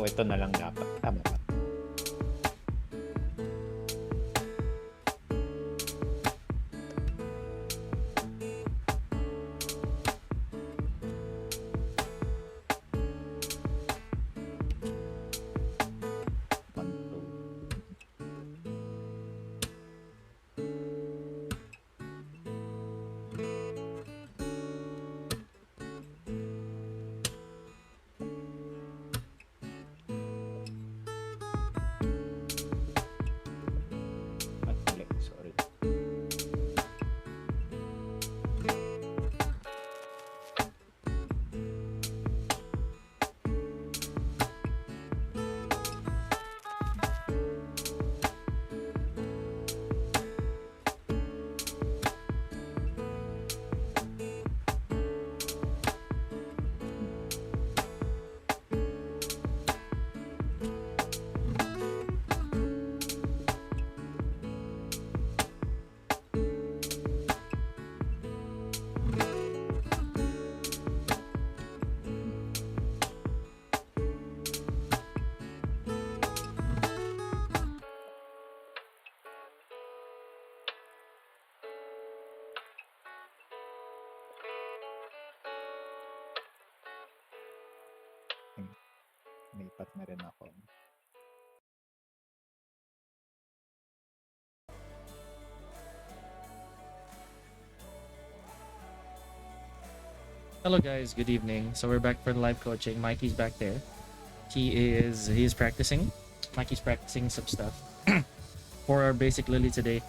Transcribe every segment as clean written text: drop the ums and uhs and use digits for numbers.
So ito na lang dapat. Tama ba? One, two. Mali, sorry. Lipat na rin ako. Hello guys, good evening. So we're back for the live coaching. Mikey's back there. He is practicing. Mikey's practicing some stuff for our basic Lili today.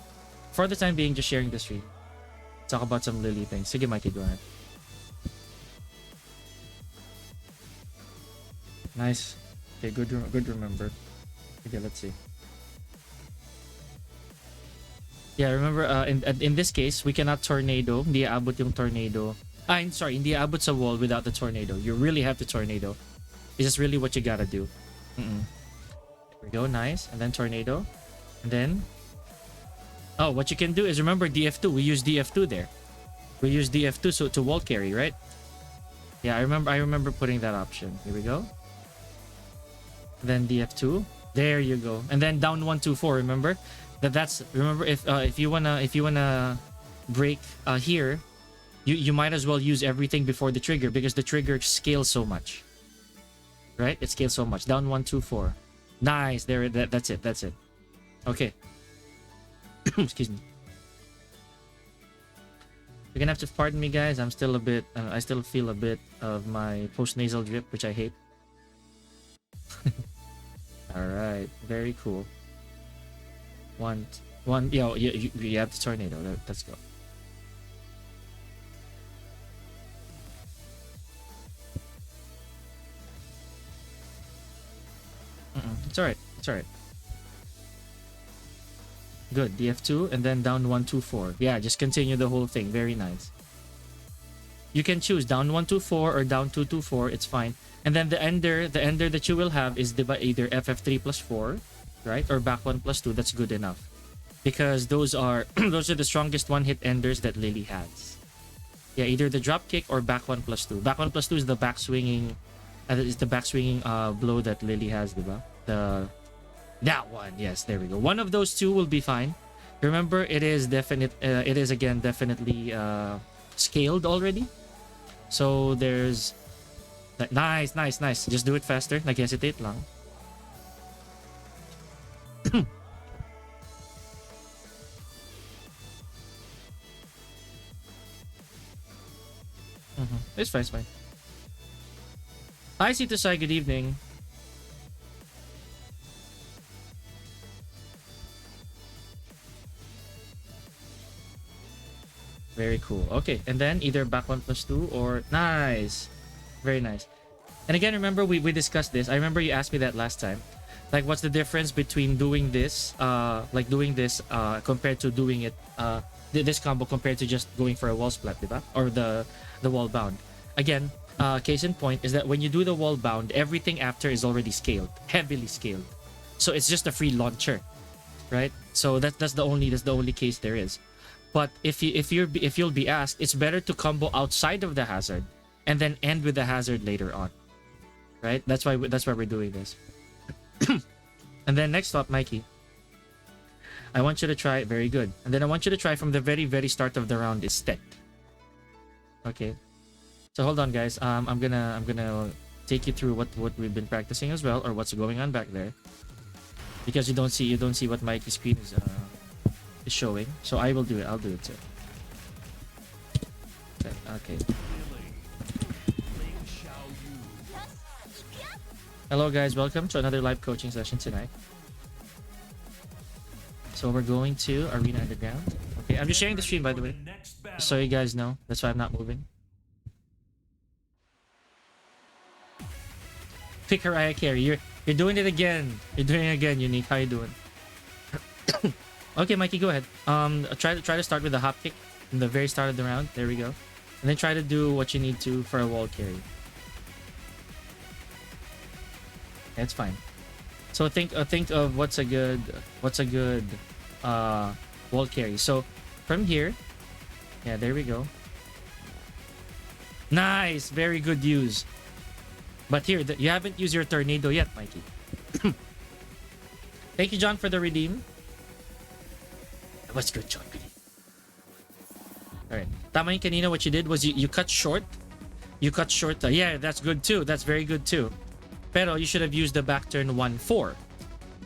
For the time being, just sharing the stream. Talk about some Lili things. Sige, Mikey, go ahead. Nice. Okay, good remember. Okay, let's see. Yeah, remember, in this case, we cannot tornado. Hindi aabot yung tornado. I'm sorry, hindi aabot sa wall without the tornado. You really have to tornado. It's just really what you gotta do. There we go, nice. And then tornado. And then... Oh, what you can do is remember DF2. We use DF2 there. We use DF2 so to wall carry, right? Yeah, I remember putting that option. Here we go. And then DF2. There you go. And then down 1, 2, 4, remember? Remember if you wanna break here, you might as well use everything before the trigger because the trigger scales so much. Right? It scales so much. Down 1, 2, 4. Nice. There. That's it. Okay. Excuse me. You're gonna have to pardon me, guys. I'm still a bit. I still feel a bit of my post-nasal drip, which I hate. All right. Very cool. One. Yo, you have the tornado. Let's go. It's alright. Good. DF2 and then down 1, 2, 4. Yeah, just continue the whole thing. Very nice. You can choose down 1, 2, 4 or down 2, 2, 4. It's fine. And then the ender that you will have is either FF3 plus 4, right, or back 1 plus 2. That's good enough because those are the strongest one-hit enders that Lili has. Yeah, either the drop kick or back 1 plus 2. Back 1 plus 2 is the back swinging. Blow that Lili has, diba? That one, yes, there we go. One of those two will be fine. Remember, it is again definitely scaled already. So there's nice. Just do it faster. Nag-hesitate lang. It's fine. Hi, Situsai. Good evening. Very cool. Okay, and then either back 1 plus 2 or... Nice. Very nice. And again, remember, we discussed this. I remember you asked me that last time. Like, what's the difference between doing this, compared to doing it, this combo compared to just going for a wall splat, diba? Or the wall bound. Again, case in point is that when you do the wall bound, everything after is already scaled, heavily scaled. So it's just a free launcher, right? So that's the only case there is. But if you'll be asked, it's better to combo outside of the hazard and then end with the hazard later on, right? That's why we're doing this. And then next up, Mikey, I want you to try, very good. And then I want you to try from the very, very start of the round is stepped. Okay. So hold on, guys. I'm gonna take you through what we've been practicing as well, or what's going on back there, because you don't see what Mikey's screen is showing. So I will do it. I'll do it too. Okay. Hello, guys. Welcome to another live coaching session tonight. So we're going to Arena Underground. Okay, I'm just sharing the stream, by the way, just so you guys know. That's why I'm not moving. Pick Mariah Carey. You're doing it again. You're doing it again, Unique. How you doing? Okay, Mikey, go ahead. Try to start with the hop kick in the very start of the round. There we go. And then try to do what you need to for a wall carry. That's fine. So think of what's a good wall carry. So from here, yeah, there we go. Nice, very good use. But here, you haven't used your tornado yet, Mikey. Thank you, John, for the redeem. That was good, John. All right. Tama yung kanina, what you did was you cut short. You cut short. Yeah, that's good too. That's very good too. Pero you should have used the back turn 1-4.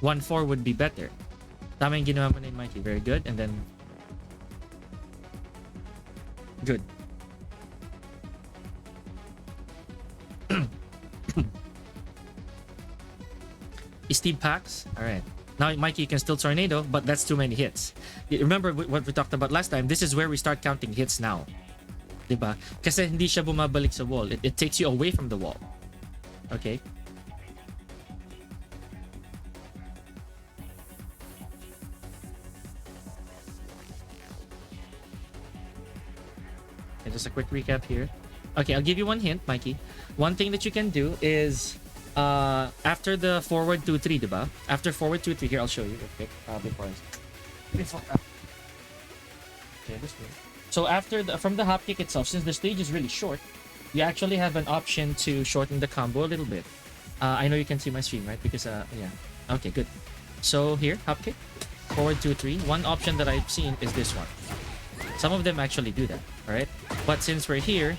1-4 would be better. Tama yung ginawa mo na yun, Mikey. Very good. And then... Good. Steve Pax. Alright. Now, Mikey, you can still tornado, but that's too many hits. Remember what we talked about last time? This is where we start counting hits now. Diba? Kasi hindi siya bumabalik sa wall. It takes you away from the wall. Okay? And just a quick recap here. Okay, I'll give you one hint, Mikey. One thing that you can do is after the forward 2-3, diba? After forward 2-3, here, I'll show you real quick. Okay, this way. So after from the hop kick itself, since the stage is really short, you actually have an option to shorten the combo a little bit. I know you can see my stream, right? Because yeah. Okay, good. So here, hop kick, forward 2-3. One option that I've seen is this one. Some of them actually do that, all right? But since we're here,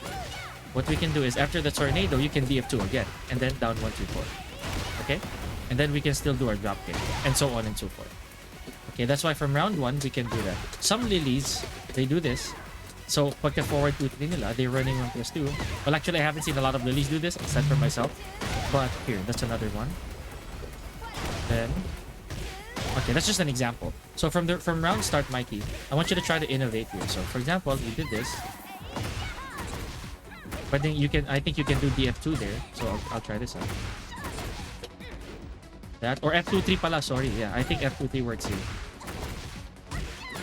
what we can do is after the tornado, you can DF2 again, and then down 1-2-4. Okay? And then we can still do our drop kick, and so on and so forth. Okay, that's why from round 1, we can do that. Some Lilis, they do this. So, pagka forward 2-3 nila, they're running 1+2. Well, actually, I haven't seen a lot of Lilis do this, except for myself. But here, that's another one. Then... Okay, that's just an example. So from round start, Mikey, I want you to try to innovate here. So for example, you did this, but then I think you can do DF2 there. So I'll try this out. That or F2-3 pala. Sorry, yeah, I think F2-3 works here.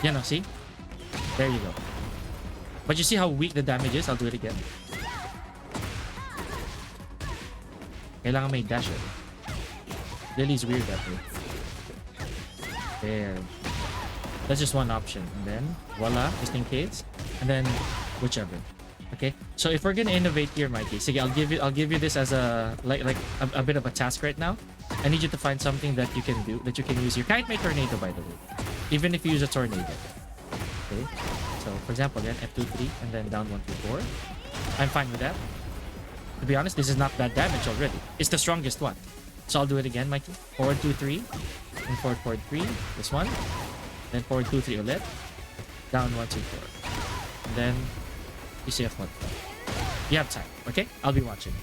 Yeah, no, see, there you go. But you see how weak the damage is. I'll do it again. Kailangan may dash it. Lili's weird that way. There. That's just one option. And then, voila, just in case. And then, whichever. Okay? So if we're gonna innovate here, Mikey, sige, I'll give you this as a a bit of a task right now. I need you to find something that you can do, that you can use here. Kahit may tornado, by the way. Even if you use a tornado. Okay? So, for example, again, F2-3, and then down 1-2-4. I'm fine with that. To be honest, this is not bad damage already. It's the strongest one. So I'll do it again, Mikey. Forward 2-3. And forward 3. This one. Then forward 2-3 ulit. Down 1-2-4. And then you see F1. You have time, okay? I'll be watching.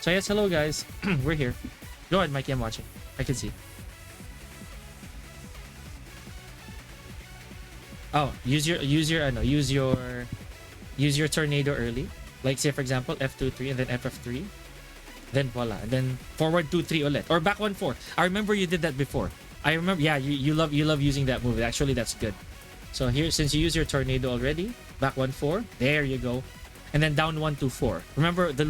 So yes, hello guys. We're here. Go ahead, Mikey, I'm watching. I can see. Oh, use your tornado early. Like say for example, F2-3 and then FF3. Then voila. And then forward 2-3 ulit. Or back 1-4. I remember you did that before. I remember, yeah, you love using that move. Actually, that's good. So here, since you use your tornado already, back 1-4. There you go. And then down 1-2-4. Remember, the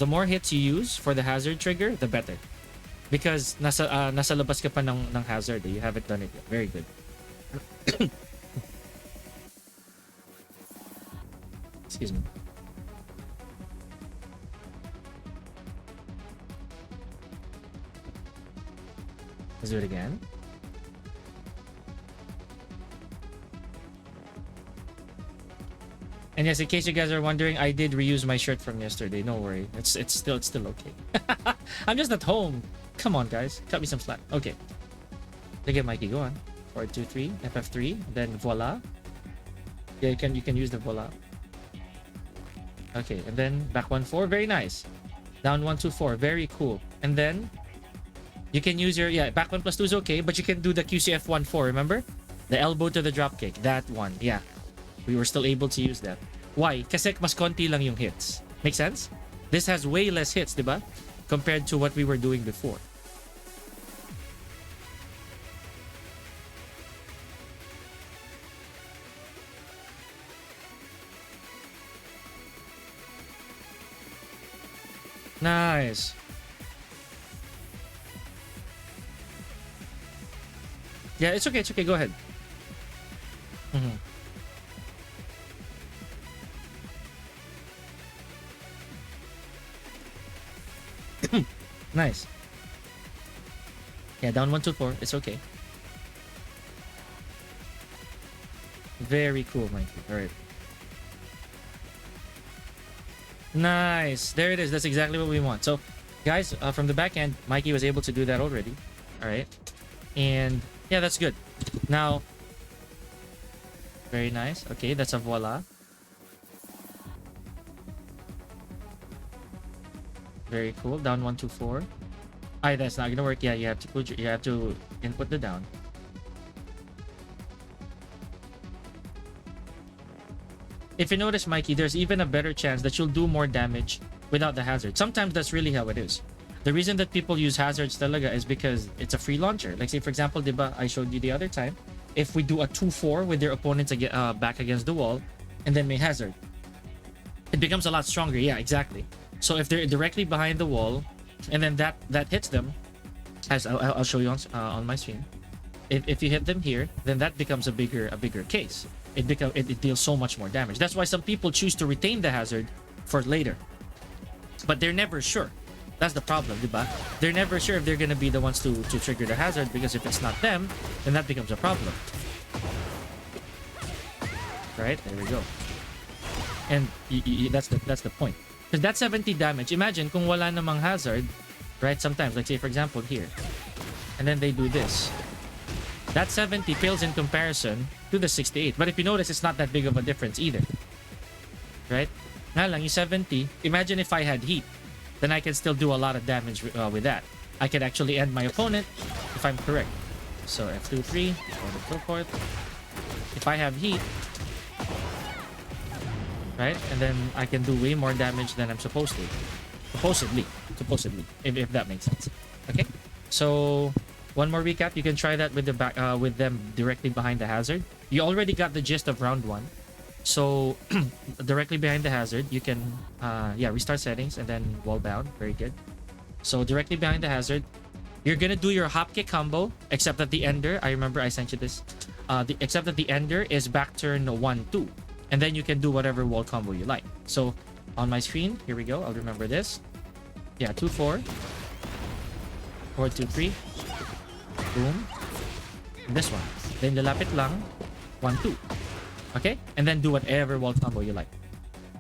more hits you use for the hazard trigger, the better. Because nasa labas ka pa ng hazard. You haven't done it yet. Very good. Excuse me. Let's do it again. And yes, in case you guys are wondering, I did reuse my shirt from yesterday. No worry, it's still okay. I'm just at home. Come on, guys, cut me some slack. Okay, look at Mikey. Go on. 4, 2, 3, FF3, then voila. Yeah, you can use the voila. Okay, and then back 1, 4. Very nice. Down 1, 2, 4. Very cool. And then you can use your back 1 plus 2 is okay, but you can do the QCF 1, 4. Remember the elbow to the drop kick. That one, yeah. We were still able to use that. Why? Kasi mas konti lang yung hits. Make sense? This has way less hits, diba? Compared to what we were doing before. Nice. Yeah, it's okay. It's okay. Go ahead. Mm-hmm. Nice. Yeah, down 1, 2, 4. It's okay. Very cool, Mikey. All right. Nice. There it is. That's exactly what we want. So, guys, from the back end, Mikey was able to do that already. All right. And yeah, that's good. Now, very nice. Okay, that's a voila. Very cool. Down 1, 2, 4. That's not gonna work. Yeah, you have to input the down. If you notice, Mikey, there's even a better chance that you'll do more damage without the hazard. Sometimes that's really how it is. The reason that people use hazards talaga is because it's a free launcher. Like say, for example, diba, I showed you the other time, if we do a 2-4 with their opponents back against the wall, and then may hazard, it becomes a lot stronger. Yeah, exactly. So if they're directly behind the wall, and then that hits them, as I'll show you on my screen. If you hit them here, then that becomes a bigger case. It deals so much more damage. That's why some people choose to retain the hazard for later, but they're never sure. That's the problem, diba? They're never sure if they're gonna be the ones to trigger the hazard, because if it's not them, then that becomes a problem. Right, there we go. And that's the point. Because that's 70 damage. Imagine kung wala namang hazard, right? Sometimes, like say for example here, and then they do this. That 70 pales in comparison to the 68. But if you notice, it's not that big of a difference either. Right? Nga lang, yung 70, imagine if I had heat, then I can still do a lot of damage with that. I can actually end my opponent if I'm correct. So F2, 3, and so forth. If I have heat, right? And then I can do way more damage than I'm supposed to. Supposedly, if that makes sense. Okay? So one more recap. You can try that with with them directly behind the hazard. You already got the gist of round 1. So directly behind the hazard, you can restart settings and then wall bound. Very good. So directly behind the hazard, you're gonna do your hop kick combo, except that the ender, I remember I sent you this, except that the ender is back turn 1, 2, and then you can do whatever wall combo you like. So on my screen, here we go. I'll remember this. Yeah, 2, 4, 4, 2, 3, boom, and this one. Then lalapit lang, 1, 2. Okay, and then do whatever wall combo you like.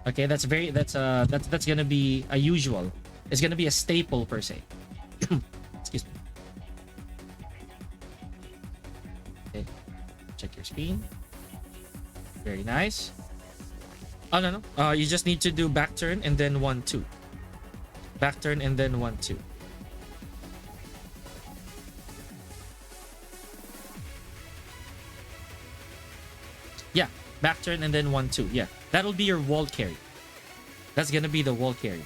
Okay, that's gonna be a usual. It's gonna be a staple per se. Excuse me. Okay, check your screen. Very nice. Oh no. You just need to do back turn and then 1, 2. Back turn and then 1, 2. Yeah, back turn and then 1, 2. Yeah, that'll be your wall carry. That's gonna be the wall carry.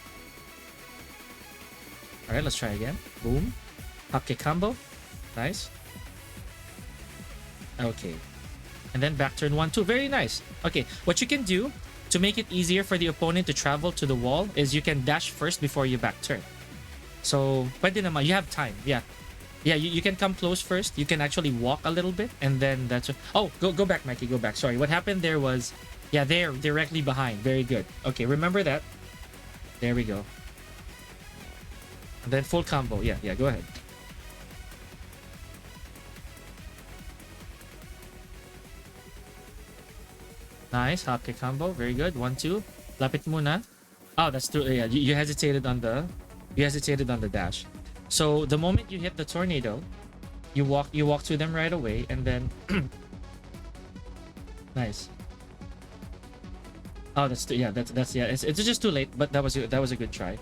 All right, let's try again. Boom, hop kick combo, nice. Okay, and then back turn 1, 2. Very nice. Okay, what you can do to make it easier for the opponent to travel to the wall is you can dash first before you back turn. So, pwede naman, you have time. Yeah. Yeah, you can come close first. You can actually walk a little bit, and then that's... Oh, go back, Mikey. Go back. Sorry, what happened there was... Yeah, they're directly behind. Very good. Okay, remember that. There we go. And then full combo. Yeah, go ahead. Nice. Hop kick combo. Very good. 1, 2. Lapit muna. Oh, that's true. Yeah, you hesitated on the dash. So the moment you hit the tornado, you walk to them right away, and then nice. Oh, that's yeah. It's just too late, but that was a good try.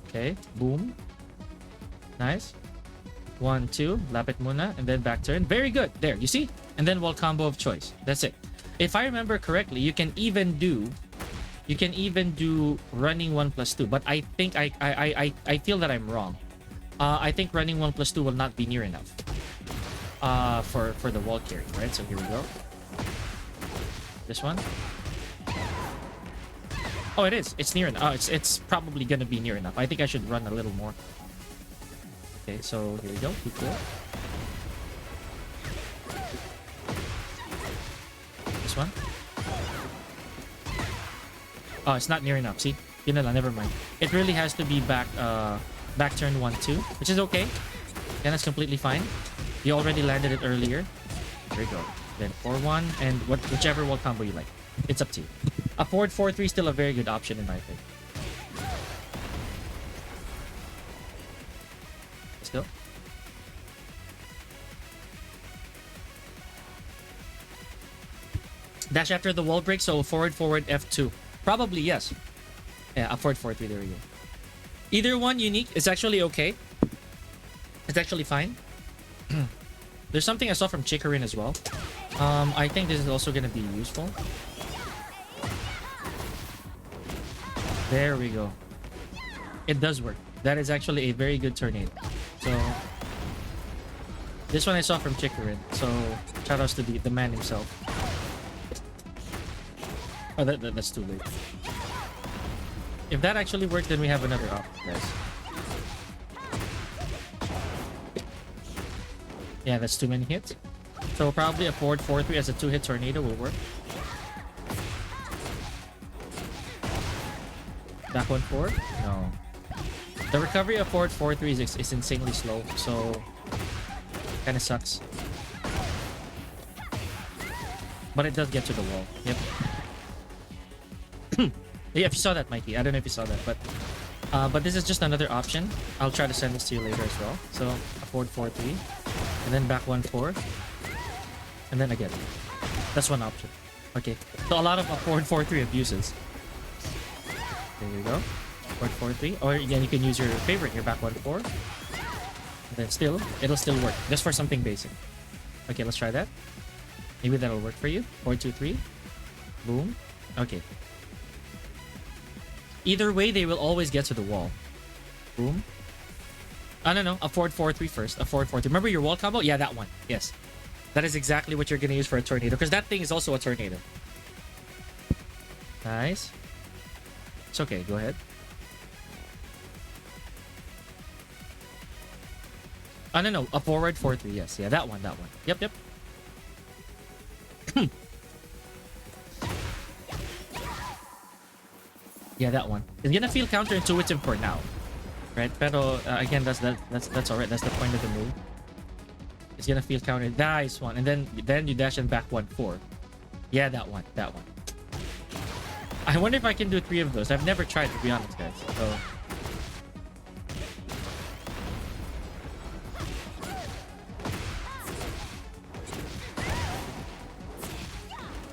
Okay, boom. Nice. 1, 2, lapit muna, and then back turn. Very good. There, you see? And then wall combo of choice. That's it. If I remember correctly, you can even do running 1+2, but I think I feel that I'm wrong. I think running 1+2 will not be near enough for the wall carry, right? So here we go. This one. Oh, it is. It's near enough. Oh, it's probably gonna be near enough. I think I should run a little more. Okay, so here we go. Too cool. This one. Oh, it's not near enough. See? Yun na lang, never mind. It really has to be back turn 1, 2, which is okay. And that's completely fine. You already landed it earlier. There you go. Then 4-1 and whichever wall combo you like. It's up to you. A forward 4-3 is still a very good option in my opinion. Let's go. Dash after the wall break, so forward F2. Probably yes. Yeah, a forward 4-3. There we go. Either one unique. It's actually okay. It's actually fine. There's something I saw from Chikarin as well. I think this is also going to be useful. There we go. It does work. That is actually a very good tornado. So this one I saw from Chikarin. So shout outs to the man himself. Oh, that's too late. If that actually works, then we have another option, guys. Yeah, that's too many hits. So probably a forward 4-3 as a 2-hit tornado will work. Back 1-4? No. The recovery of forward 4-3 is insanely slow, so kind of sucks. But it does get to the wall. Yep. Yeah, if you saw that, Mikey. I don't know if you saw that, but this is just another option. I'll try to send this to you later as well. So a forward 4-3, and then back 1-4, and then again. That's one option. Okay. So a lot of forward 4-3 abuses. There you go. Forward 4-3, or again you can use your favorite, your back 1-4. And then it'll still work just for something basic. Okay, let's try that. Maybe that'll work for you. 4-2-3. Boom. Okay. Either way, they will always get to the wall. Boom. No. A forward 4-3 first. A forward 4-3. Remember your wall combo? Yeah, that one. Yes. That is exactly what you're going to use for a tornado. Because that thing is also a tornado. Nice. It's okay. Go ahead. No. A forward 4-3. Yes. Yeah, that one. Yep. Yeah, that one. It's gonna feel counterintuitive for now, right? Pero again, that's alright. That's the point of the move. It's gonna feel counter. Nice one, and then you dash and back 1-4. Yeah, that one. I wonder if I can do 3 of those. I've never tried, to be honest, guys. So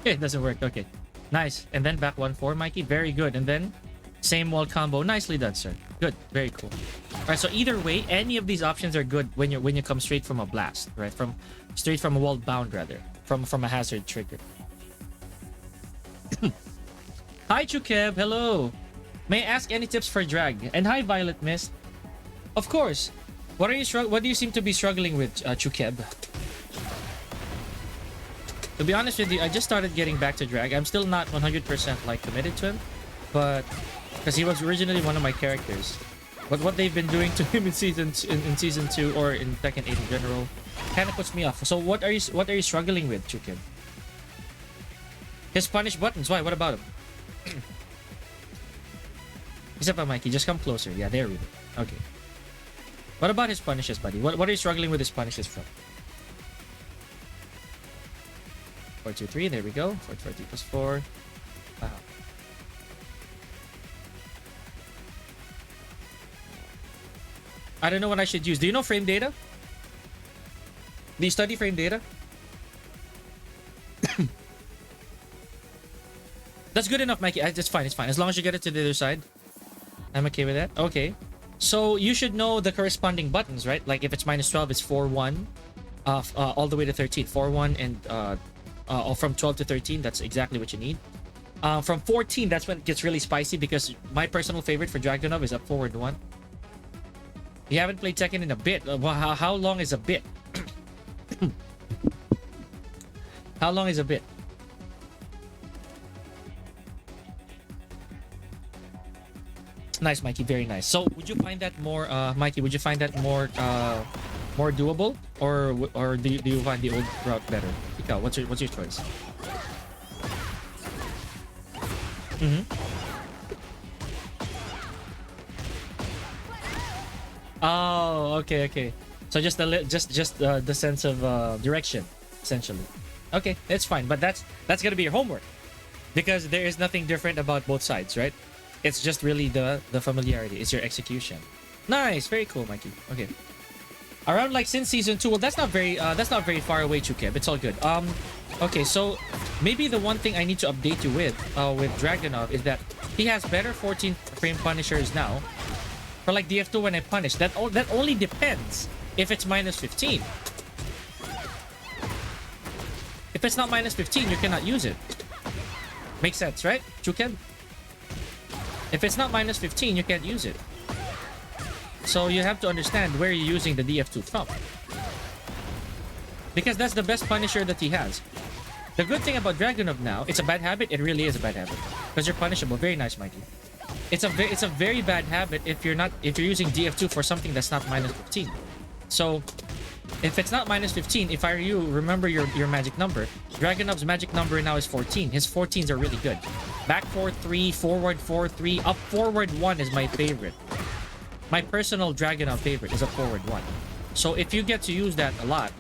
it doesn't work. Okay. Nice. And then back 1-4, Mikey. Very good. And then same wall combo. Nicely done, sir. Good. Very cool. All right. So either way, any of these options are good when you come straight from a blast, right? Straight from a wall bound, rather. From a hazard trigger. Hi, Chukeb. Hello. May I ask any tips for drag? And hi, Violet Mist. Of course. What do you seem to be struggling with, Chukeb? To be honest with you, I just started getting back to drag. I'm still not 100% like committed to him, but because he was originally one of my characters. But what they've been doing to him in season 2 or in Tekken 8 in general kind of puts me off. So what are you struggling with, Chukin? His punish buttons. Why? What about him? Except for Mikey, just come closer. Yeah, there we go. Okay. What about his punishes, buddy? What are you struggling with his punishes from? 4, 2, 3. There we go. 4, 4, 3 plus 4. Wow. I don't know what I should use. Do you know frame data? Do you study frame data? That's good enough, Mikey. It's fine. It's fine. As long as you get it to the other side. I'm okay with that. Okay. So you should know the corresponding buttons, right? Like if it's minus 12, it's 4, 1. All the way to 13. 4, 1 and from 12 to 13. That's exactly what you need. From 14, that's when it gets really spicy because my personal favorite for Dragunov is up forward 1. You haven't played Tekken in a bit. How long is a bit? How long is a bit? Nice, Mikey. Very nice. So, would you find that more, Mikey? Would you find that more doable, or do you find the old route better? Ikaw, what's your choice? Mm-hmm. Oh, okay. So just the sense of direction, essentially. Okay, that's fine. But that's gonna be your homework, because there is nothing different about both sides, right? It's just really the familiarity. It's your execution. Nice, very cool, Mikey. Okay. Around like since season 2. Well, that's not very far away, Chukeb. It's all good. Okay, so maybe the one thing I need to update you with Dragunov is that he has better 14 frame punishers now. For like DF2 when I punish, that only depends if it's minus 15. If it's not minus 15, you cannot use it. Makes sense, right, Chukeb? If it's not minus 15, you can't use it. So you have to understand where you're using the DF2 from. Because that's the best punisher that he has. The good thing about Dragunov now, it's a bad habit. It really is a bad habit. Because you're punishable. Very nice, Mikey. It's a very bad habit if you're using DF2 for something that's not minus 15. So if it's not minus 15, if I were you, remember your magic number. Dragunov's magic number now is 14. His 14s are really good. Back 4-3, forward 4-3, up forward 1 is my favorite. My personal Dragunov favorite is a forward 1. So if you get to use that a lot,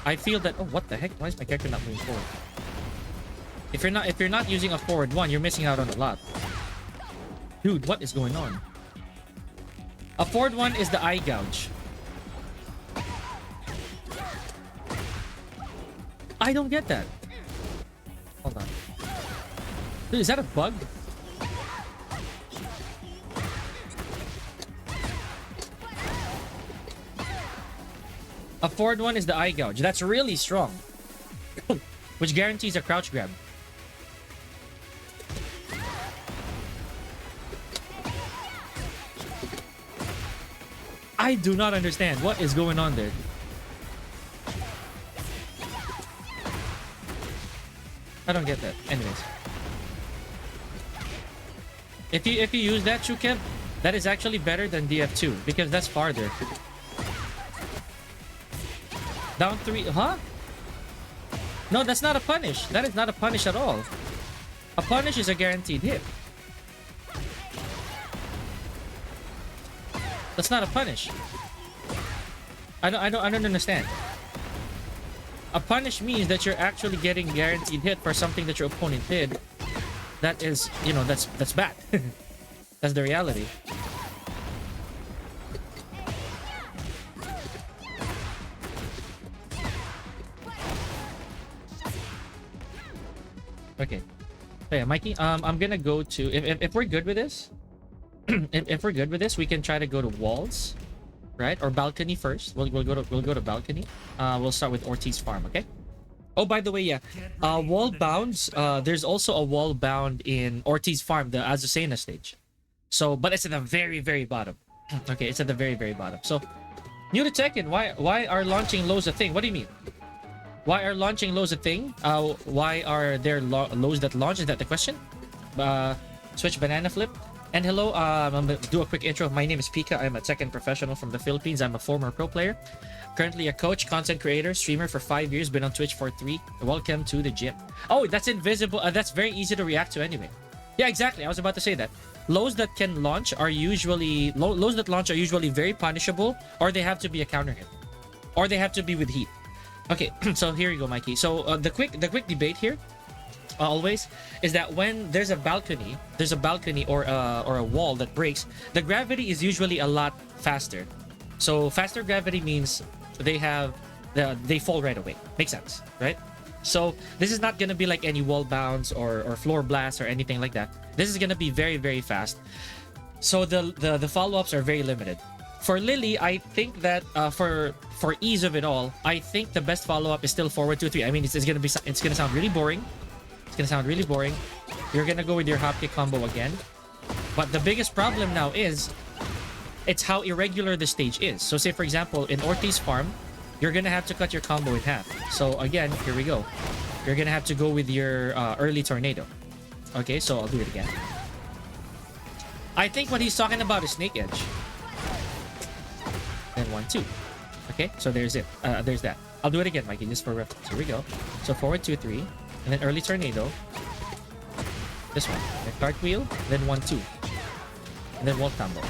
I feel that, oh, what the heck? Why is my character not moving forward? If you're not using a forward 1, you're missing out on a lot. Dude, what is going on? A forward 1 is the eye gouge. I don't get that. Hold on. Dude, is that a bug? A forward 1 is the eye gouge. That's really strong. Which guarantees a crouch grab. I do not understand what is going on there. I don't get that. Anyways. If you use that, Chukeb, that is actually better than DF2 because that's farther. Down 3, huh? No, that's not a punish. That is not a punish at all. A punish is a guaranteed hit. That's not a punish. I don't understand. A punish means that you're actually getting guaranteed hit for something that your opponent did. That is, you know, that's bad. That's the reality. Okay. So yeah, Mikey, I'm gonna go to if we're good with this, if we're good with this, we can try to go to walls, right? Or balcony first. We'll go to balcony. We'll start with Ortiz Farm, okay? Oh, by the way, yeah. Wall bounds. There's also a wall bound in Ortiz Farm, the Azucena stage. So, but it's at the very, very bottom. Okay, it's at the very, very bottom. So, new to Tekken, why are launching lows a thing? What do you mean? Why are launching lows a thing? Why are there lows that launch? Is that the question? Switch banana flip. And hello, I'm gonna do a quick intro. My name is Pika. I'm a Tekken professional from the Philippines. I'm a former pro player. Currently a coach, content creator, streamer for 5 years. Been on Twitch for 3. Welcome to the gym. Oh, that's invisible. That's very easy to react to anyway. Yeah, exactly. I was about to say that. Lows that can launch are usually... Lows that launch are usually very punishable, or they have to be a counter hit. Or they have to be with heat. Okay, so here you go, Mikey. So the quick debate here always is that when there's a balcony or a wall that breaks, the gravity is usually a lot faster. So faster gravity means they fall right away. Makes sense, right? So this is not gonna be like any wall bounce or floor blast or anything like that. This is gonna be very, very fast. So the follow-ups are very limited. For Lili, I think that for ease of it all, I think the best follow-up is still forward 2-3. I mean, it's gonna sound really boring. It's gonna sound really boring. You're gonna go with your hopkick combo again. But the biggest problem now is it's how irregular the stage is. So say for example, in Ortiz farm, you're gonna have to cut your combo in half. So again, here we go. You're gonna have to go with your early tornado. Okay, so I'll do it again. I think what he's talking about is snake edge. Then 1-2. Okay, so there's it. There's that. I'll do it again, Mikey, just for reference. Here we go. So forward 2-3, and then early tornado. This one. Then cartwheel, then 1-2. And then wall combo.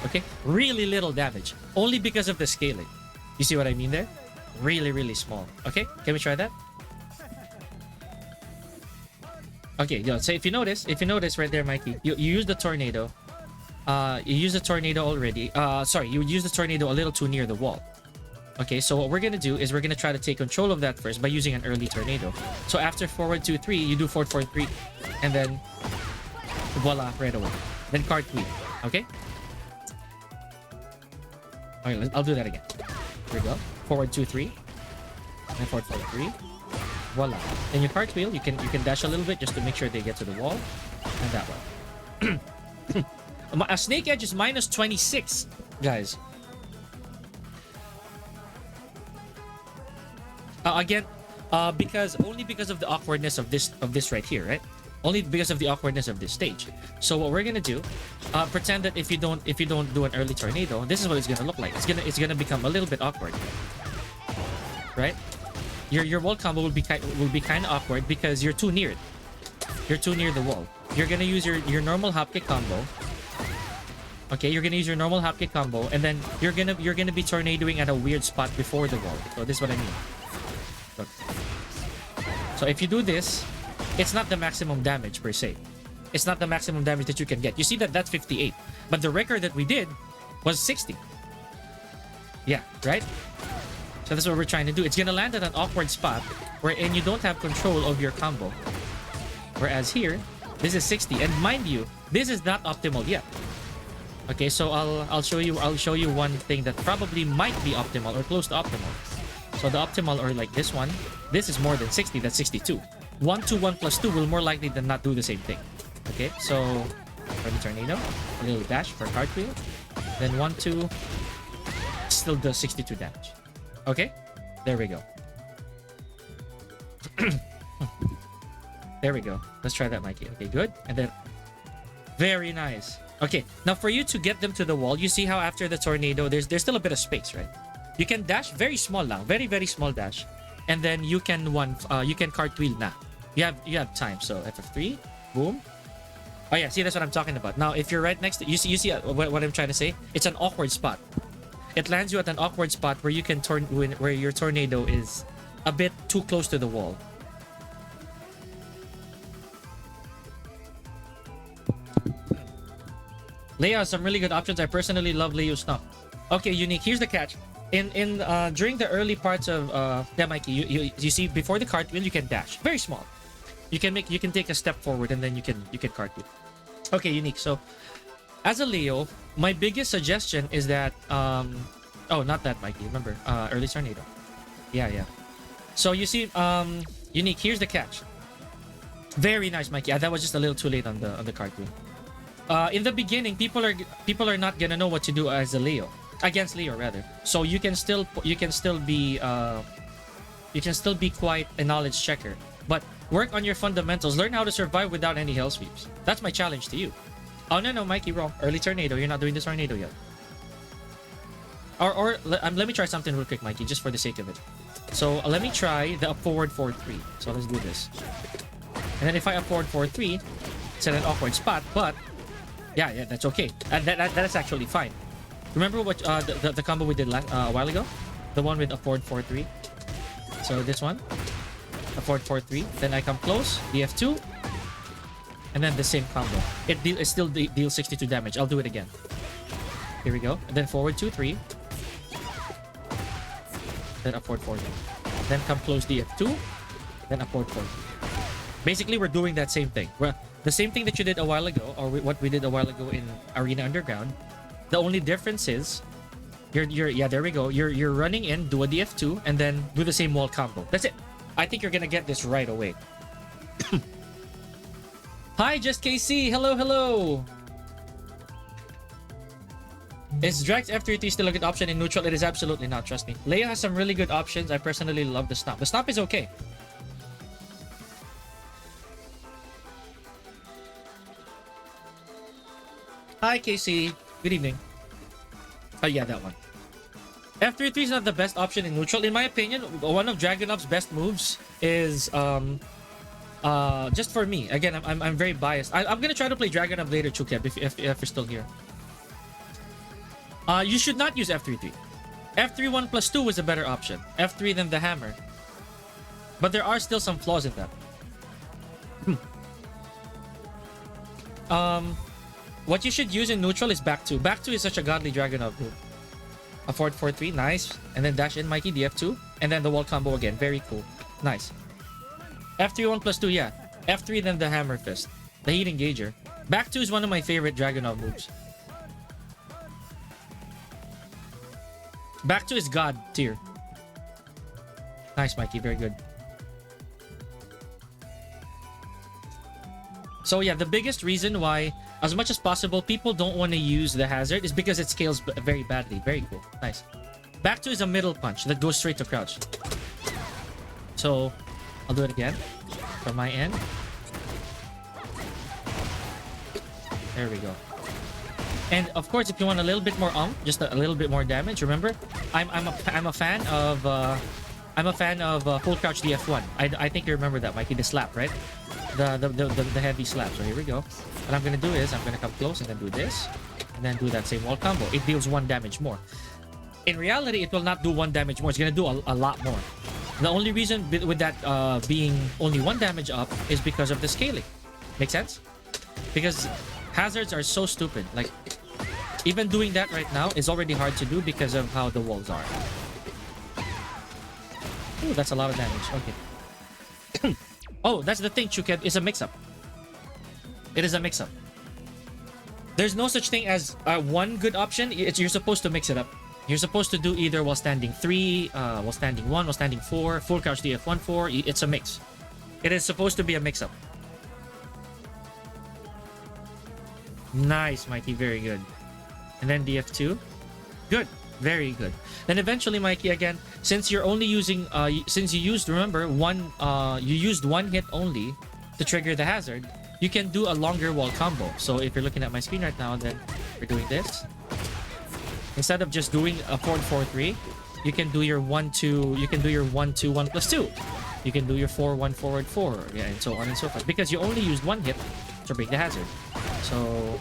Okay, really little damage. Only because of the scaling. You see what I mean there? Really, really small. Okay, can we try that? Okay, yo, so if you notice right there, Mikey, you use the tornado. You use the tornado already. Sorry, you use the tornado a little too near the wall. Okay, so what we're gonna do is we're gonna try to take control of that first by using an early tornado. So after forward 2-3, you do forward 4-3, and then voila, right away. Then cartwheel. Okay. Okay, I'll do that again. Here we go. Forward 2-3, and forward 4-3. Voila. Then your cartwheel, you can dash a little bit just to make sure they get to the wall, and that one. A snake edge is minus 26, guys. Again, because of the awkwardness of this right here, right? Only because of the awkwardness of this stage. So what we're gonna do, pretend that if you don't do an early tornado, this is what it's gonna look like. It's gonna become a little bit awkward, right? Your wall combo will be kind of awkward because you're too near it. You're too near the wall. You're gonna use your normal hopkick combo. Okay, you're gonna use your normal hopkick combo, and then you're gonna be tornadoing at a weird spot before the wall. So this is what I mean. Look. So if you do this, it's not the maximum damage per se. It's not the maximum damage that you can get. You see that's 58, but the record that we did was 60. Yeah, right? So that's what we're trying to do. It's gonna land at an awkward spot wherein you don't have control of your combo. Whereas here, this is 60, and mind you, this is not optimal yet. Okay, so I'll show you one thing that probably might be optimal or close to optimal. So the optimal, or like this one, this is more than 60. That's 62. 1-2, 1 plus 2 will more likely than not do the same thing. Okay, so early tornado, a little dash for cartwheel, then 1-2, still does 62 damage. Okay, there we go. There we go. Let's try that, Mikey. Okay, good. And then very nice. Okay, now for you to get them to the wall, you see how after the tornado, there's still a bit of space, right? You can dash very small now, very, very small dash, and then you can cartwheel now. You have time. So FF3, boom. Oh yeah, see, that's what I'm talking about. Now if you're right next to you see what I'm trying to say. It's an awkward spot. It lands you at an awkward spot where you can where your tornado is a bit too close to the wall. Leia, some really good options. I personally love Leo's stuff. Okay, Unique. Here's the catch. During the early parts of Mikey, you see before the cartwheel you can dash. Very small. You can take a step forward and then you can cartwheel. Okay, Unique. So as a Leo, my biggest suggestion is that oh, not that, Mikey. Remember, early tornado. Yeah. So you see, Unique. Here's the catch. Very nice, Mikey. That was just a little too late on the cartwheel. In the beginning, people are not gonna know what to do as a Leo, against Leo rather. So you can still be quite a knowledge checker, but work on your fundamentals. Learn how to survive without any hell sweeps. That's my challenge to you. Oh no, Mikey, wrong. Early tornado. You're not doing the tornado yet. Or let me try something real quick, Mikey, just for the sake of it. So let me try the up forward 4-3. So let's do this. And then if I up forward 4-3, it's at an awkward spot, but yeah, that's okay. That's actually fine. Remember what the combo we did a while ago? The one with a forward 4-3? So this one, a forward 4-3. Then I come close, DF2, and then the same combo. It still deals 62 damage. I'll do it again. Here we go. And then forward 2-3. Then up forward 4. Then come close DF2. Then up forward 4. Basically, we're doing that same thing. The same thing that you did a while ago, or what we did a while ago in Arena Underground. The only difference is, yeah, there we go. You're running in, do a DF2, and then do the same wall combo. That's it. I think you're gonna get this right away. Hi, Just KC. Hello, hello. Is Drax F3T still a good option in neutral? It is absolutely not, trust me. Leia has some really good options. I personally love the Stomp. The Stomp is okay. Hi, KC. Good evening. Oh, yeah, that one. F3-3 is not the best option in neutral. In my opinion, one of Dragunov's best moves is just for me. Again, I'm very biased. I'm gonna try to play Dragunov later, Chukeb, if you're still here. You should not use F3-3. F3 1+2 was a better option. F3 than the hammer. But there are still some flaws in that. What you should use in neutral is back 2. Back 2 is such a godly Dragunov move. A forward 4-3, nice. And then dash in Mikey, DF2. And then the wall combo again. Very cool. Nice. F3 1+2, yeah. F3 then the hammer fist. The heat engager. Back 2 is one of my favorite Dragunov moves. Back 2 is god tier. Nice, Mikey. Very good. So yeah, the biggest reason why, as much as possible, people don't want to use the hazard is because it scales very badly. Very cool. Nice. Back 2 is a middle punch that goes straight to crouch. So I'll do it again from my end. There we go. And of course, if you want a little bit more just a little bit more damage, remember, I'm a fan of full crouch DF1. I think you remember that, Mikey, the slap, right? The heavy slap. So here we go. What I'm gonna do is I'm gonna come close and then do this, and then do that same wall combo. It deals 1 damage more. In reality, it will not do 1 damage more. It's gonna do a lot more. The only reason with that being only 1 damage up is because of the scaling. Make sense? Because hazards are so stupid. Like, even doing that right now is already hard to do because of how the walls are. Ooh, that's a lot of damage. Okay. Oh, that's the thing, Chuked. It's a mix-up. It is a mix-up. There's no such thing as one good option. You're supposed to mix it up. You're supposed to do either while standing 3, while standing 1, while standing 4, full crouch DF1, 4. It's a mix. It is supposed to be a mix-up. Nice, Mikey. Very good. And then DF2. Good. Very good. Then eventually, Mikey, again, since you're only using, since you used, remember, you used 1 hit only to trigger the hazard, you can do a longer wall combo. So if you're looking at my screen right now, then we're doing this. Instead of just doing a forward 4-3, you can do your 1-2, you can do your 1-2, 1+2. You can do your 4-1 forward 4, yeah, and so on and so forth. Because you only used 1 hit to break the hazard. So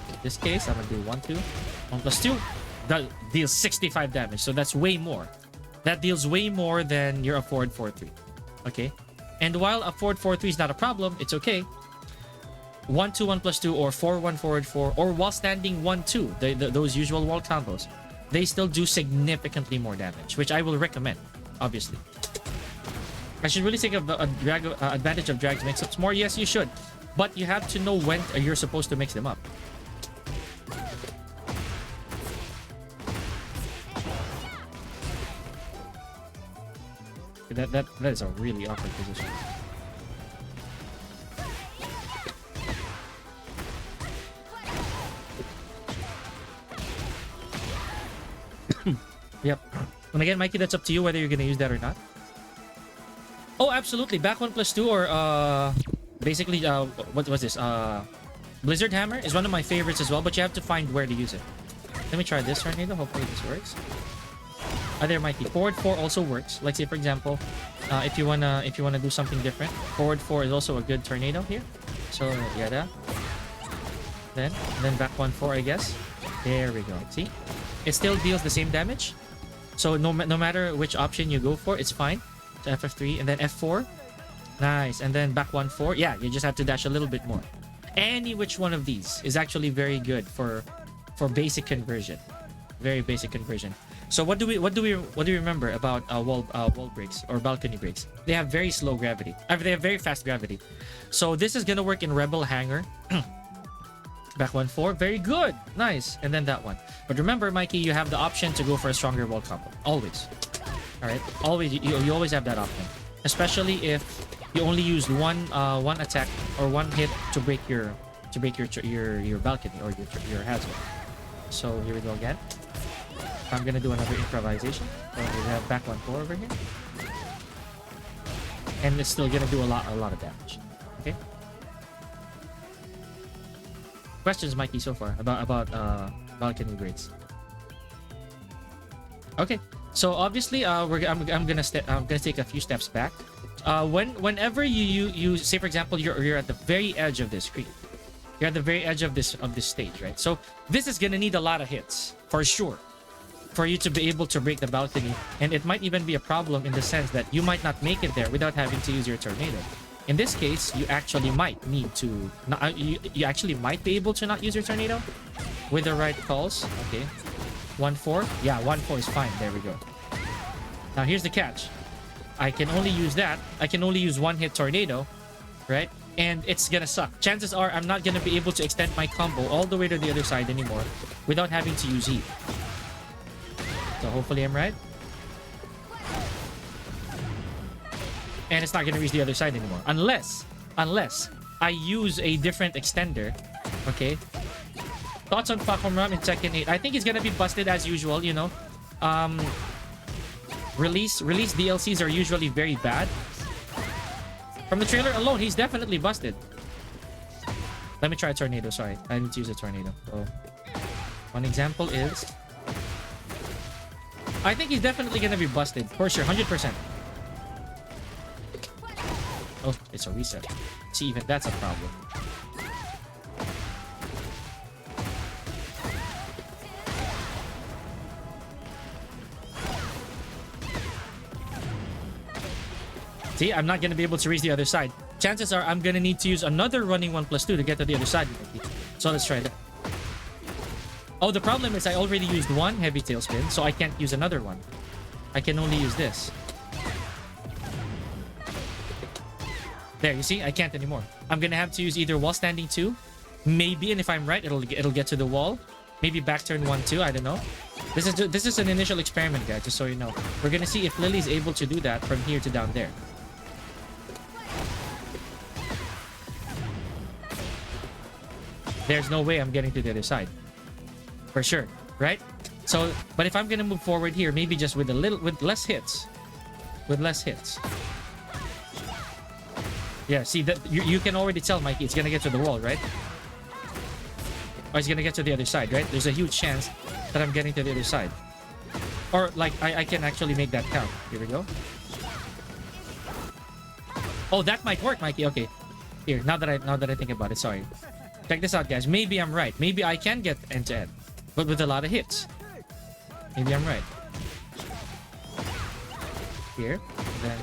in this case, I'm gonna do 1-2, 1+2. That deals 65 damage, so that's way more. That deals way more than your forward 4-3. Okay? And while a forward 4-3 is not a problem, it's okay. 1-2, 1+2, or 4-1 forward 4, or while standing 1-2, those usual wall combos, they still do significantly more damage, which I will recommend, obviously. I should really take advantage of Drag's mix-ups more. Yes, you should. But you have to know when you're supposed to mix them up. That is a really awkward position. Yep. And again, Mikey, that's up to you whether you're gonna use that or not. Oh, absolutely. Back 1+2 or basically what was this? Blizzard Hammer is one of my favorites as well, but you have to find where to use it. Let me try this tornado. Hopefully this works. There, Mikey. Forward 4 also works. Like, say for example, if you wanna do something different, forward 4 is also a good tornado here. So yeah, that. Then back 1-4, I guess. There we go. See, it still deals the same damage. So no matter which option you go for, it's fine. So FF3 and then F4. Nice. And then back 1-4. Yeah, you just have to dash a little bit more. Any which one of these is actually very good for basic conversion. Very basic conversion. So what do we remember about wall breaks or balcony breaks? They have very slow gravity. They have very fast gravity. So this is gonna work in Rebel Hangar. Back 1-4. Very good. Nice. And then that one. But remember, Mikey, you have the option to go for a stronger wall combo. Always. Alright? Always you always have that option. Especially if you only use one attack or one hit to break your balcony or your hazard. So here we go again. I'm gonna do another improvisation. So we have back 1-4 over here. And it's still gonna do a lot of damage. Okay? Questions, Mikey, so far about balcony breaks. Okay, so obviously I'm gonna take a few steps back. Whenever you say, for example, you're at the very edge of this screen, you're at the very edge of this stage, right? So this is gonna need a lot of hits for sure for you to be able to break the balcony, and it might even be a problem in the sense that you might not make it there without having to use your tornado. In this case, you actually might need to you actually might be able to not use your tornado with the right calls. Okay, 1-4. Yeah, 1-4 is fine. There we go. Now here's the catch. I can only use that. I can only use one hit tornado, right? And it's gonna suck. Chances are I'm not gonna be able to extend my combo all the way to the other side anymore without having to use heat. So hopefully I'm right. And it's not gonna reach the other side anymore unless I use a different extender. Okay. Thoughts on Falcon Ram in Tekken 8? I think it's gonna be busted as usual. You know, release DLCs are usually very bad. From the trailer alone, he's definitely busted. Let me try a tornado. Sorry, I need to use a tornado. So one example is, I think he's definitely gonna be busted for sure, 100%. Oh, it's a reset. See, even that's a problem. See, I'm not going to be able to reach the other side. Chances are I'm going to need to use another running 1+2 to get to the other side. So let's try that. Oh, the problem is I already used one heavy tailspin, so I can't use another one. I can only use this. There, you see? I can't anymore. I'm gonna have to use either wall standing 2, maybe, and if I'm right, it'll get to the wall. Maybe back turn 1-2, I don't know. This is an initial experiment, guys, just so you know. We're gonna see if Lili's able to do that from here to down there. There's no way I'm getting to the other side. For sure, right? So, but if I'm gonna move forward here, maybe just with less hits. With less hits. Yeah, see that you can already tell, Mikey, it's gonna get to the wall, right? Or it's gonna get to the other side, right? There's a huge chance that I'm getting to the other side. Or like I can actually make that count. Here we go. Oh, that might work, Mikey. Okay. Here, now that I think about it, sorry. Check this out, guys. Maybe I'm right. Maybe I can get end to end, but with a lot of hits. Maybe I'm right. Here, then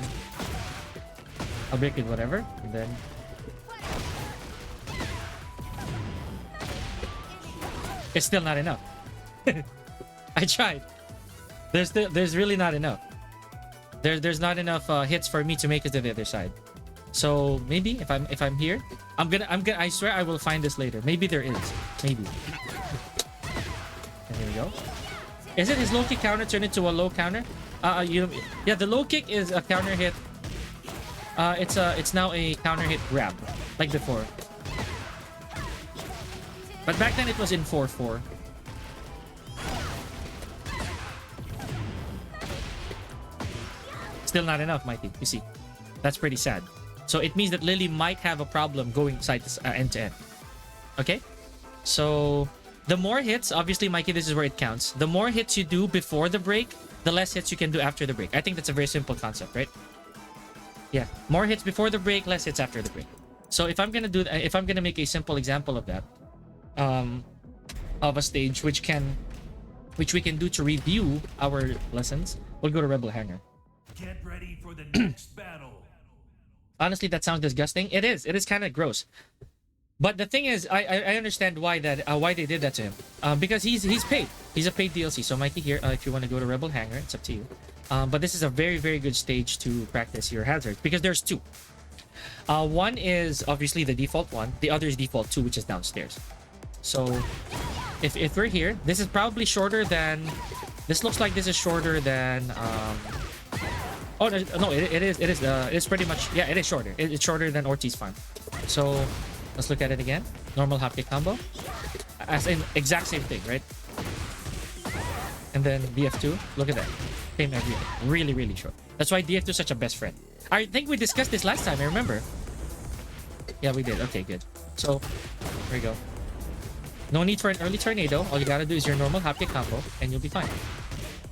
I'll break it, whatever, and then it's still not enough. I tried. There's really not enough. There's not enough hits for me to make it to the other side. So maybe if I'm here, I'm gonna I swear I will find this later. Maybe there is. Maybe. And here we go. Is it his low kick counter turned into a low counter? Yeah, the low kick is a counter hit. It's now a counter hit grab, like before. But back then it was in 4-4. Still not enough, Mikey. You see, that's pretty sad. So it means that Lili might have a problem going side to end to end. Okay, so the more hits, obviously, Mikey, this is where it counts. The more hits you do before the break, the less hits you can do after the break. I think that's a very simple concept, right? Yeah, more hits before the break, less hits after the break. So if I'm gonna make a simple example of that, of a stage which we can do to review our lessons, we'll go to Rebel Hangar. Get ready for the next battle. Honestly, that sounds disgusting. It is. It is kind of gross. But the thing is, I understand why why they did that to him. Because he's paid. He's a paid DLC. So Mikey here, if you want to go to Rebel Hangar, it's up to you. But this is a very good stage to practice your hazards because there's two. One is obviously the default one. The other is default 2, which is downstairs. So if we're here, this is probably shorter than. This looks like this is shorter than. Oh no, it is. It's pretty much, yeah. It is shorter. It's shorter than Ortiz Farm. So let's look at it again. Normal hop kick combo, as in exact same thing, right? And then DF2. Look at that. Same everything. Really short. That's why DF2 is such a best friend. I think we discussed this last time. I remember. Yeah, we did. Okay, good. So there you go. No need for an early tornado. All you gotta do is your normal hop kick combo, and you'll be fine.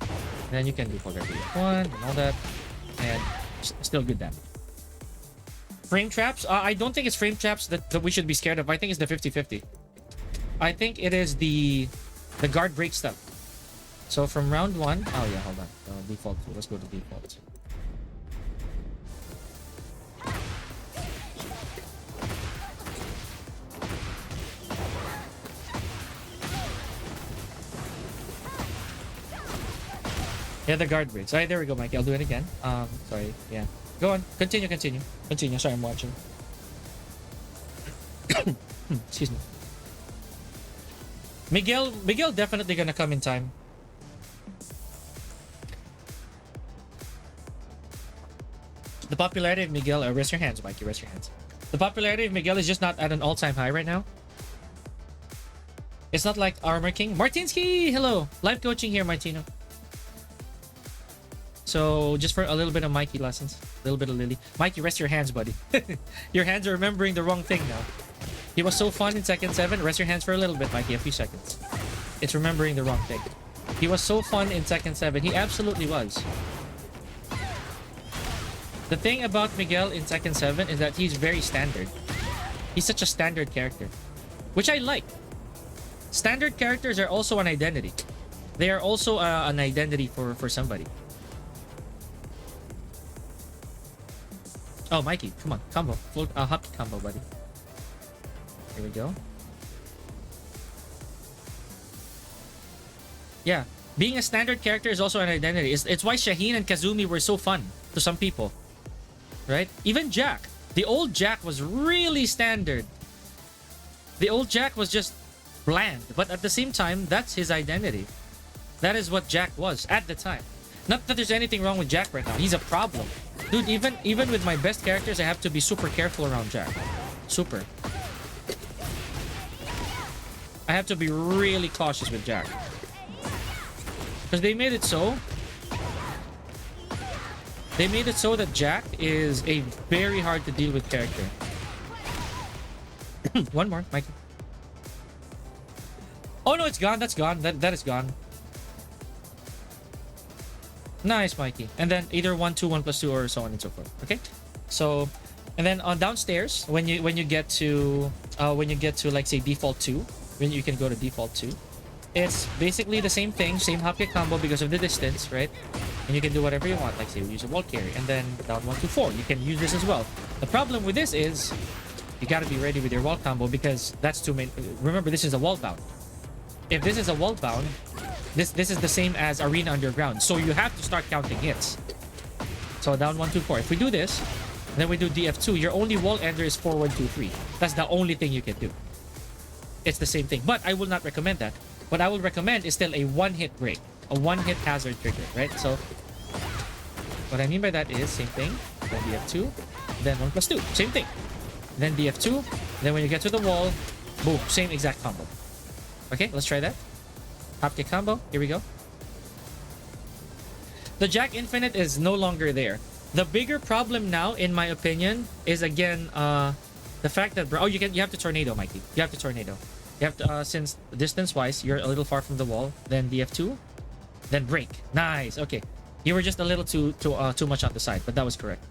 And then you can do forward DF1 and all that. And still good damage. Frame traps? I don't think it's frame traps that we should be scared of. I think it's the 50-50. I think it is the guard break stuff. So from round 1... Oh yeah, hold on. Default 2. Let's go to default. Yeah, the guard breaks. Alright, there we go, Mikey. I'll do it again. Sorry. Yeah. Go on. Continue. Sorry, I'm watching. Excuse me. Miguel definitely gonna come in time. The popularity of Miguel... rest your hands, Mikey. Rest your hands. The popularity of Miguel is just not at an all-time high right now. It's not like Armor King. Martinsky! Hello! Live coaching here, Martino. So, just for a little bit of Mikey lessons. A little bit of Lili. Mikey, rest your hands, buddy. Your hands are remembering the wrong thing now. He was so fun in second 7. Rest your hands for a little bit, Mikey. A few seconds. It's remembering the wrong thing. He was so fun in second 7. He absolutely was. The thing about Miguel in second 7 is that he's very standard. He's such a standard character. Which I like. Standard characters are also an identity. They are also an identity for somebody. Oh, Mikey, come on. Combo. Float, hop combo, buddy. Here we go. Yeah. Being a standard character is also an identity. It's why Shaheen and Kazumi were so fun to some people. Right? Even Jack. The old Jack was really standard. The old Jack was just bland. But at the same time, that's his identity. That is what Jack was at the time. Not that there's anything wrong with Jack right now. He's a problem. Dude, even with my best characters, I have to be super careful around Jack. Super. I have to be really cautious with Jack. Because they made it so... They made it so that Jack is a very hard to deal with character. One more, Mikey. Oh no, it's gone. That's gone. That is gone. Nice, Mikey. And then either 1-2, 1+2, or so on and so forth. Okay. So, and then on downstairs, when you get to like say default 2, when you can go to default 2, it's basically the same thing, same hop kick combo because of the distance, right? And you can do whatever you want, like say use a wall carry, and then down 1-4. You can use this as well. The problem with this is you got to be ready with your wall combo because that's too many. Remember, this is a wall bound. If this is a wall bound, this is the same as Arena Underground. So you have to start counting hits. So down 1-4. If we do this, then we do DF2, your only wall ender is 4-1-2-3. That's the only thing you can do. It's the same thing. But I will not recommend that. What I would recommend is still a one-hit break. A one-hit hazard trigger, right? So what I mean by that is same thing. Then DF2. Then 1+2. Same thing. Then DF2. Then when you get to the wall, boom. Same exact combo. Okay, let's try that. Hop kick combo. Here we go. The Jack Infinite is no longer there. The bigger problem now, in my opinion, is again the fact that you have to tornado, Mikey. You have to tornado. You have to since distance-wise, you're a little far from the wall. Then DF2, then break. Nice. Okay, you were just a little too much on the side, but that was correct.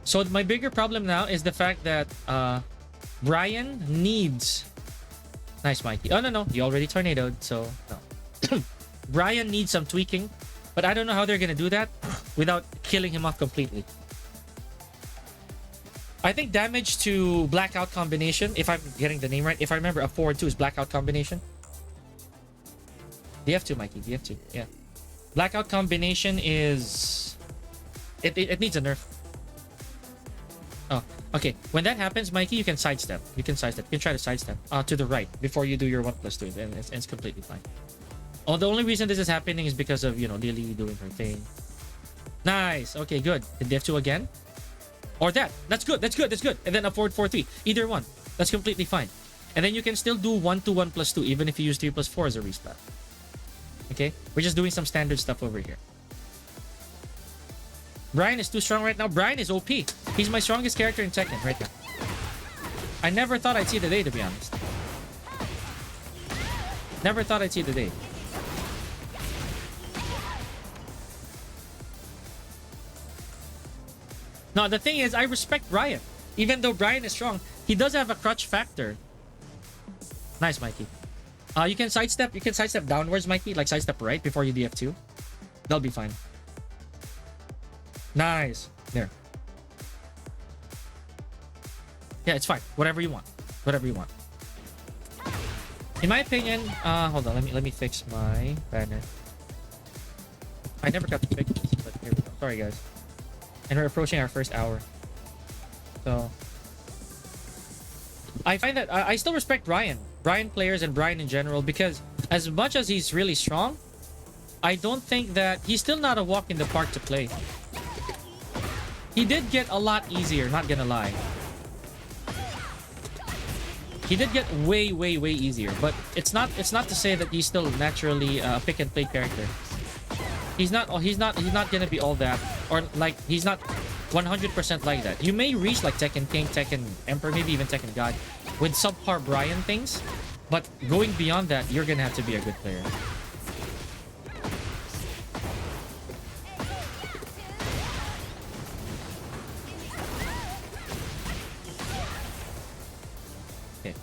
So my bigger problem now is the fact that Brian needs. Nice, Mikey. Oh, no. You already tornadoed, so no. Brian needs some tweaking But I don't know how they're gonna do that without killing him off completely. I think damage to blackout combination, if I'm getting the name right, if I remember, a forward 2 is blackout combination. DF2, Mikey, DF2, yeah. Blackout combination is... It needs a nerf. Oh, okay. When that happens, Mikey, you can sidestep. You can try to sidestep to the right before you do your 1+2, and it's completely fine. Oh, the only reason this is happening is because of, you know, Lili doing her thing. Nice. Okay, good. The DF2 again. Or that. That's good. That's good. That's good. And then a forward 4-3. Either one. That's completely fine. And then you can still do 1-1+2 even if you use 3+4 as a resplat. Okay? We're just doing some standard stuff over here. Brian is too strong right now. Brian is OP. He's my strongest character in Tekken right now. I never thought I'd see the day, to be honest. Never thought I'd see the day. No, the thing is, I respect Brian. Even though Brian is strong, he does have a crutch factor. Nice, Mikey. You can sidestep. You can sidestep downwards, Mikey. Like sidestep right before you DF2. That'll be fine. Nice. There. Yeah, it's fine. Whatever you want. Whatever you want. In my opinion, hold on. Let me fix my banner. I never got to fix this, but here we go. Sorry, guys. And we're approaching our first hour. So I find that I still respect Brian players and Brian in general, because as much as he's really strong, I don't think that he's still not a walk in the park to play. He did get a lot easier, not gonna lie. He did get way easier, but it's not to say that he's still naturally a pick and play character. He's not gonna be all that, or like he's not 100% like that. You may reach like Tekken King, Tekken Emperor, maybe even Tekken God with subpar Brian things, but going beyond that, you're gonna have to be a good player. Okay.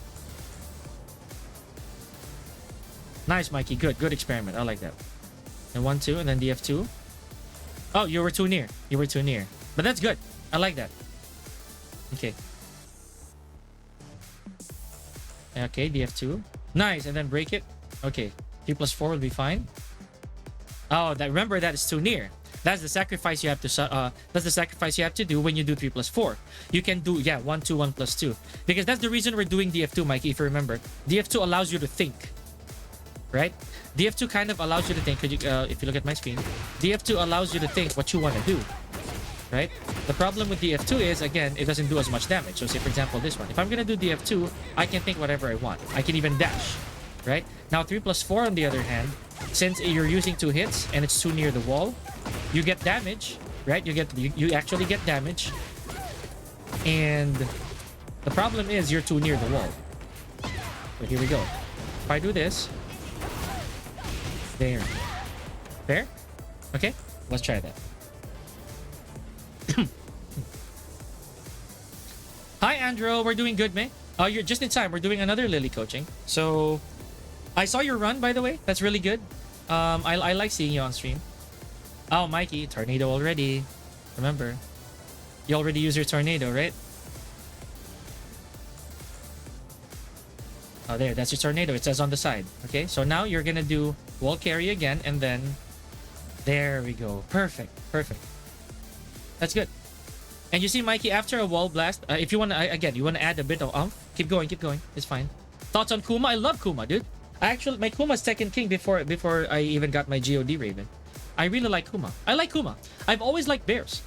Nice, Mikey. Good experiment. I like that. And 1-2, and then DF2. Oh, you were too near. You were too near. But that's good. I like that. Okay. Okay, DF2. Nice, and then break it. Okay. 3+4 will be fine. Oh, remember that is too near. That's the sacrifice you have to that's the sacrifice you have to do when you do 3+4. You can do 1-2, 1+2. Because that's the reason we're doing DF2, Mikey, if you remember. DF2 allows you to think. Right? DF2 kind of allows you to think. Could you, if you look at my screen, DF2 allows you to think what you want to do, right? The problem with DF2 is, again, it doesn't do as much damage. So say, for example, this one. If I'm going to do DF2, I can think whatever I want. I can even dash, right? Now, 3+4, on the other hand, since you're using 2 hits and it's too near the wall, you get damage, right? You actually get damage. And the problem is you're too near the wall. So here we go. If I do this... There. There? Okay, let's try that. Hi, Andrew. We're doing good, man. Oh, you're just in time. We're doing another Lili coaching. So, I saw your run, by the way. That's really good. I like seeing you on stream. Oh, Mikey, tornado already. Remember, you already used your tornado, right? Oh, there. That's your tornado. It says on the side. Okay, so now you're gonna do wall carry again, and then there we go. Perfect. That's good. And you see, Mikey, after a wall blast, if you want to, again, you want to add a bit of keep going. It's fine. Thoughts on Kuma? I love Kuma, dude. My Kuma's Tekken King before I even got my God Raven. I really like Kuma. I like Kuma. I've always liked bears.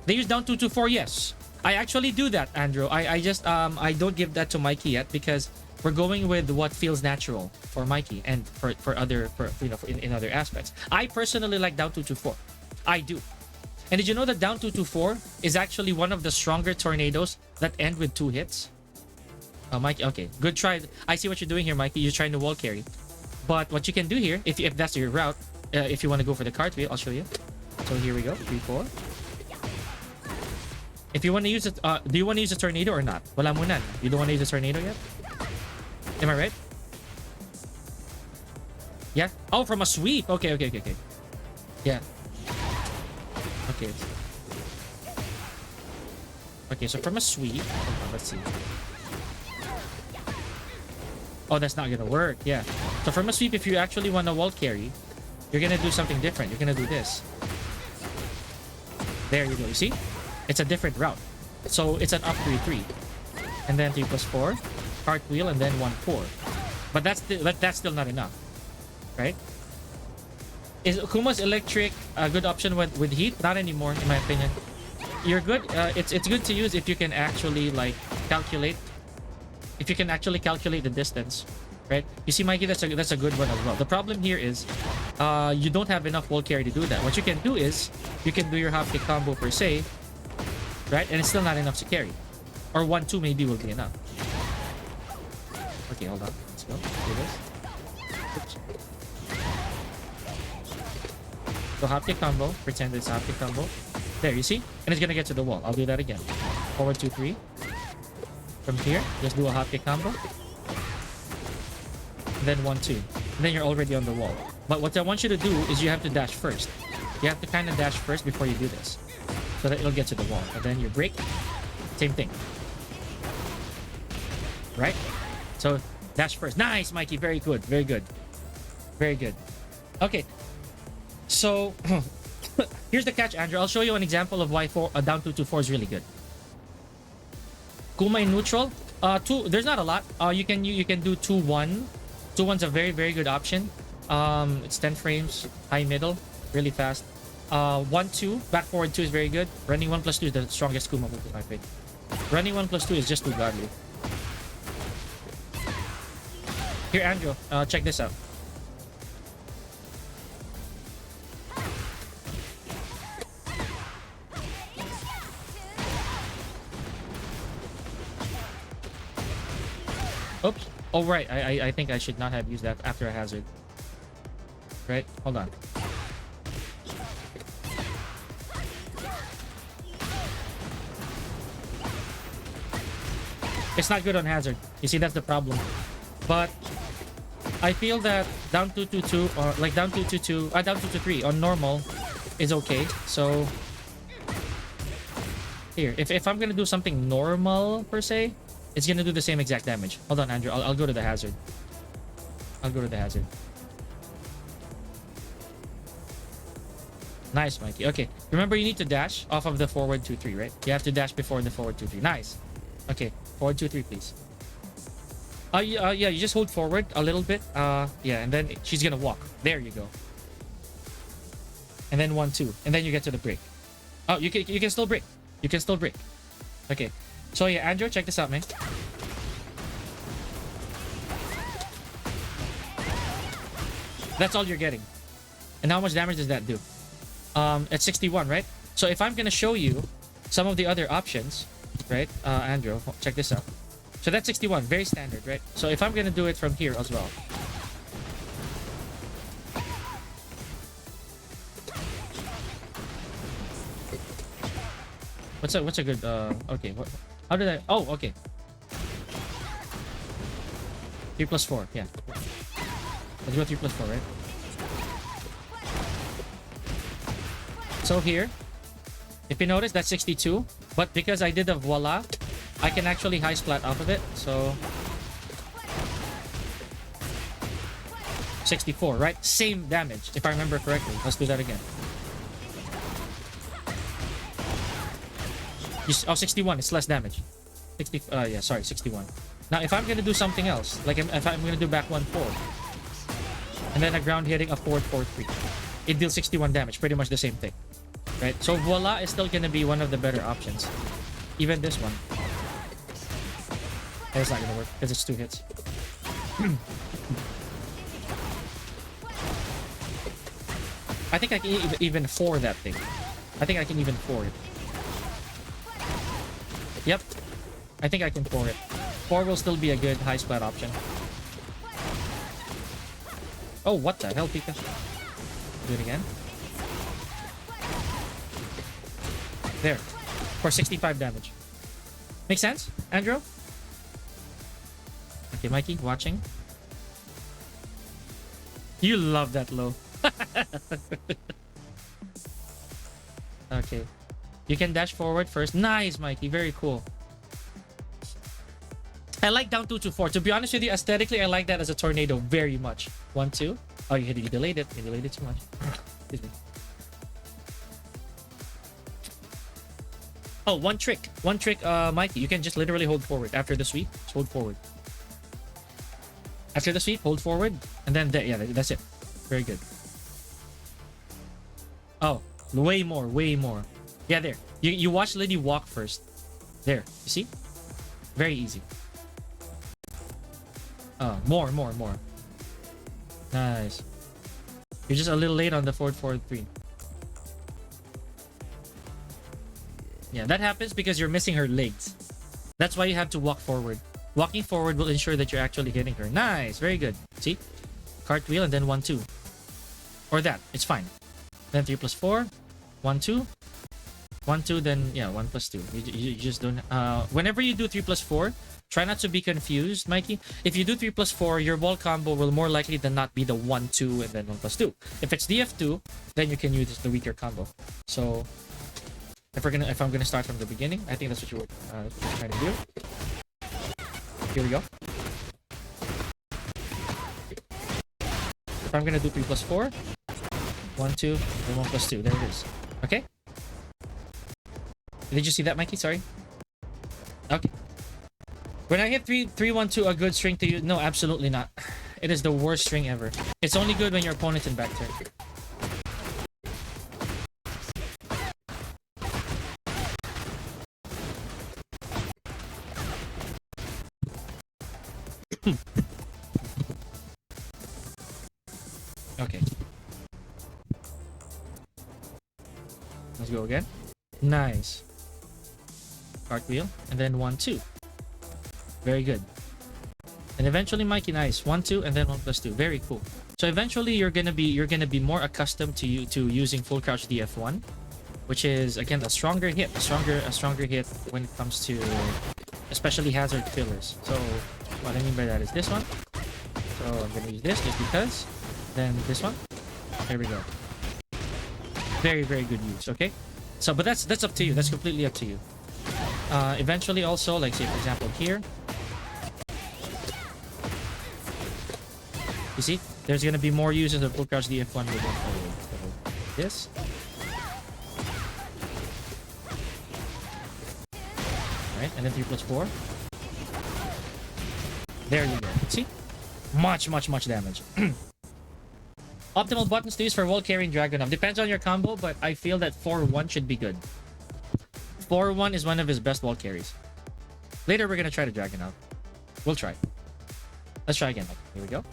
They use down 2-4, yes. I actually do that, Andrew. I just I don't give that to Mikey yet, because we're going with what feels natural for Mikey and for other in other aspects. I personally like down 2-4. I do. And did you know that down 2-4 is actually one of the stronger tornadoes that end with 2 hits? Oh, Mikey, okay, good try. I see what you're doing here, Mikey. You're trying to wall carry, but what you can do here, if that's your route, if you want to go for the cartwheel, I'll show you. So here we go, 3-4. If you want to use it, do you want to use a tornado or not? Wala muna. You don't want to use a tornado yet? Am I right? Yeah? Oh, from a sweep. Okay. Yeah. Okay. Okay, so from a sweep, hold on, let's see. Oh, that's not gonna work. Yeah. So from a sweep, if you actually want a wall carry, you're gonna do something different. You're gonna do this. There you go. You see? It's a different route. So it's an up 3-3, and then 3+4, cartwheel, and then 1-4. But that's still not enough, right? Is Kuma's electric a good option with heat? Not anymore, in my opinion. You're good. It's good to use if you can actually like calculate. If you can actually calculate the distance, right? You see, Mikey, that's a good one as well. The problem here is, you don't have enough wall carry to do that. What you can do is you can do your half kick combo per se, right? And it's still not enough to carry, or 1-2 maybe will be enough. Okay, hold on. Let's go. Do this. Oops. So half kick combo. Pretend it's half kick combo. There, you see? And it's gonna get to the wall. I'll do that again. Forward 2-3. From here, just do a half kick combo. And then 1-2. And then you're already on the wall. But what I want you to do is you have to dash first. You have to kind of dash first before you do this, so that it'll get to the wall. And then you break. Same thing. Right? So dash first. Nice, Mikey. Very good. Very good. Very good. Okay. So here's the catch, Andrew. I'll show you an example of why down 2-4 is really good. Kuma in neutral. There's not a lot. You can do 2-1. 2-1's a very, very good option. It's 10 frames, high middle, really fast. 1-2, back forward 2 is very good. Running 1+2 is the strongest Kuma move in my opinion. Running 1+2 is just too godly. Here, Andrew, check this out. Oops. Oh, right. I think I should not have used that after a hazard. Right? Hold on. It's not good on hazard. You see, that's the problem. But I feel that down 2-2-2 or like down 2-2-2, down 2-3 on normal is okay. So here, if I'm gonna do something normal per se, it's gonna do the same exact damage. Hold on, Andrew. I'll go to the hazard. I'll go to the hazard. Nice, Mikey. Okay. Remember, you need to dash off of the forward 2-3, right? You have to dash before the forward 2-3. Nice. Okay. Forward 2-3, please. Yeah, you just hold forward a little bit. Yeah, and then she's gonna walk. There you go. And then 1-2. And then you get to the break. Oh, you can still break. You can still break. Okay. So yeah, Andrew, check this out, man. That's all you're getting. And how much damage does that do? At 61, right? So if I'm gonna show you some of the other options, right? Andrew, check this out. So that's 61, very standard, right? So if I'm gonna do it from here as well. What's a good okay, how did I okay. 3+4, yeah. Let's go 3+4, right? So here, if you notice, that's 62, but because I did a voila, I can actually high splat off of it. So 64, right? Same damage, if I remember correctly. Let's do that again. Oh, 61, it's less damage. 60, yeah, sorry, 61. Now, if I'm gonna do something else, like if I'm gonna do back 1-4, and then a ground hitting a forward 4-3, it deals 61 damage, pretty much the same thing, right? So voila is still gonna be one of the better options. Even this one. It's not gonna work because it's 2 hits. I think I can even 4 that thing. I think I can even 4 it. Yep. I think I can 4 it. 4 will still be a good high splat option. Oh, what the hell, Pika? Do it again. There. For 65 damage. Make sense, Andrew? Okay, Mikey, watching. You love that low. Okay. You can dash forward first. Nice, Mikey. Very cool. I like down 2-4. To be honest with you, aesthetically, I like that as a tornado very much. 1-2. Oh, you delayed it. You delayed it too much. Excuse me. Oh, one trick, Mikey. You can just literally hold forward after the sweep. Just hold forward. After the sweep, hold forward, and then yeah, that's it. Very good. Oh, way more, way more. Yeah, there. You watch Lili walk first. There. You see? Very easy. More. Nice. You're just a little late on the 4-4-3. Yeah, that happens because you're missing her legs. That's why you have to walk forward. Walking forward will ensure that you're actually hitting her. Nice, very good. See? Cartwheel and then 1-2. Or that, it's fine. Then 3+4, 1-2. 1-2, then yeah, 1+2. You just don't. Whenever you do 3+4, try not to be confused, Mikey. If you do 3+4, your wall combo will more likely than not be the 1-2 and then 1+2. If it's DF2, then you can use the weaker combo. So if I'm gonna start from the beginning, I think that's what you're trying to do. Here we go. If I'm gonna do 3+4, 1-2, then 1+2. There it is. Okay. Did you see that, Mikey? Sorry. Okay. When I hit 3-1-2, a good string to use? No, absolutely not. It is the worst string ever. It's only good when your opponent's in back turn. Okay. Let's go again. Nice. Cartwheel and then 1-2. Very good. And eventually, Mikey, nice. 1-2 and then 1+2. Very cool. So eventually you're gonna be more accustomed to using full crouch DF1, which is again a stronger hit, a stronger hit when it comes to especially hazard fillers. So what I mean by that is this one. So I'm gonna use this just because. Then this one. There we go. Very, very good use. Okay. So but that's up to you. That's completely up to you. Eventually also, like say for example here. You see? There's gonna be more uses of full crouch DF1 moving forward. So this. Alright, and then 3+4. There you go. See? Much damage. Optimal buttons to use for wall carrying Dragunov. Depends on your combo, but I feel that 4-1 should be good. 4-1 is one of his best wall carries. Later, we're gonna try to Dragunov. We'll try. Let's try again. Here we go.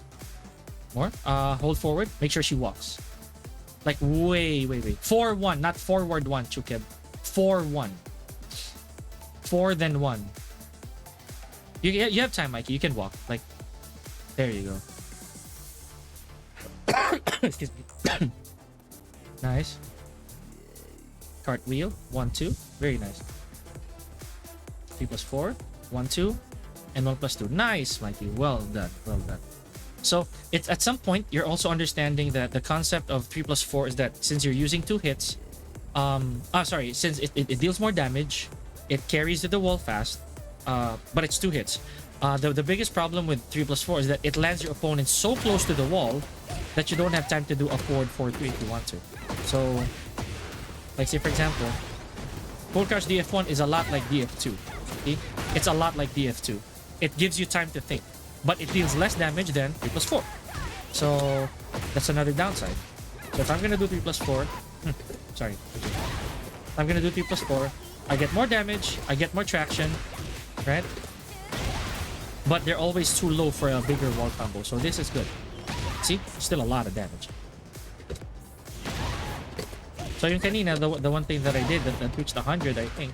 More. Hold forward. Make sure she walks. Like way. 4-1, not forward 1, Chukeb. 4-1. 4 then 1. You have time, Mikey. You can walk. Like, there you go. Excuse me. Nice. Cartwheel. 1-2. Very nice. 3+4. 1-2. And 1+2. Nice, Mikey. Well done. Well done. So it's at some point you're also understanding that the concept of 3+4 is that since you're using 2 hits, since it deals more damage, it carries to the wall fast, but it's 2 hits. The biggest problem with 3+4 is that it lands your opponent so close to the wall that you don't have time to do a forward 4-3 if you want to. So, like say for example, full crouch DF1 is a lot like DF2. See? It's a lot like DF2. It gives you time to think, but it deals less damage than 3+4. So that's another downside. So if I'm gonna do 3+4, sorry, I'm gonna do 3+4. I get more damage, I get more traction, right? But they're always too low for a bigger wall combo. So this is good. See? Still a lot of damage. So yung kanina, the one thing that I did that reached 100, I think.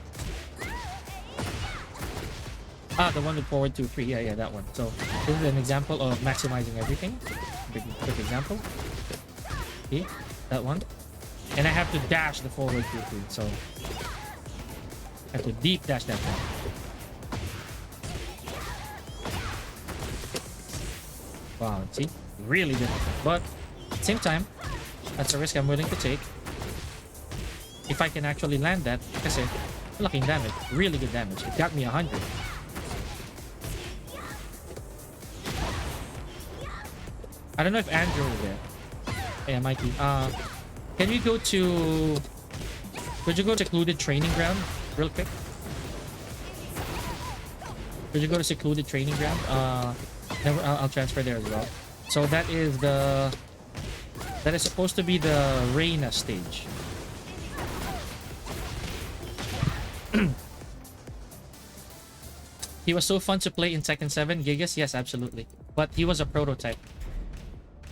The one with forward 2-3. Yeah, that one. So this is an example of maximizing everything. Quick example. See? That one. And I have to dash the forward 2-3. So I have to deep dash that one. Wow, see? Really difficult. But at the same time, that's a risk I'm willing to take. If I can actually land that, kasi malaking damage, really good damage. It got me 100. I don't know if Andrew is there. Yeah, Mikey. Can we go to... Could you go to secluded training ground real quick? Could you go to secluded training ground? I'll transfer there as well. So that is the... That is supposed to be the Reina stage. He was so fun to play in Tekken 7, Gigas? Yes, absolutely. But he was a prototype.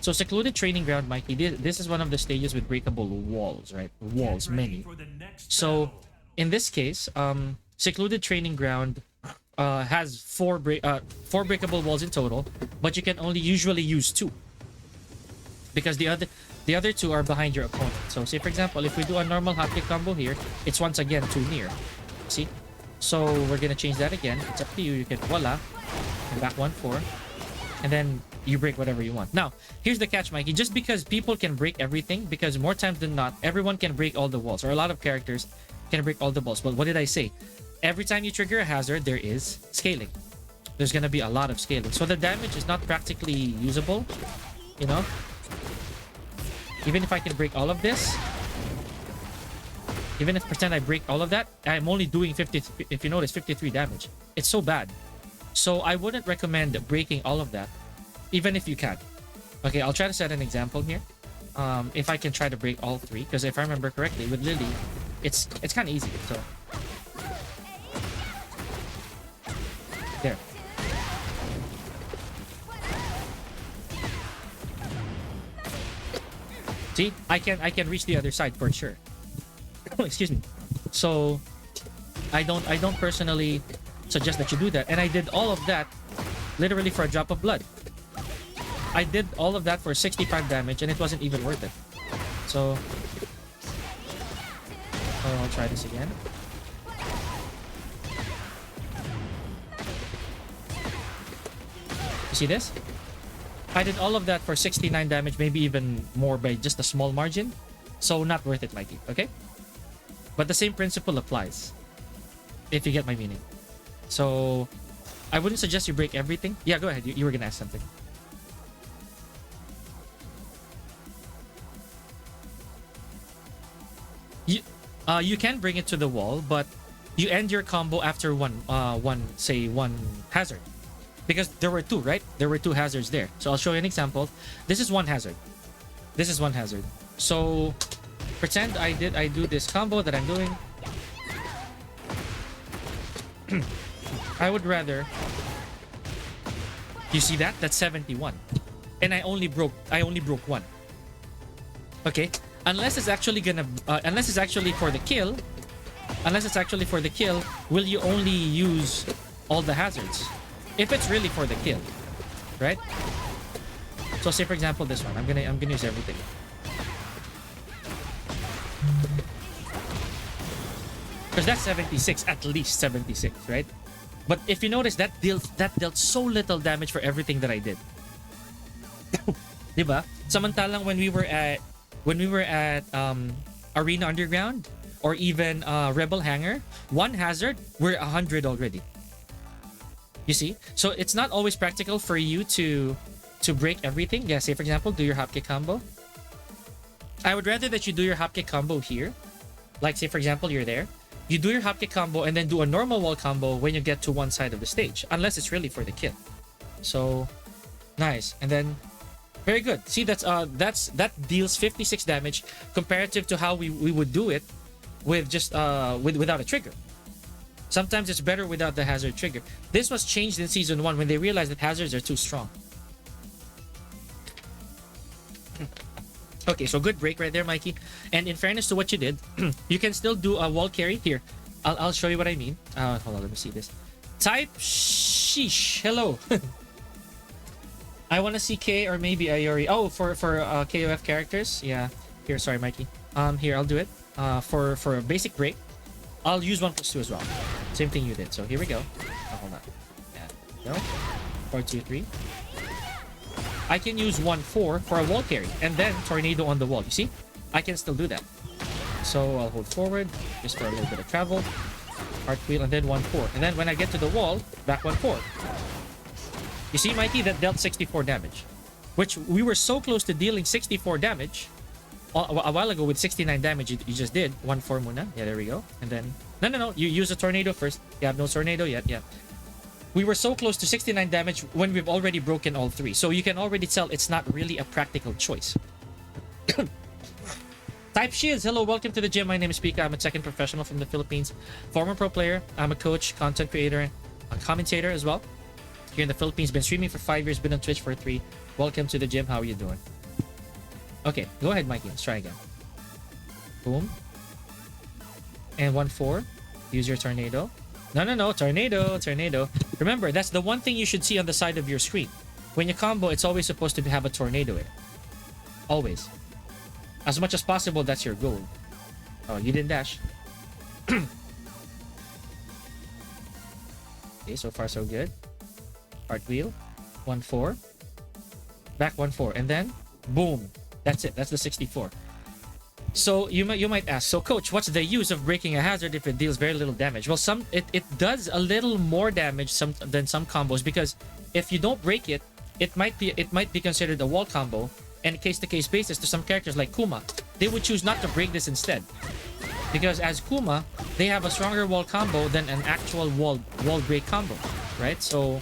So secluded training ground, Mikey, this is one of the stages with breakable walls, right? Walls, many. So in this case, secluded training ground has four breakable walls in total, but you can only usually use 2. Because the other 2 are behind your opponent. So say for example, if we do a normal hot kick combo here, it's once again too near. See? So we're gonna change that again. It's up to you. You can voila, and back 1-4, and then you break whatever you want. Now, here's the catch, Mikey. Just because people can break everything, because more times than not, everyone can break all the walls, or a lot of characters can break all the walls. But what did I say? Every time you trigger a hazard, there is scaling. There's gonna be a lot of scaling. So the damage is not practically usable, you know? Even if I can break all of this, even if pretend I break all of that, I'm only doing 50, if you notice, 53 damage. It's so bad. So I wouldn't recommend breaking all of that, even if you can. Okay, I'll try to set an example here. If I can try to break all 3, because if I remember correctly, with Lili, it's kind of easy. So there. See, I can reach the other side for sure. Excuse me. So I don't personally suggest that you do that. And I did all of that literally for a drop of blood. I did all of that for 65 damage and it wasn't even worth it. So I'll try this again. You see this? I did all of that for 69 damage, maybe even more by just a small margin. So not worth it, Mikey, okay? But the same principle applies, if you get my meaning. So I wouldn't suggest you break everything. Yeah, go ahead. You were gonna ask something. You can bring it to the wall, but you end your combo after one hazard. Because there were 2, right? There were 2 hazards there. So I'll show you an example. This is one hazard. This is one hazard. So pretend I do this combo that I'm doing. I would rather... You see that? That's 71. And I only broke 1. Okay? Unless it's actually gonna... unless it's actually for the kill... Unless it's actually for the kill, will you only use all the hazards? If it's really for the kill, right? So say for example this one, I'm gonna use everything. Because that's 76, at least 76, right? But if you notice, that dealt so little damage for everything that I did. Diba? Samantalang when we were at Arena Underground or even Rebel Hangar, one hazard, we're 100 already. You see? So it's not always practical for you to break everything. Yeah, say for example, do your hopkick combo. I would rather that you do your hopkick combo here. Like say for example, you're there. You do your hopkick combo and then do a normal wall combo when you get to one side of the stage. Unless it's really for the kill. So, nice. And then, very good. See, that deals 56 damage comparative to how we would do it with just without a trigger. Sometimes it's better without the hazard trigger. This was changed in Season 1 when they realized that hazards are too strong. Okay, so good break right there, Mikey. And in fairness to what you did, you can still do a wall carry. Here, I'll show you what I mean. Hold on, let me see this. Type sheesh. Hello. I want to see K or maybe Ayori. Oh, for KOF characters. Yeah. Here, sorry, Mikey. Here, I'll do it. For a basic break, I'll use 1+2 as well. Same thing you did. So here we go. Oh, hold on. Yeah. No. 4, 2, 3. I can use 1-4 for a wall carry and then tornado on the wall. You see? I can still do that. So I'll hold forward just for a little bit of travel. Cartwheel and then 1-4. And then when I get to the wall, back 1-4. You see, Mikey, that dealt 64 damage. Which we were so close to dealing 64 damage a while ago with 69 damage you just did. 1-4 muna. Yeah, there we go. And then... No. You use a tornado first. You have no tornado yet. Yeah. We were so close to 69 damage when we've already broken all three. So you can already tell it's not really a practical choice. Type Shields, hello, welcome to the gym. My name is Pika. I'm a second professional from the Philippines. Former pro player. I'm a coach, content creator, a commentator as well. Here in the Philippines. Been streaming for 5 years. Been on Twitch for 3. Welcome to the gym. How are you doing? Okay, go ahead, Mikey. Let's try again. Boom. And 1-4. Use your tornado. No. Tornado. Remember, that's the one thing you should see on the side of your screen. When you combo, it's always supposed to have a tornado in it. Always. As much as possible, that's your goal. Oh, you didn't dash. Okay, so far so good. Cartwheel. 1-4. Back 1-4. And then, boom. That's it. That's the 64. So you might ask, so coach, what's the use of breaking a hazard if it deals very little damage? Well, it does a little more damage than some combos, because if you don't break it, it might be considered a wall combo. And case-to-case basis, to some characters like Kuma, they would choose not to break this instead, because as Kuma, they have a stronger wall combo than an actual wall break combo, right? So,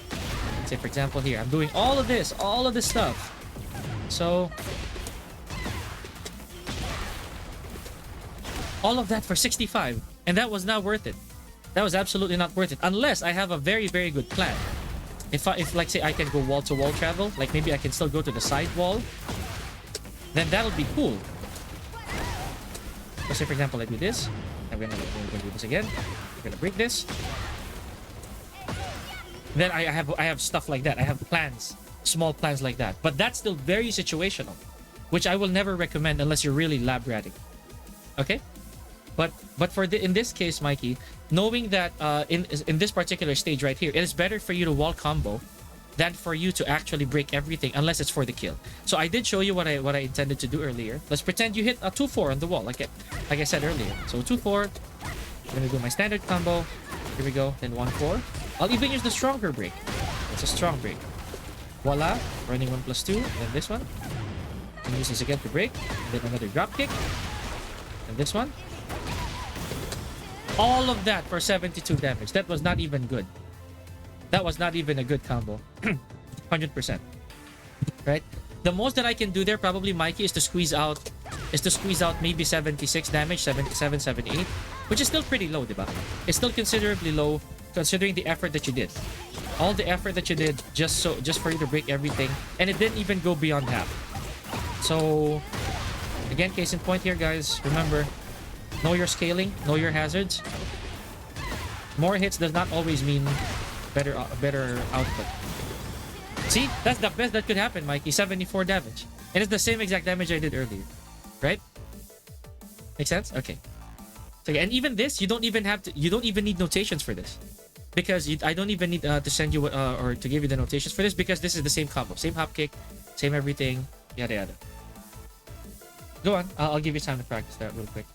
say for example here, I'm doing all of this stuff. So, all of that for 65, and that was not worth it. That was absolutely not worth it, unless I have a very, very good plan. If like say I can go wall to wall travel, like maybe I can still go to the side wall, then that'll be cool. Let's say for example I do this. I'm gonna do this again. I'm gonna break this. Then I have stuff like that. I have plans, small plans like that. But that's still very situational, which I will never recommend unless you're really lab ratting. Okay? But in this case, Mikey, knowing that in this particular stage right here, it is better for you to wall combo than for you to actually break everything, unless it's for the kill. So I did show you what I intended to do earlier. Let's pretend you hit a 2-4 on the wall, like I said earlier. So 2-4. I'm gonna do my standard combo. Here we go. Then 1-4. I'll even use the stronger break. It's a strong break. Voila. Running 1+2. Then this one. And use this again to break. And then another drop kick. And this one. All of that for 72 damage. That was not even good. That was not even a good combo. 100%. Right? The most that I can do there probably, Mikey, is to squeeze out maybe 76 damage, 77, 78, which is still pretty low, diba? It's still considerably low considering the effort that you did. All the effort that you did just for you to break everything, and it didn't even go beyond half. So again, case in point here, guys, remember, know your scaling, know your hazards. More hits does not always mean better output. See, that's the best that could happen, Mikey. 74 damage, and it's the same exact damage I did earlier, right? Make sense? Okay. So, and even this, you don't even need notations for this, because I don't even need to send you or to give you the notations for this, because this is the same combo, same hop kick, same everything, yada yada. Go on. I'll give you time to practice that real quick.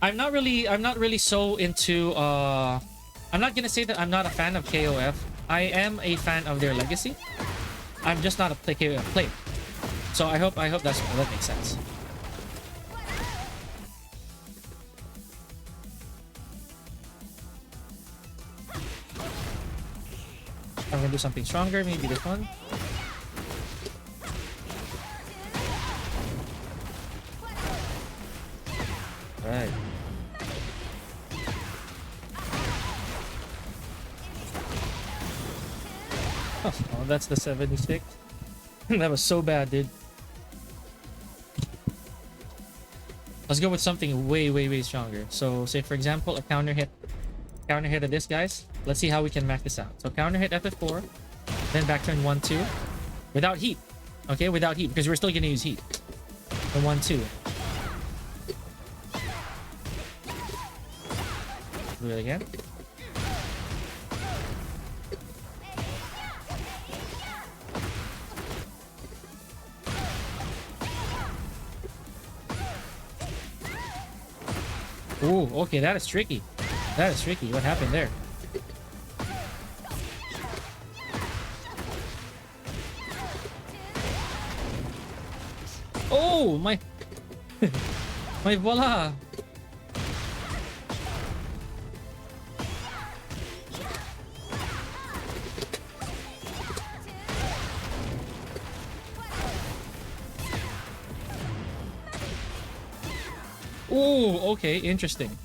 I'm not really so into I'm not gonna say that I'm not a fan of KOF. I am a fan of their legacy. I'm just not a KOF player. So I hope that makes sense. I'm gonna do something stronger, maybe this one. Right. Oh, that's the 76. That was so bad, dude. Let's go with something way, way, way stronger. So, say for example, a counter hit of this, guys. Let's see how we can max this out. So, counter hit FF4, then back turn 1-2, without heat. Okay, without heat, because we're still gonna use heat. The 1-2. Do it again. Ooh, okay, that is tricky. That is tricky. What happened there? Oh, my... my voila! Oh, okay, interesting.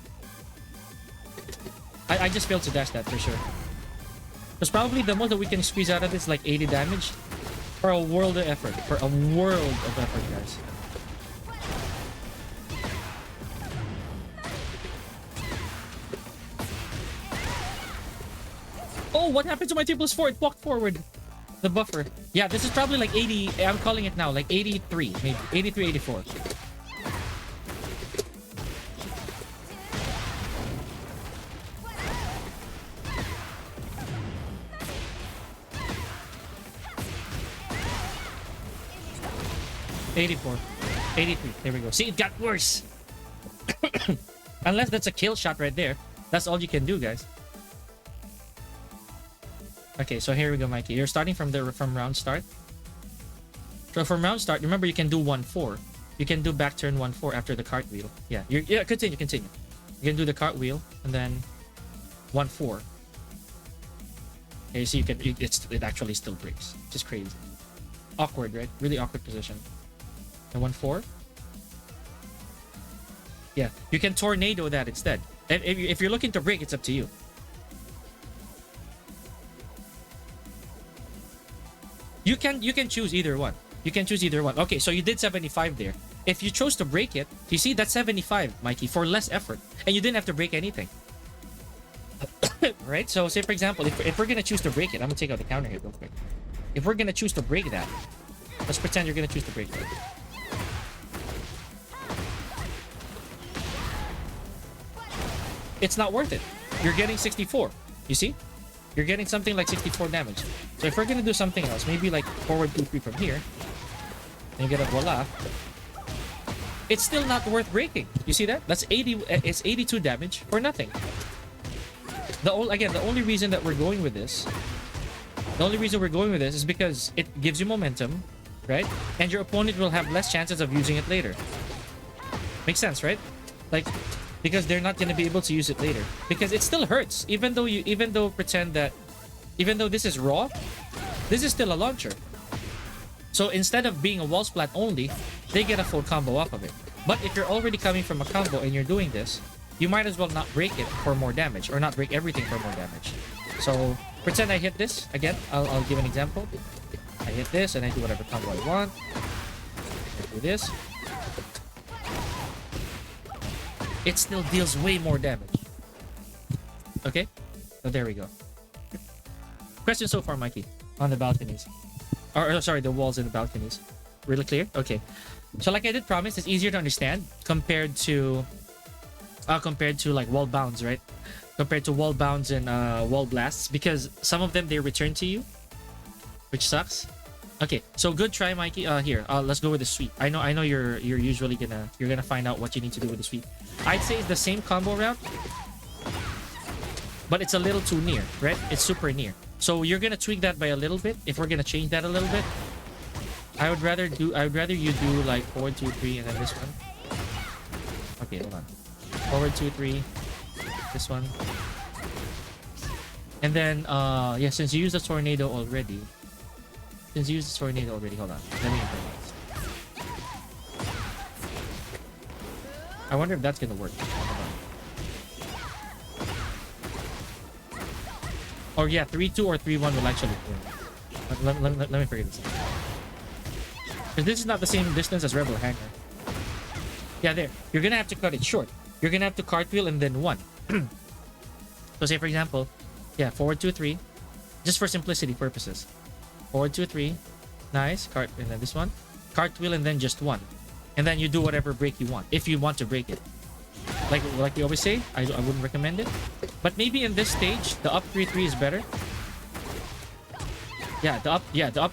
I just failed to dash that for sure. Because probably the most that we can squeeze out of this is like 80 damage. For a world of effort. For a world of effort, guys. Oh, what happened to my 2+4? It walked forward. The buffer. Yeah, this is probably like 80. I'm calling it now. Like 83, maybe. 83, 84. $84. 83. There we go. See, it got worse. Unless that's a kill shot right there. That's all you can do, guys. Okay, so here we go, Mikey. You're starting from round start. So from round start, remember you can do 1-4. You can do back turn 1-4 after the cartwheel. Yeah, continue. You can do the cartwheel and then 1-4. Okay, so you can it actually still breaks. Just crazy. Awkward, right? Really awkward position. And 1-4. Yeah, you can tornado that instead. And if you're looking to break, it's up to you. You can choose either one. You can choose either one. Okay, so you did 75 there. If you chose to break it, you see that's 75, Mikey, for less effort, and you didn't have to break anything. Right? So say for example, if we're gonna choose to break it, I'm gonna take out the counter hit real quick. If we're gonna choose to break that, let's pretend you're gonna choose to break that. It's not worth it. You're getting 64. You see? You're getting something like 64 damage. So if we're gonna do something else, maybe like forward 2-3 from here, and you get a voila, it's still not worth breaking. You see that? That's 80. It's 82 damage for nothing. The only reason that we're going with this, is because it gives you momentum, right? And your opponent will have less chances of using it later. Makes sense, right? Like, because they're not going to be able to use it later, because it still hurts. Even though this is raw, this is still a launcher. So instead of being a wall splat only, they get a full combo off of it. But if you're already coming from a combo and you're doing this, you might as well not break it for more damage, or not break everything for more damage. So pretend I hit this again. I'll give an example. I hit this and I do whatever combo I want. I do this. It still deals way more damage. Okay? So there we go. Question so far, Mikey, on the balconies. Or sorry, the walls and the balconies. Really clear? Okay. So like I did promise, it's easier to understand compared to like wall bounds, right? Compared to wall bounds and wall blasts, because some of them they return to you, which sucks. Okay, so good try, Mikey. Here, let's go with the sweep. I know you're usually gonna find out what you need to do with the sweep. I'd say it's the same combo route, but it's a little too near, right? It's super near. So you're gonna tweak that by a little bit. If we're gonna change that a little bit, I would rather you do like forward 2-3 and then this one. Okay, hold on. Forward 2-3, this one, and then yeah. Since you used the tornado already. Hold on. Let me improvise. I wonder if that's gonna work. Hold on. Or yeah, 3-2 or 3-1 will actually work. Let me figure this out. Because this is not the same distance as Rebel Hangar. Yeah, there. You're gonna have to cut it short. You're gonna have to cartwheel and then 1. So say for example, yeah, forward 2-3, just for simplicity purposes. Forward 2-3, nice. And then this one, cartwheel and then just 1, and then you do whatever break you want if you want to break it. Like we always say, I wouldn't recommend it, but maybe in this stage the up 3-3 is better. Yeah, the up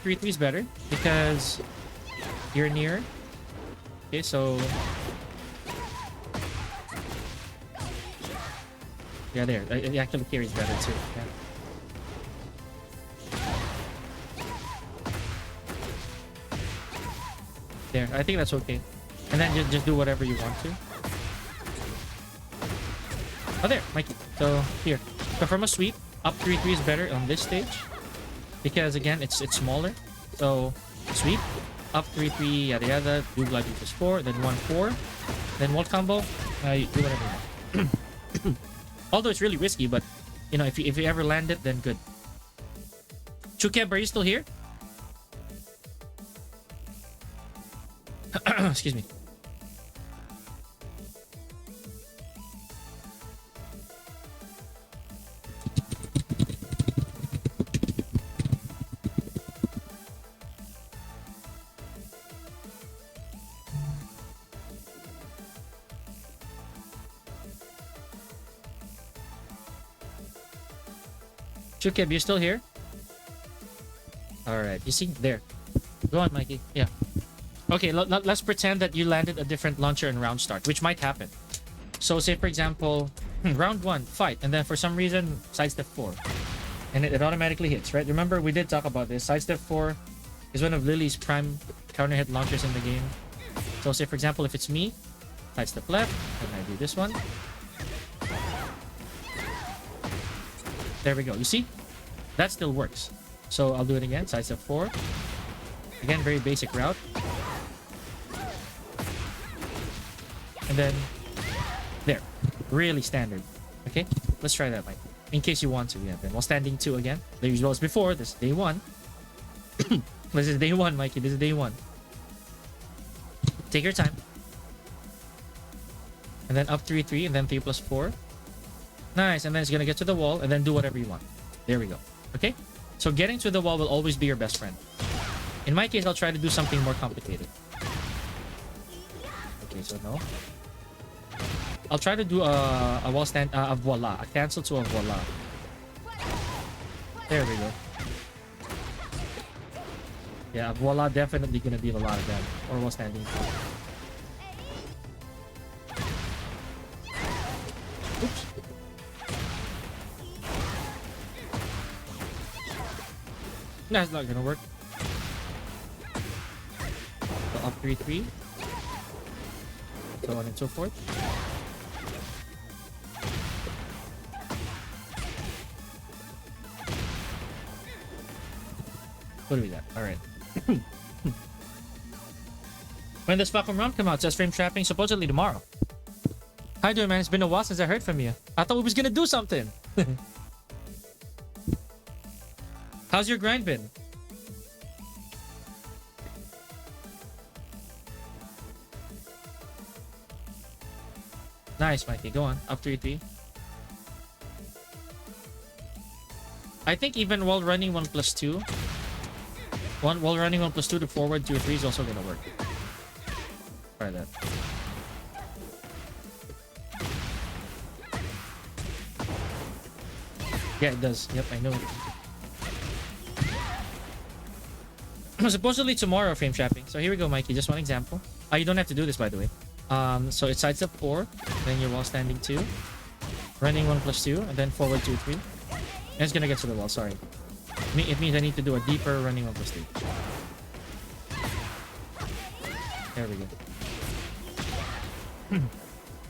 3-3 is better because you're near. Okay, so Yeah, there. It actually carries better too. Yeah. There. I think that's okay. And then just do whatever you want to. Oh, there, Mikey. So here. So from a sweep, up 3-3 is better on this stage because again, it's smaller. So sweep, up 3-3, yada yada. Do glide plus 4, then 1-4, then wall combo. You do whatever you want. Although it's really risky, but you know, if you ever land it, then good. Chukeb, are you still here? Excuse me. Chukeb, you still here? Alright, you see? There. Go on, Mikey. Yeah. Okay, let's pretend that you landed a different launcher in round start, which might happen. So say, for example, round 1, fight, and then for some reason, sidestep 4. And it automatically hits, right? Remember, we did talk about this. Sidestep 4 is one of Lili's prime counter hit launchers in the game. So say, for example, if it's me, sidestep left, and I do this one. There we go. You see? That still works. So I'll do it again. Sidestep 4. Again, very basic route. And then there. Really standard. Okay? Let's try that, Mike. In case you want to. Yeah, then while standing 2 again. There you go as before. This is day 1. This is day 1, Mikey. This is day 1. Take your time. And then up 3-3 and then 3+4. Nice, and then it's gonna get to the wall and then do whatever you want. There we go. Okay? So getting to the wall will always be your best friend. In my case, I'll try to do something more complicated. Okay, so no. I'll try to do a wall stand, a voila. A cancel to a voila. There we go. Yeah, a voila definitely gonna deal a lot of damage. Or wall standing. Oops. That's not gonna work. So up 3-3. So on and so forth. What do we got? Alright. When does Falcon Round come out? Says frame trapping supposedly tomorrow. How you doing, man? It's been a while since I heard from you. I thought we was gonna do something. How's your grind been? Nice, Mikey. Go on. Up 3-3. I think even while running 1+2, while running 1+2 to forward 2-3 is also gonna work. Try that. Yeah, it does. Yep, I know. Supposedly tomorrow frame trapping. So here we go, Mikey. Just one example. You don't have to do this, by the way. So it's sidestep 4, then you're wall standing 2, running 1+2, and then forward 2-3. And it's gonna get to the wall. Sorry. It means I need to do a deeper running 1+2. There we go.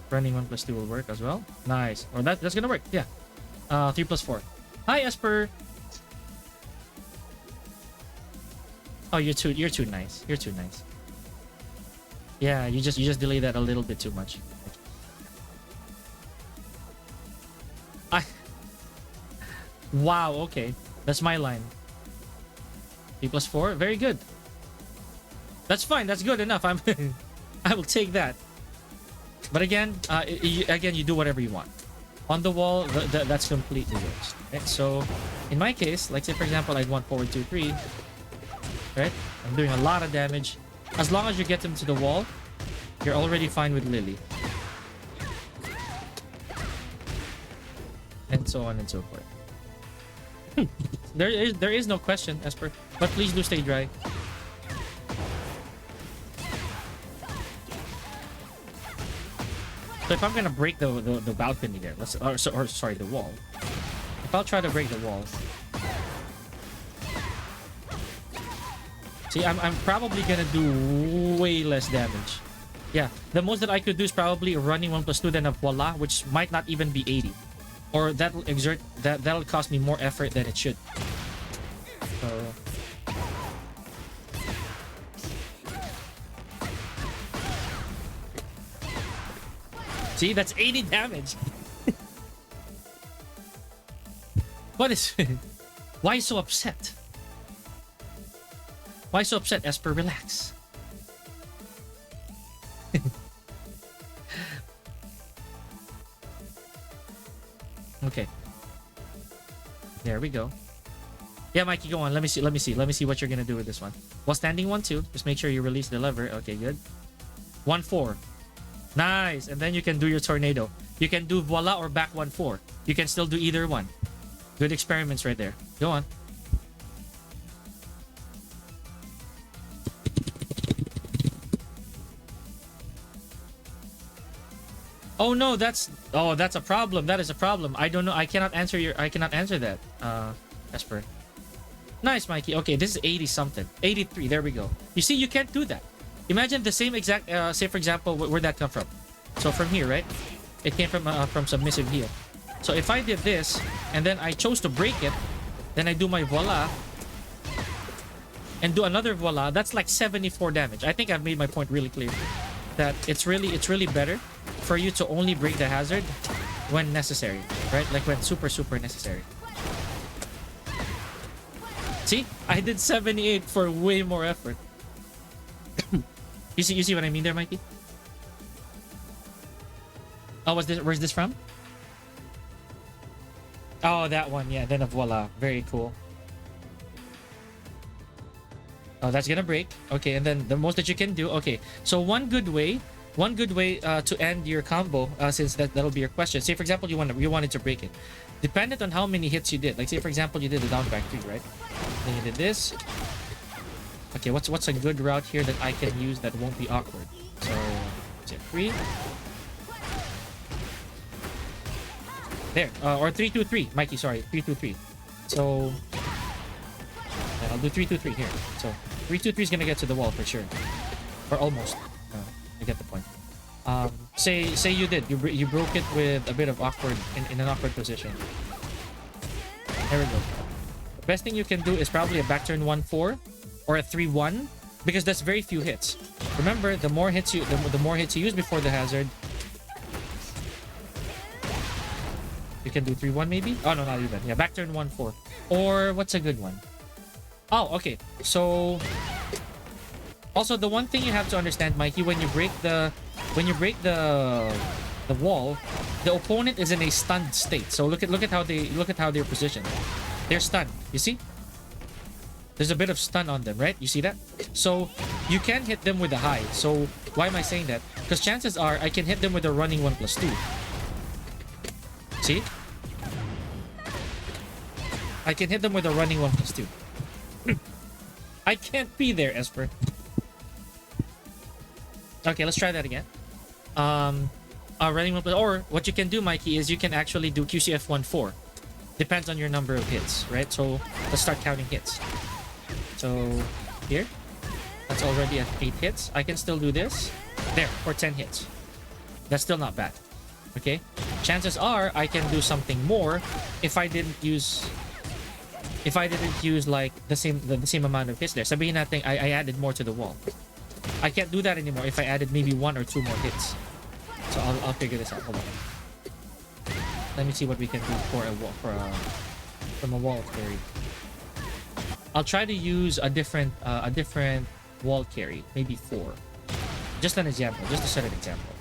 Running 1+2 will work as well. Nice. Or that's gonna work. Yeah. 3+4. Hi, Esper. Oh, you're too nice. You're too nice. Yeah, you just delay that a little bit too much. Wow, okay. That's my line. 3+4, very good. That's fine, that's good enough. I will take that. But again, you do whatever you want. On the wall, that's completely yours. Okay? So, in my case, like say for example, I'd want forward 2-3. Right? I'm doing a lot of damage. As long as you get them to the wall, you're already fine with Lili. And so on and so forth. There is no question, Esper. But please do stay dry. So if I'm gonna break the balcony there, or sorry, the wall. If I'll try to break the wall. See, I'm probably gonna do way less damage. Yeah, the most that I could do is probably running 1+2, then a voila, which might not even be 80. Or that'll cost me more effort than it should. So see, that's 80 damage. What is why so upset? Why so upset, Esper? Relax. Okay. There we go. Yeah, Mikey, go on. Let me see what you're gonna do with this one. While standing 1-2, just make sure you release the lever. Okay, good. 1-4. Nice. And then you can do your tornado. You can do voila or back 1-4. You can still do either one. Good experiments right there. Go on. Oh no, that's a problem. That is a problem. I don't know. I cannot answer that. Esper. Nice, Mikey. Okay, this is 80 something. 83. There we go. You see, you can't do that. Imagine the same exact say for example, where'd that come from? So from here, right? It came from submissive heel. So if I did this and then I chose to break it, then I do my voila and do another voila, that's like 74 damage. I think I've made my point really clear that it's really better for you to only break the hazard when necessary, right? Like when super necessary. See, I did 78 for way more effort. You see what I mean there, Mikey? Oh, where's this from? Oh, that one. Yeah, then a voila. Very cool. Oh, that's gonna break. Okay, and then the most that you can do. Okay, so one good way to end your combo, since that'll be your question. Say for example, you wanted to break it. Dependent on how many hits you did. Like say for example, you did the down back 3, right? Then you did this. Okay, what's a good route here that I can use that won't be awkward? So, is it 3? There, or 3-2-3, Mikey. Sorry, 3-2-3. So, then I'll do 3-2-3 here. So, 3-2-3 is gonna get to the wall for sure, or almost. I get the point. Say you did. You broke it with a bit of awkward in an awkward position. There we go. The best thing you can do is probably a back turn 1-4 or a 3-1 because that's very few hits. Remember, the more hits you use before the hazard. You can do 3-1 maybe? Oh no, not even. Yeah, back turn 1-4. Or what's a good one? Oh, okay. So also the one thing you have to understand, Mikey, when you break the wall, the opponent is in a stunned state. So look at how they're positioned. They're stunned. You see? There's a bit of stun on them, right? You see that? So you can hit them with a high. So why am I saying that? Because chances are I can hit them with a running 1+2. See? I can hit them with a running 1+2. I can't be there, Esper. Okay, let's try that again. Running 1+, or what you can do, Mikey, is you can actually do QCF 1-4. Depends on your number of hits, right? So let's start counting hits. So here, that's already at 8 hits. I can still do this. There, for 10 hits. That's still not bad. Okay? Chances are I can do something more if I didn't use like the same amount of hits there. Sabihin natin I added more to the wall. I can't do that anymore if I added maybe 1 or 2 more hits. So I'll figure this out. Hold on. Let me see what we can do for a wall from a wall carry. I'll try to use a different wall carry, maybe 4. Just an example, just to set an example.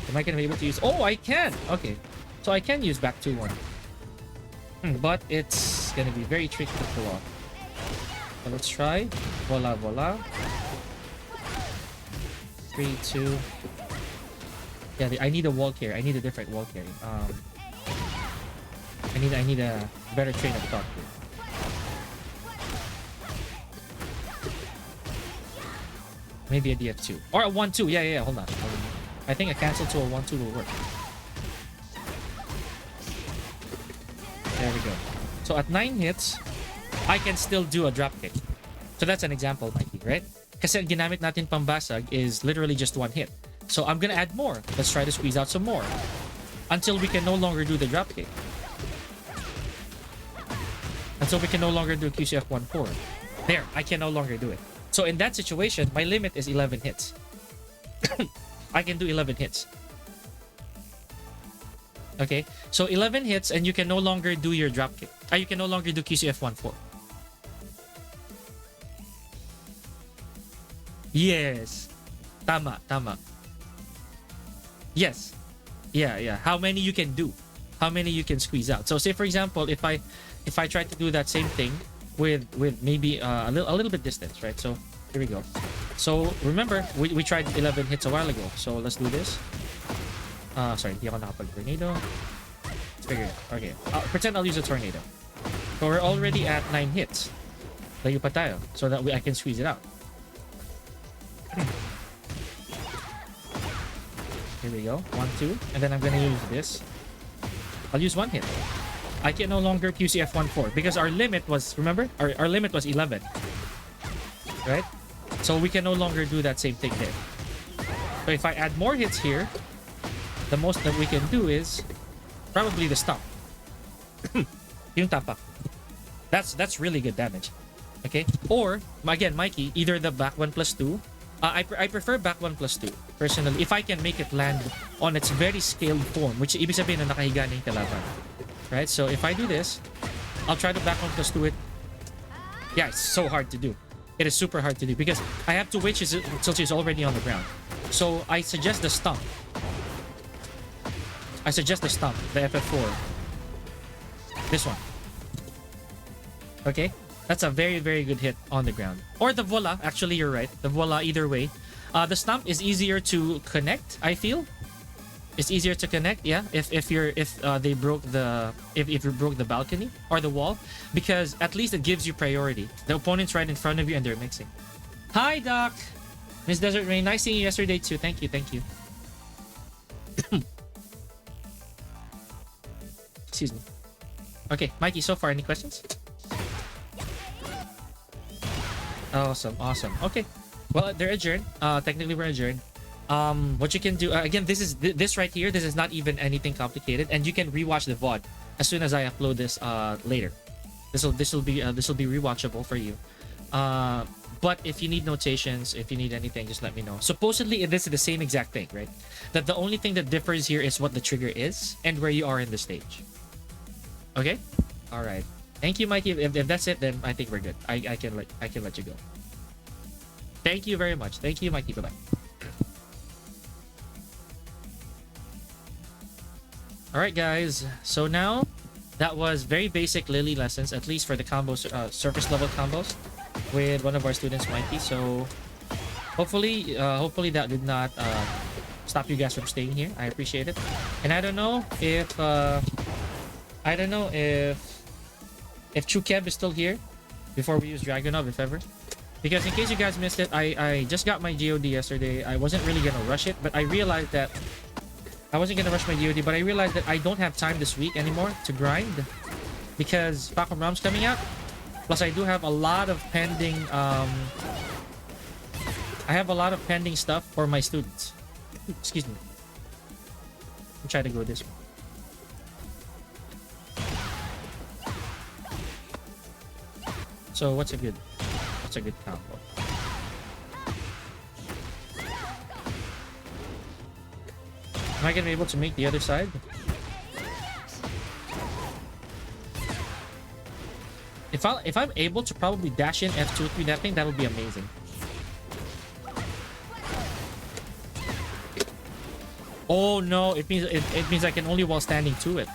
Am I gonna be able to use? Oh, I can. Okay, so I can use back 2-1, but it's gonna be very tricky to pull off. So let's try. Voila, voila. 3-2. Yeah, I need a wall carry. I need a different wall carry. I need a better train of thought here. Maybe a DF2 or a 1-2. Yeah. Hold on. I think a cancel to a 1-2 will work. There we go. So at 9 hits, I can still do a drop kick. So that's an example, Mikey, right? Kasi ang ginamit natin pambasag is literally just 1 hit. So I'm gonna add more. Let's try to squeeze out some more. Until we can no longer do the drop kick. Until we can no longer do QCF 1-4. There, I can no longer do it. So in that situation, my limit is 11 hits. I can do 11 hits. Okay, so 11 hits and you can no longer do your drop kick. You can no longer do QCF 1-4. Yes. Tama, tama. Yes. Yeah. How many you can do? How many you can squeeze out? So say for example, if I try to do that same thing with maybe a little bit distance, right? So here we go. So remember, we tried 11 hits a while ago. So let's do this. Sorry, hindi ako nakapag-tornado. Let's figure it out. Okay, pretend I'll use a tornado. So we're already at 9 hits. Layo pa tayo, so that I can squeeze it out. Here we go. 1-2, and then I'm gonna use this. I'll use 1 hit. I can no longer QCF 1-4 because our limit was, remember, our limit was 11, right? So we can no longer do that same thing there. So if I add more hits here, the most that we can do is probably the stomp. Yung tapak. That's really good damage. Okay? Or, again, Mikey, either the back 1+2. I prefer back 1+2, personally. If I can make it land on its very scaled form, which ibig sabihin na nakahiga na yung kalaban. Right? So if I do this, I'll try to back 1+2 it. Yeah, it's so hard to do. It is super hard to do because I have to wait until she's already on the ground. So I suggest the stomp. The FF4. This one. Okay? That's a very, very good hit on the ground. Or the vola. Actually, you're right. The vola, either way. The stomp is easier to connect, I feel. It's easier to connect, yeah. If you broke the balcony or the wall, because at least it gives you priority. The opponent's right in front of you and they're mixing. Hi, Doc. Miss Desert Rain, nice seeing you yesterday too. Thank you. Excuse me. Okay, Mikey. So far, any questions? Awesome. Okay. Well, they're adjourned. Technically, we're adjourned. What you can do again, this right here, this is not even anything complicated, and you can rewatch the VOD as soon as I upload this later. This will be rewatchable for you. But if you need notations, if you need anything, just let me know. Supposedly this is the same exact thing, right? That the only thing that differs here is what the trigger is and where you are in the stage. Okay? All right. Thank you, Mikey. If that's it, then I think we're good. I can let you go. Thank you very much. Thank you, Mikey. Bye-bye. Alright guys, so now that was very basic Lili lessons, at least for the combos, surface level combos with one of our students, Mikey. So hopefully that did not stop you guys from staying here. I appreciate it. And I don't know if Chukev is still here before we use Dragunov, if ever. Because in case you guys missed it, I just got my GOD yesterday. I wasn't really gonna rush it, but I realized that I wasn't gonna rush my GOD, but I realized that I don't have time this week anymore to grind because Paco Ram's coming out. Plus, I do have a lot of pending. I have a lot of pending stuff for my students. Excuse me. I'll try to go this way. So what's a good combo? Am I gonna be able to make the other side? If I'm able to probably dash in F2 3 that thing, that'll be amazing. Oh no, it means I can only while standing to it.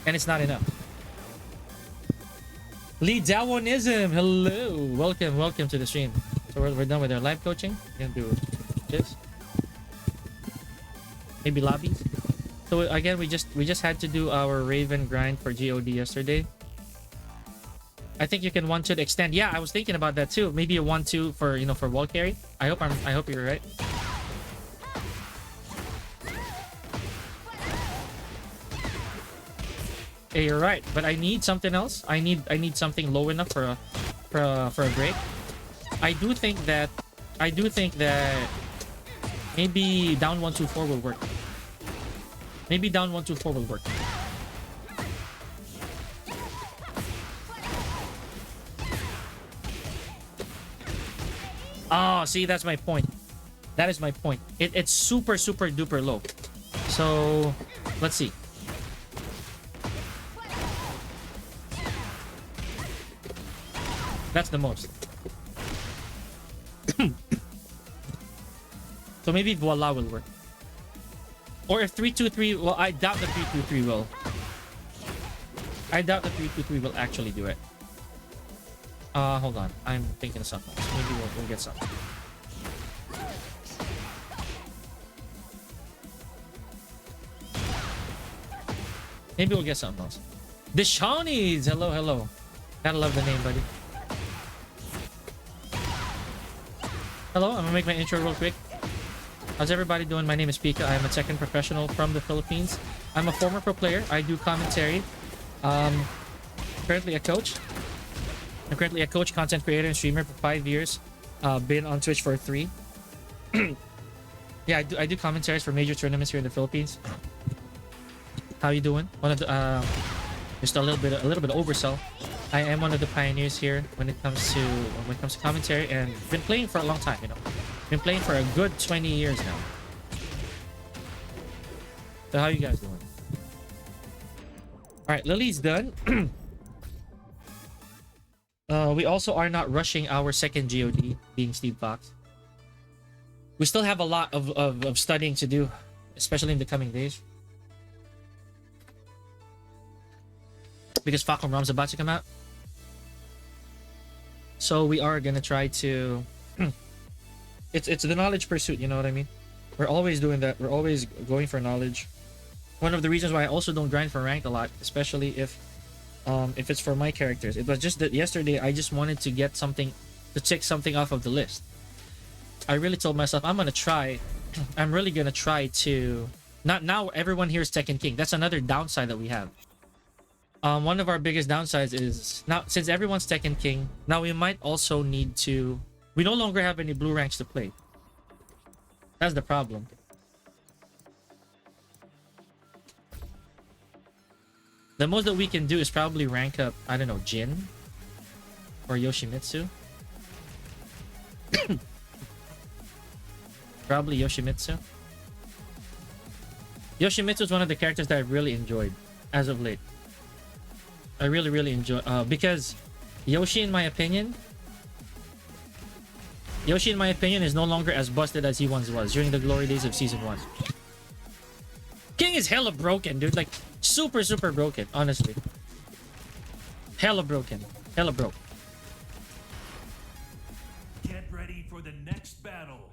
And it's not enough. Lee Dawonism, hello, welcome to the stream. So we're done with our live coaching. We're gonna do this. Maybe lobbies. So again, we just had to do our Raven grind for GOD yesterday. I think you can 1-2 to extend. Yeah, I was thinking about that too. Maybe a 1-2 for, you know, for wall carry. I hope you're right. Hey, you're right, but I need something else. I need something low enough for a break. I do think that maybe down 1-2-4 will work. Maybe down 1-2-4 will work. Oh, see, that's my point. That is my point. It's super duper low. So let's see. That's the most. So maybe voila will work. Or if 3-2-3, well, I doubt the 3-2-3 will. I doubt the 3-2-3 will actually do it. Hold on. I'm thinking of something. Maybe we'll get something. Maybe we'll get something else. The Shawnees! Hello, hello. Gotta love the name, buddy. Hello, I'm gonna make my intro real quick. How's everybody doing? My name is Pika. I am a Tekken professional from the Philippines. I'm a former pro player. I do commentary. Currently a coach. I'm currently a coach, content creator, and streamer for 5 years. Been on Twitch for 3. Yeah, I do commentaries for major tournaments here in the Philippines. How you doing? One of the just a little bit of oversell. I am one of the pioneers here when it comes to commentary, and been playing for a long time. You know, been playing for a good 20 years now. So how you guys doing? All right, Lili's done. We also are not rushing our second GOD, being Steve Fox. We still have a lot of studying to do, especially in the coming days. Because Falcon Rom's about to come out. So we are gonna try to it's the knowledge pursuit, you know what I mean? We're always doing that. We're always going for knowledge. One of the reasons why I also don't grind for ranked a lot, especially if it's for my characters. It was just that yesterday I just wanted to get something, to tick something off of the list. I really told myself I'm gonna try. I'm really gonna try to not now everyone here is Tekken King. That's another downside that we have. One of our biggest downsides is now, since everyone's Tekken King, now we might also need to, we no longer have any blue ranks to play. That's the problem. The most that we can do is probably rank up, I don't know, Jin or Yoshimitsu. Probably Yoshimitsu. Yoshimitsu is one of the characters that I've really enjoyed as of late. I really enjoy because Yoshi, in my opinion, is no longer as busted as he once was during the glory days of season 1. King is hella broken, dude. Like super broken, honestly. Hella broken. Hella broke. Get ready for the next battle.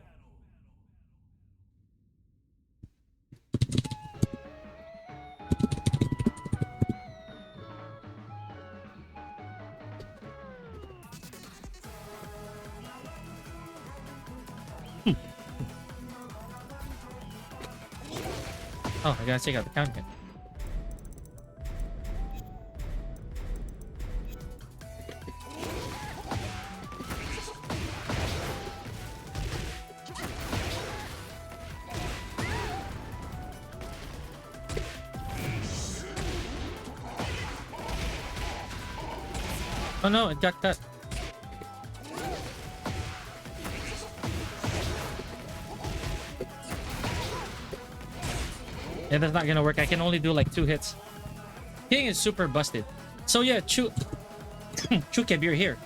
Oh, I gotta take out the count again. Oh no, it got cut. Yeah, that's not gonna work. I can only do like 2 hits. King is super busted. So yeah, Chukeb, you're here.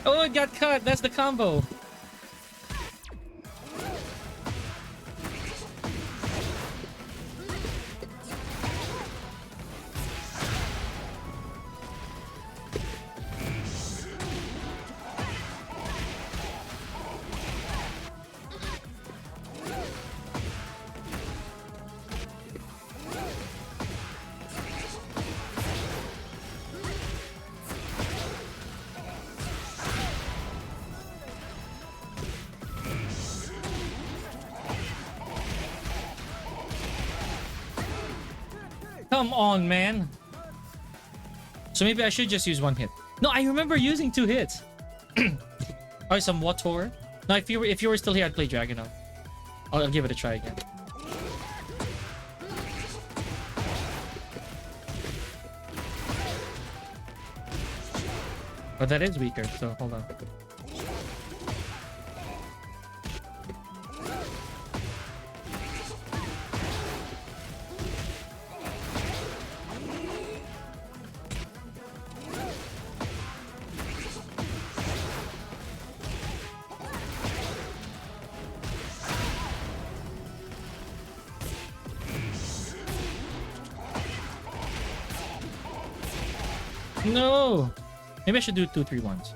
Oh, it got cut. That's the combo. Come on, man. So maybe I should just use one hit. No, I remember using 2 hits. Or some water. No, if you were still here, I'd play Dragonov. I'll give it a try again. But that is weaker, so hold on. No! Maybe I should do 2-3-1s.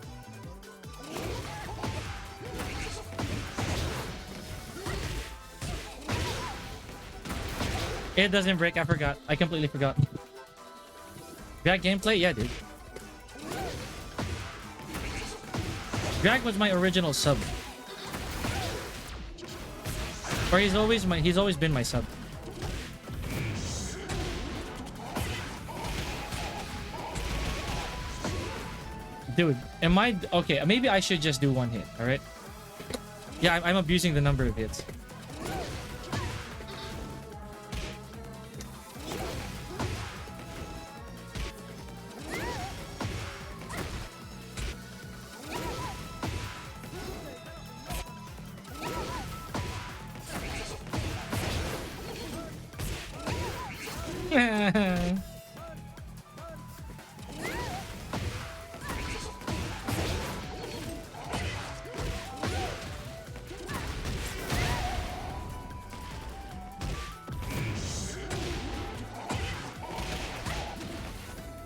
It doesn't break, I forgot. I completely forgot. Drag gameplay? Yeah, dude. Drag was my original sub. Or he's always been my sub. Dude, am I okay? Maybe I should just do 1 hit. All right. Yeah, I'm abusing the number of hits.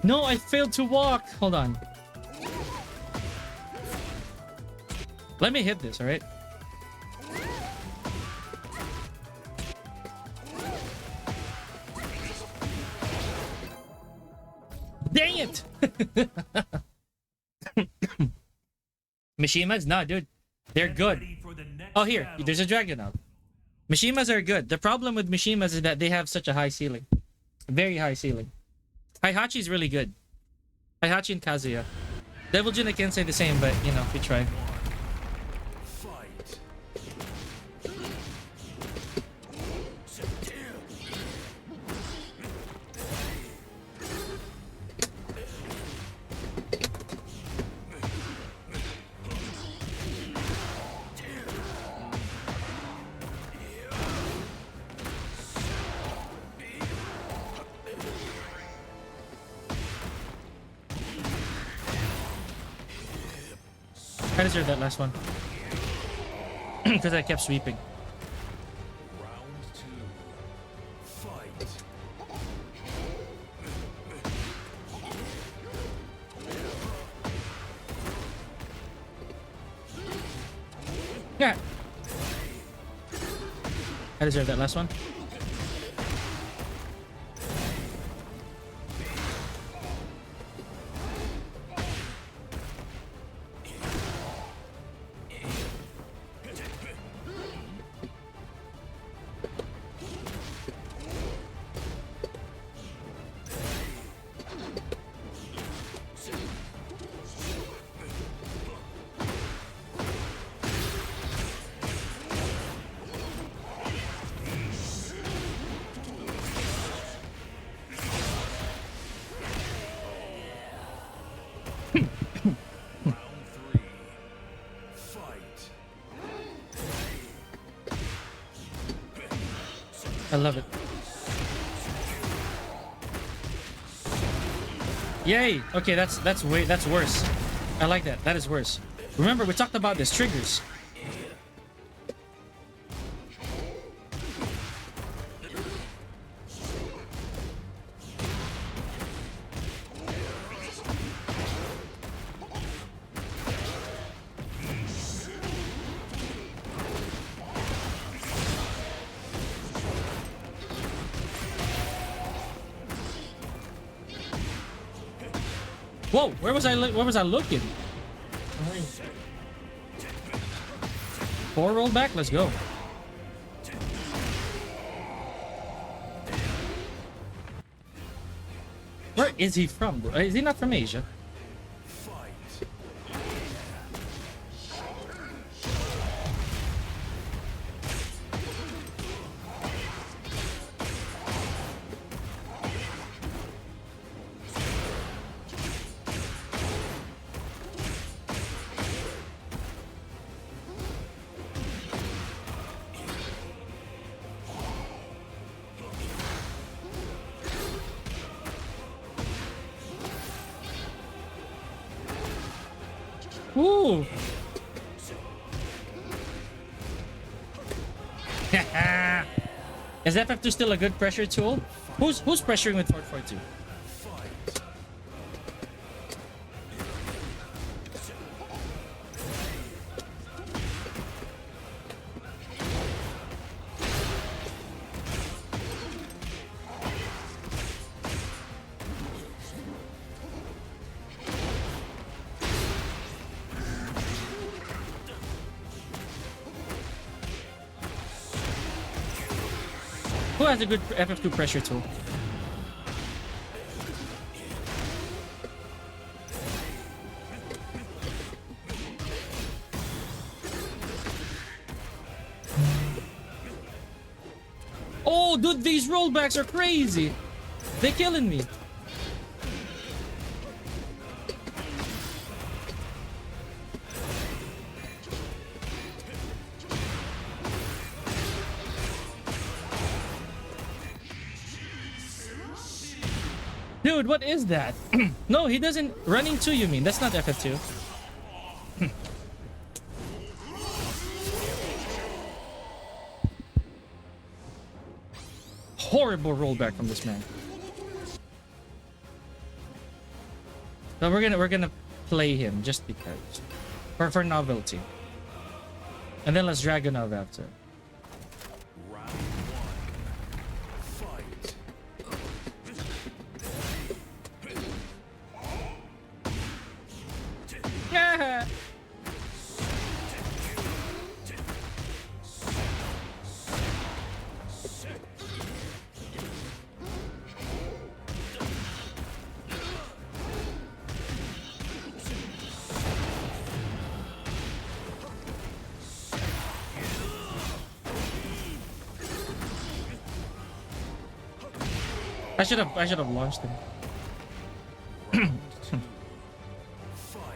No, I failed to walk. Hold on. Let me hit this, all right? Dang it! Mishimas? No, dude. They're good. Oh, here. There's a dragon now. Mishimas are good. The problem with Mishimas is that they have such a high ceiling. Very high ceiling. Heihachi is really good. Heihachi and Kazuya. Devil Jin, I can't say the same, but, you know, we try. I deserve that last one. Because I kept sweeping. Round 2. Fight. Yeah. I deserve that last one. I love it. Yay! Okay, that's worse. I like that. That is worse. Remember, we talked about this triggers. Whoa, where was I looking? 4 roll back, let's go. is he from? Is he not from Asia? Fight. Ooh. Is FF2 still a good pressure tool? Who's pressuring with Fort 42? Fight. Who has a good FF2 pressure tool? Oh, dude, these rollbacks are crazy. They're killing me. Dude, what is that? No, he doesn't. Running 2, you mean? That's not FF2. Horrible rollback from this man. But we're gonna play him just because. For novelty. And then let's Dragonov after. Round 1. Fight. Yeah. I should have launched him. Round 2. Fight.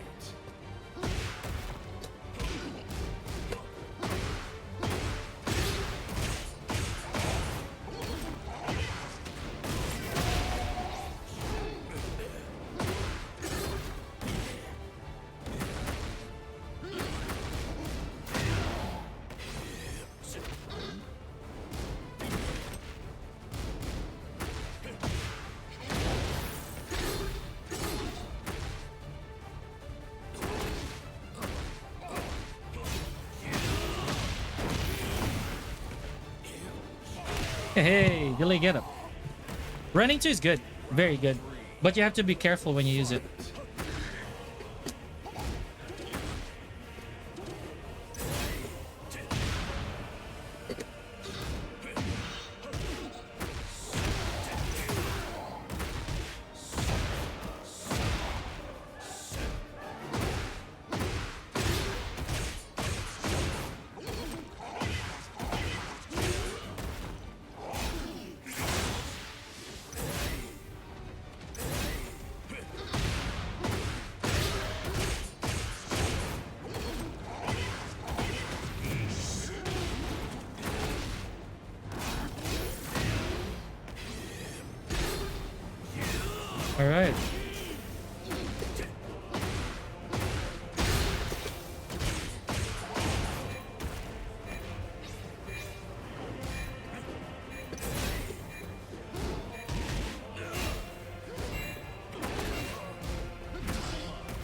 Hey, delay get up. Running 2 is good. Very good. But you have to be careful when you use it. All right.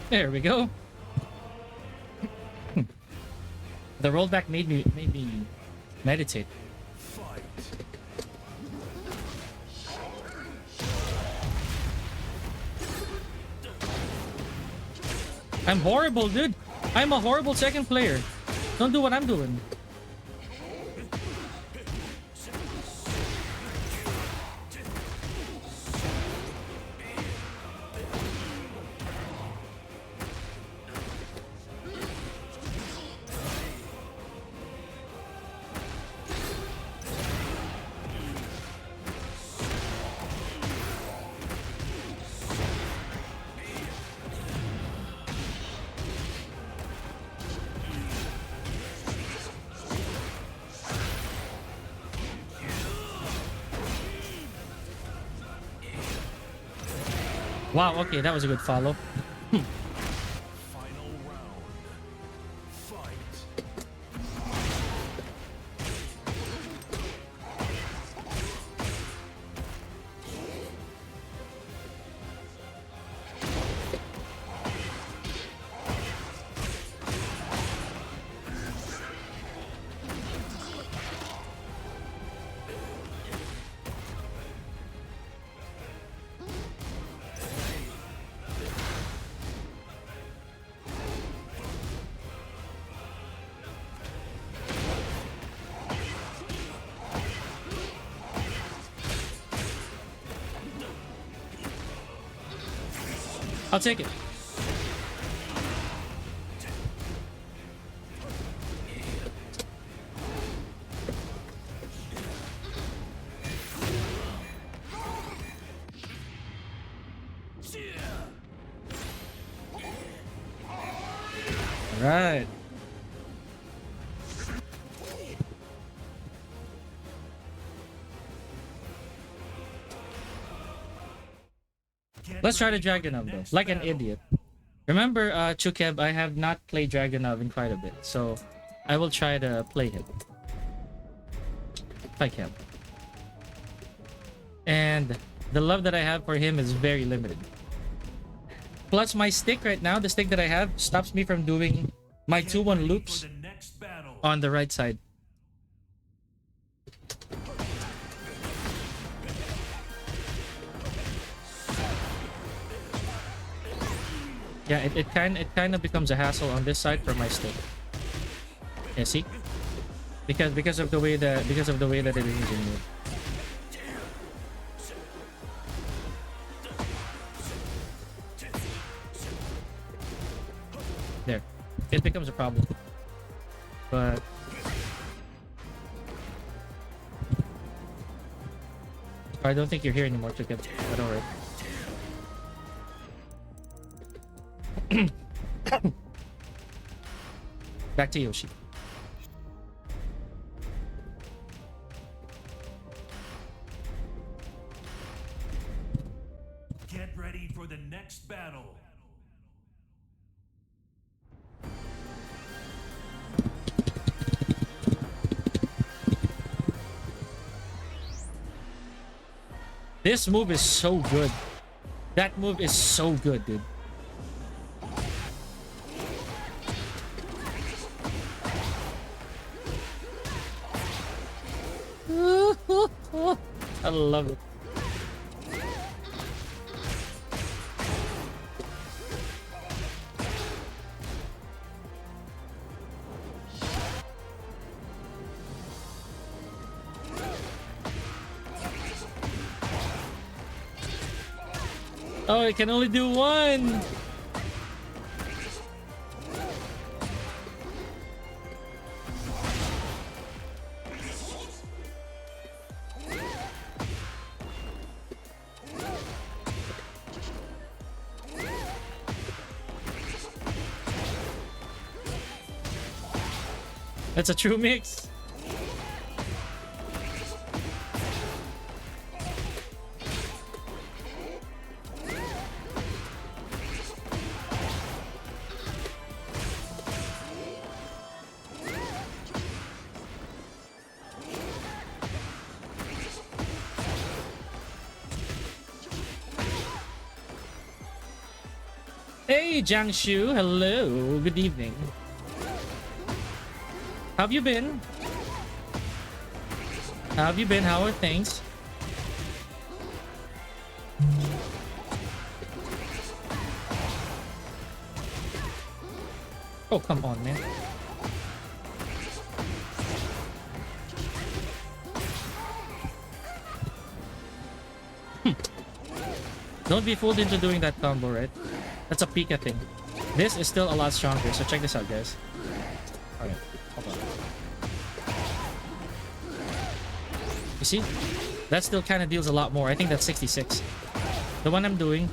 There we go. The rollback made me meditate. Fight. I'm horrible, dude. I'm a horrible second player. Don't do what I'm doing. Wow, okay, that was a good follow. Final round. Fight. I'll take it. All right. Let's try the Dragunov though, like an idiot. Remember, Chukeb, I have not played Dragunov in quite a bit, so I will try to play him. If I can. And the love that I have for him is very limited. Plus, my stick right now, the stick that I have, stops me from doing my 2-1 loops on the right side. Yeah, it kind of becomes a hassle on this side for my stick. Yeah, see? Because of the way that it is using me. There. It becomes a problem. But I don't think you're here anymore, Chicken. But alright. Back to Yoshi. Get ready for the next battle. This move is so good. That move is so good, dude. I love it. Oh, it can only do one. That's a true mix. Hey, Jiangshu. Hello. Good evening. How have you been? How have you been? How are things? Oh, come on, man. Don't be fooled into doing that combo, right? That's a Pika thing. This is still a lot stronger, so check this out, guys. Alright, hold on. You see? That still kind of deals a lot more. I think that's 66. The one I'm doing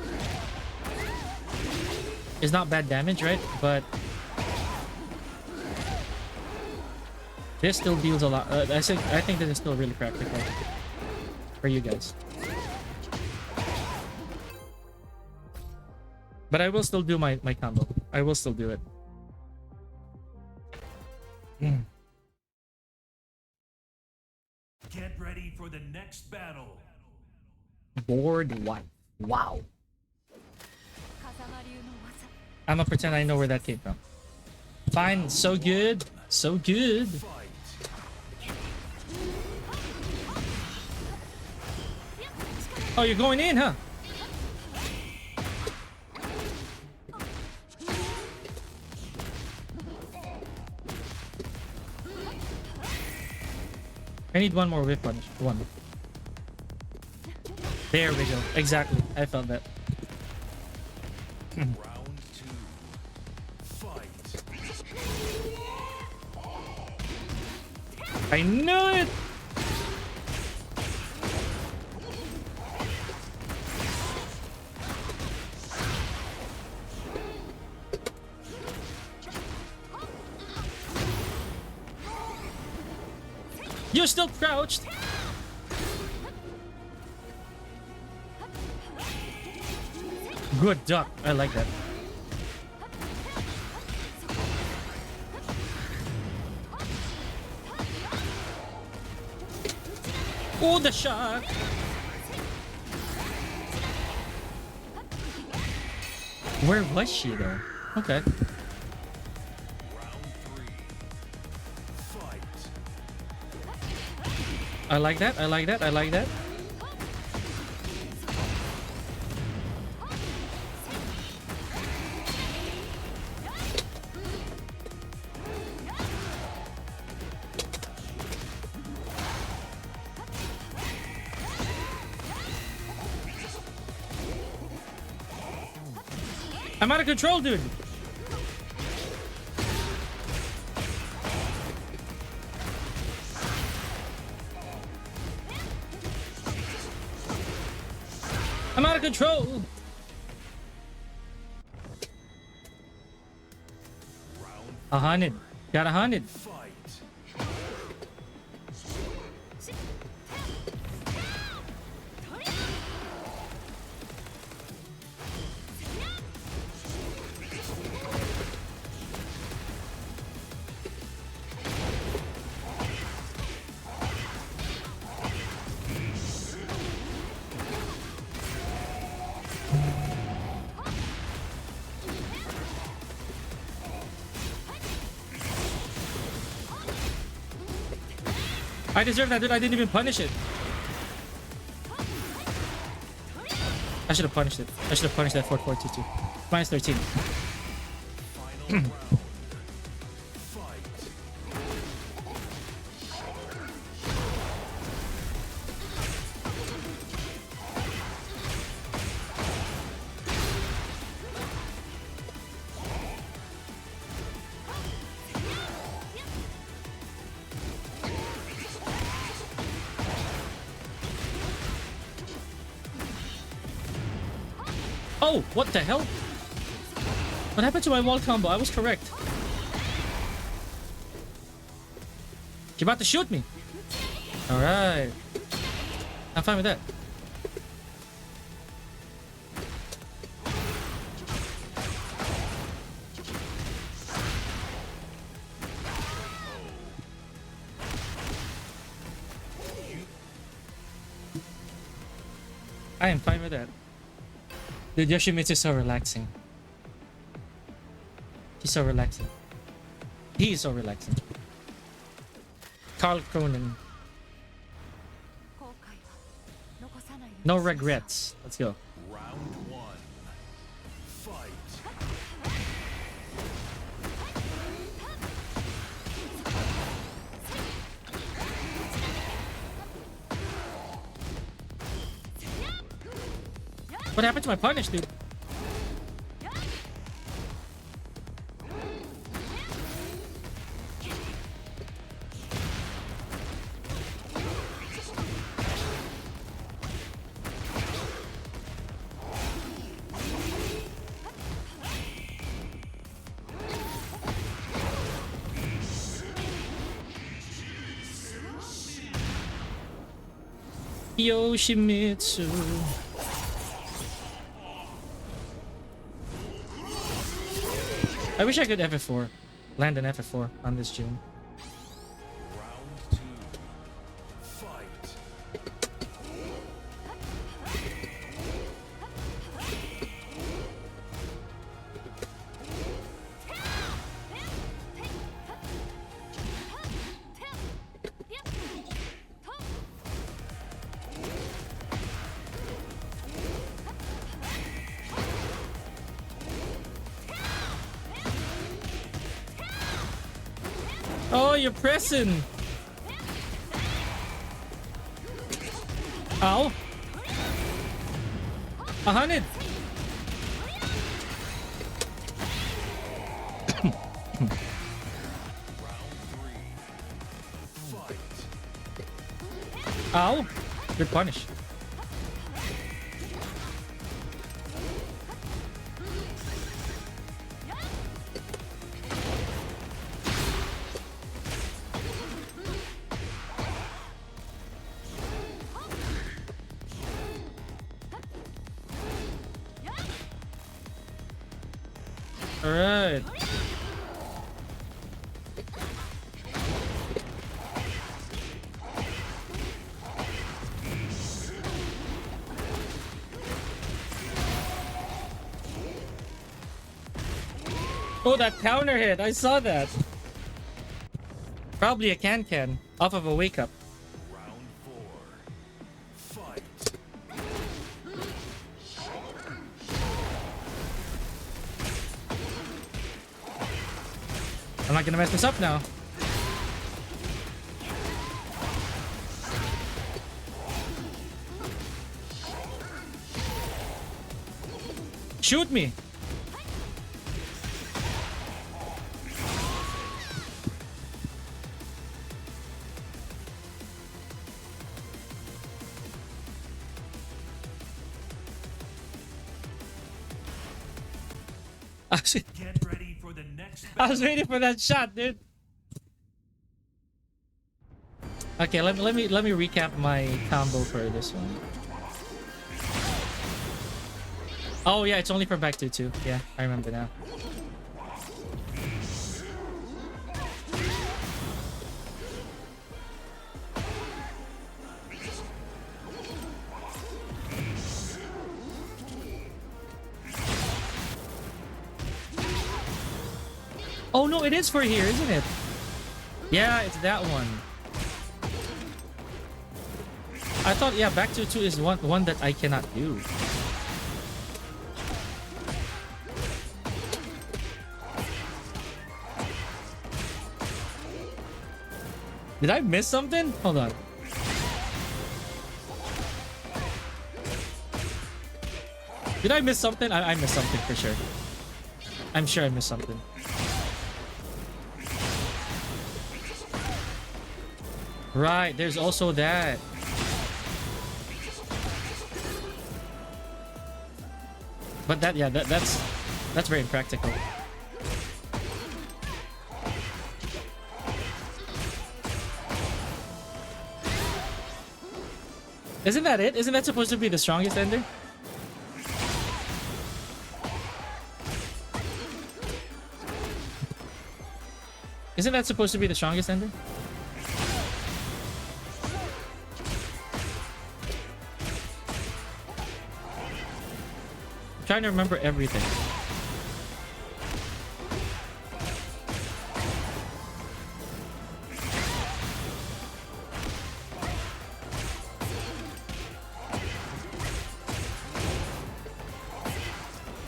is not bad damage, right? But this still deals a lot. I think this is still really practical for you guys. But I will still do my combo. I will still do it. Get ready for the next battle. Board wipe. Wow. I'm gonna pretend I know where that came from. Fine. So good. So good. Fight. Oh, you're going in, huh? I need one more whip punch. One. There we go. Exactly. I felt that. Round 2. Fight. I knew it! You're still crouched! Good duck. I like that. Oh, the shot! Where was she though? Okay. Round 3. Fight. I like that. I like that. I like that. I'm out of control, dude. I'm out of control. Round 100. Got 100. fight. I deserve that, dude. I didn't even punish it. I should have punished it. I should have punished that 4422. Minus 13. Final round. Fight. Oh, what the hell? What happened to my wall combo? I was correct. You're about to shoot me. Alright. I'm fine with that. I am fine with that. Dude, Yoshimitsu is so relaxing. He's so relaxing. He is so relaxing. Carl Cronin. No regrets. Let's go. Round 1. Fight. What happened to my punish, dude? Yoshimitsu. I wish I could FF4. Land an FF4 on this June. Round two. Fight. Oh, you're pressing. Ow. 100. Ow. Good punish. All right. Oh, that counter hit. I saw that. Probably a can off of a wake up. Round four. Fight. I'm not gonna mess this up now. Shoot me. Get ready for the next I battle. was waiting for that shot, dude. Okay, let me recap my combo for this one. Oh yeah, it's only for back 2-2. Yeah, I remember now. Oh no, it is for here, isn't it? Yeah, it's that one. I thought, yeah, back 2-2 is one that I cannot do. Did I miss something? Hold on. Did I miss something? I missed something for sure. I'm sure I missed something. Right, there's also that. But that, yeah, that's very impractical. Isn't that it? Isn't that supposed to be the strongest ender? Isn't that supposed to be the strongest ender? I'm trying to remember everything.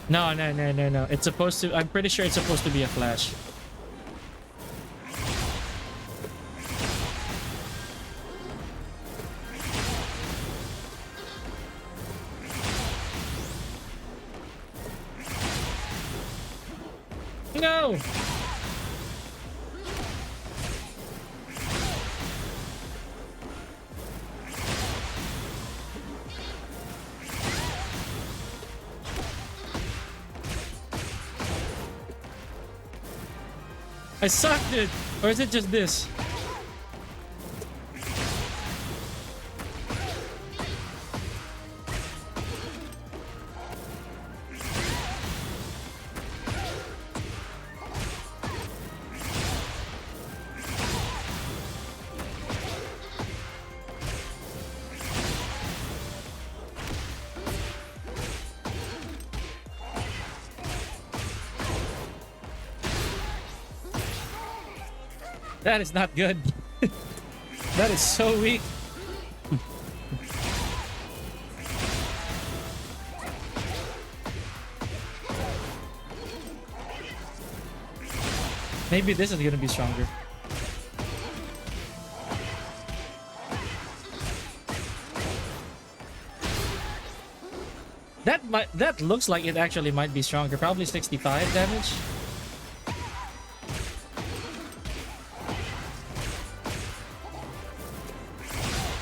No. It's supposed to... I'm pretty sure it's supposed to be a flash. No! I sucked it! Or is it just this? That is not good. That is so weak. Maybe this is gonna be stronger. That looks like it actually might be stronger. Probably 65 damage.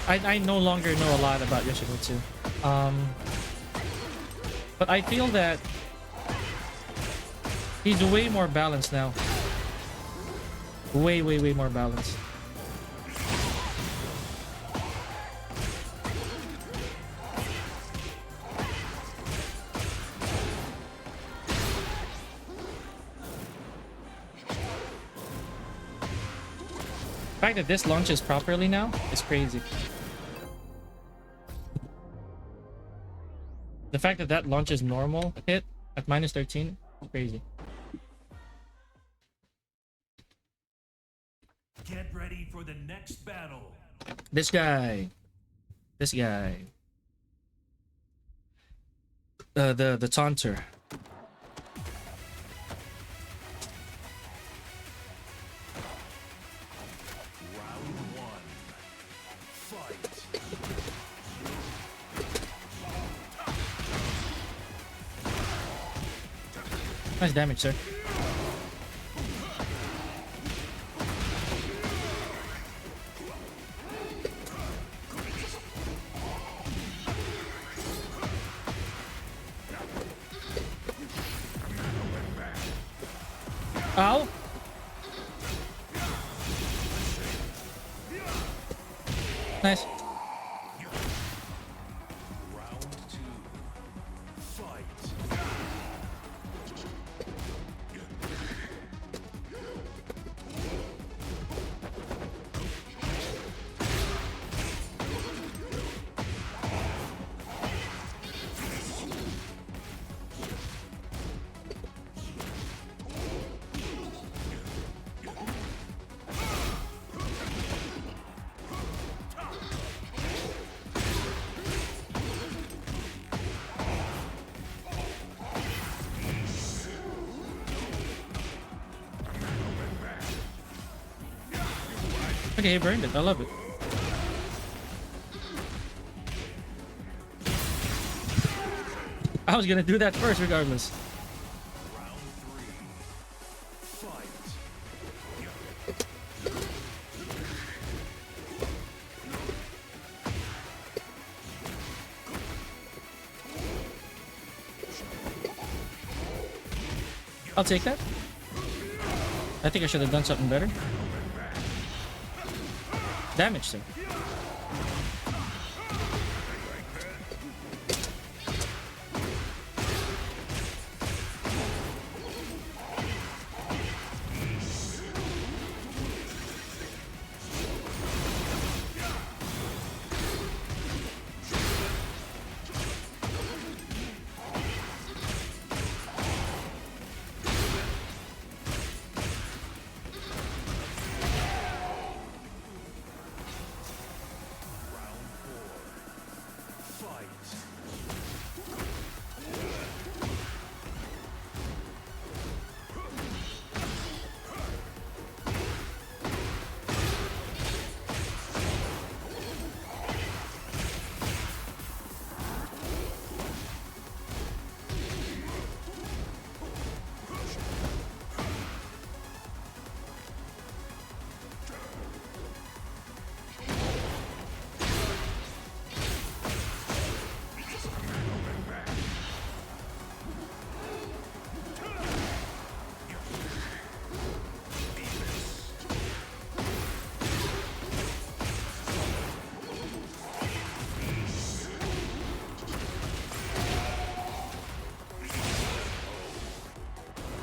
I no longer know a lot about Yoshimitsu. But I feel that he's way more balanced now. Way more balanced. The fact that this launches properly now is crazy. The fact that that launches normal hit at minus 13 is crazy. Get ready for the next battle. This guy. This guy. The taunter. Round one. Fight. Nice damage, sir. Ow! Nice. Round two. Fight. Okay, he burned it. I love it. I was gonna do that first regardless. Round three. Fight. I'll take that. I think I should have done something better. Damage, sir.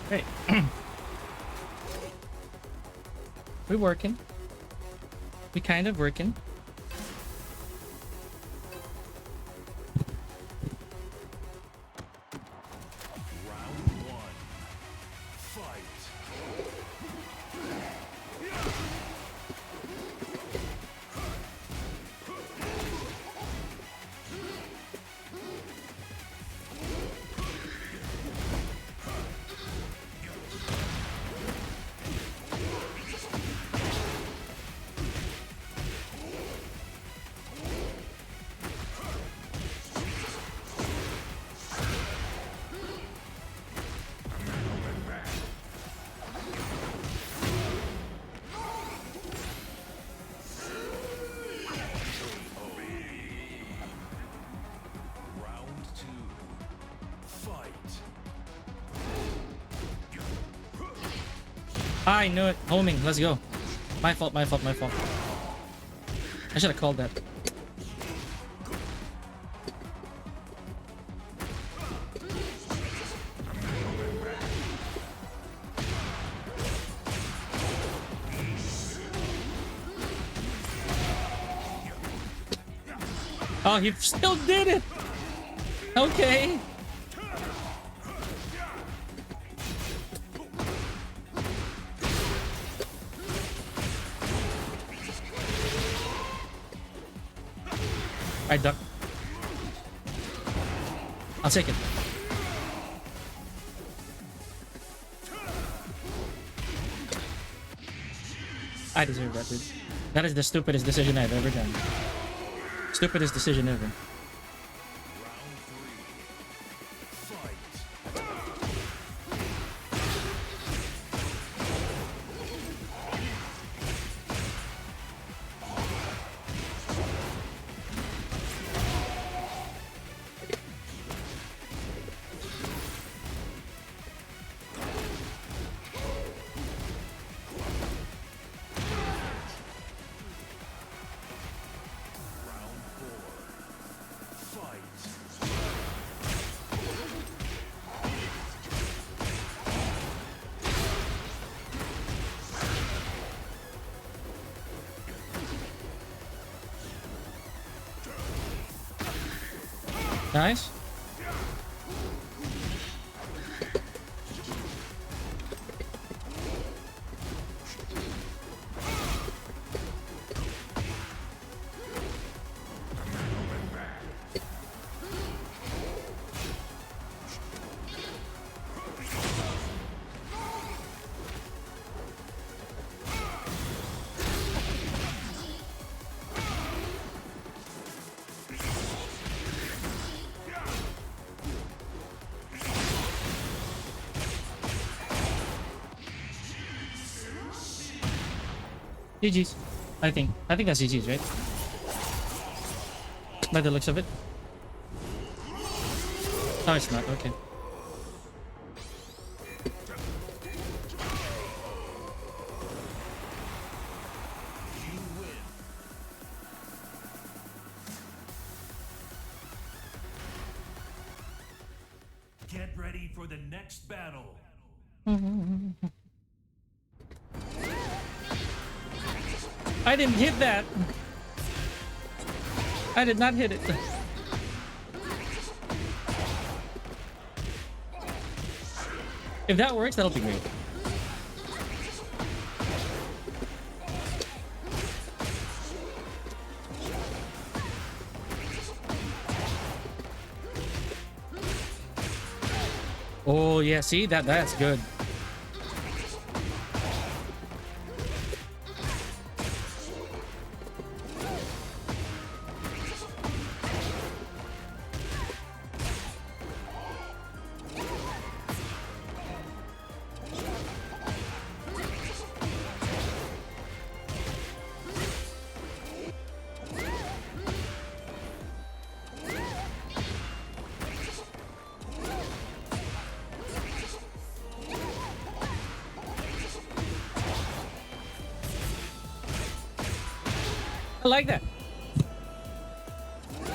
Hey. We're working. We kind of working. Round one. Fight. I knew it. Homing. Let's go. My fault, my fault, my fault. I should have called that. Oh, he still did it. Okay. I duck. I'll take it. I deserve that, dude. That is the stupidest decision I've ever done. Stupidest decision ever. Nice. GG's. I think that's GG's, right? By the looks of it. No, it's not. Okay. Get ready for the next battle. I didn't hit that. I did not hit it. If that works, that'll be great. Oh yeah, see that's good. I like that.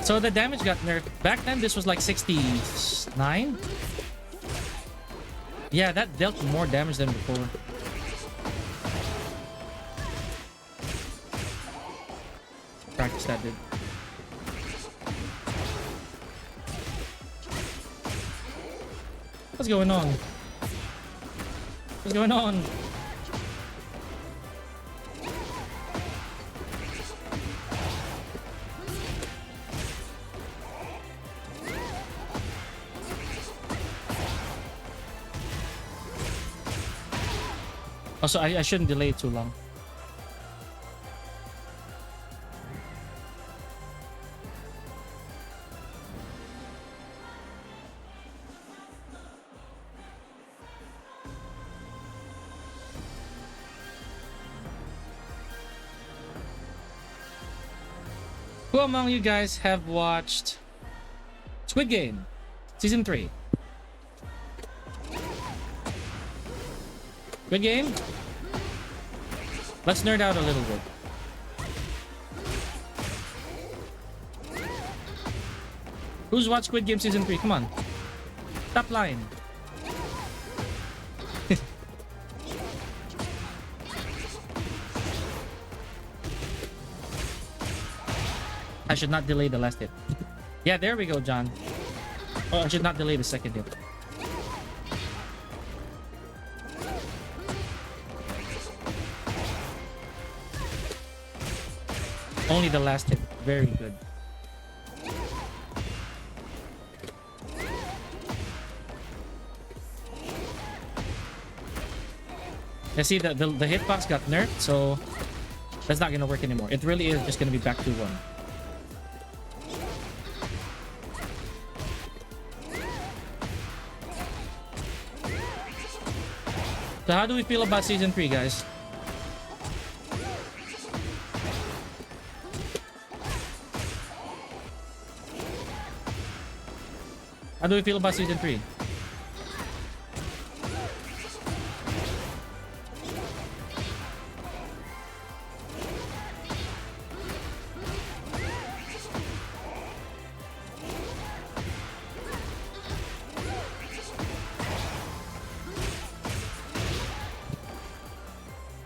So the damage got nerfed. Back then, this was like 69. Yeah, that dealt more damage than before. Practice that, dude. What's going on? What's going on? Also, I shouldn't delay it too long. Who among you guys have watched Squid Game Season 3? Squid Game? Let's nerd out a little bit. Who's watched Squid Game Season 3? Come on. Top line. I should not delay the last hit. Yeah, there we go, John. Oh, I should not delay the second hit. Only the last hit. Very good. I see that the hitbox got nerfed, so that's not gonna work anymore. It really is just gonna be back to 1. So how do we feel about Season 3, guys? How do we feel about Season 3?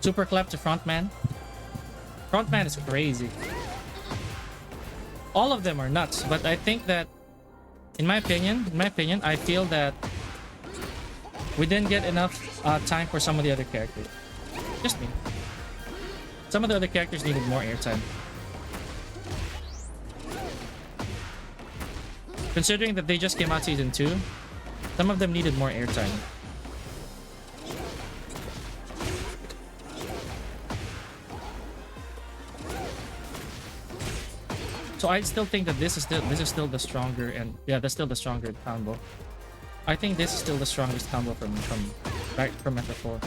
Super clap to Frontman. Frontman is crazy. All of them are nuts, but I think that, in my opinion, I feel that we didn't get enough time for some of the other characters. Just me. Some of the other characters needed more airtime. Considering that they just came out Season 2, some of them needed more airtime. So I still think that this is still the stronger, and yeah, that's still the stronger combo. I think this is still the strongest combo from FF4.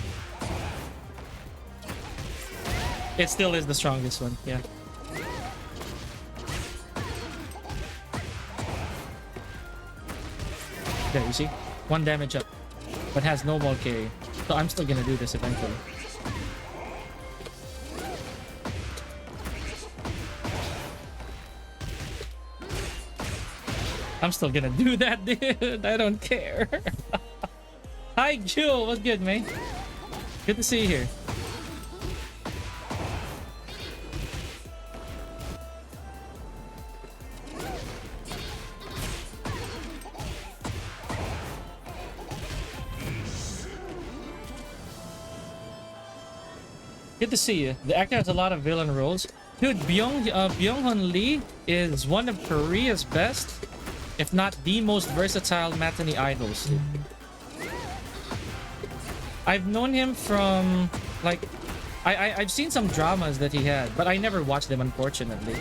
It still is the strongest one, yeah. There, you see? 1 damage up, but has no ball carry. So I'm still gonna do this eventually. I'm still gonna do that, dude. I don't care. Hi, Jewel. What's good, man? Good to see you here. Good to see you. The actor has a lot of villain roles. Dude, Byung-hun Lee is one of Korea's best, if not the most versatile matinee idols. I've known him from, like, I've seen some dramas that he had, but I never watched them, unfortunately.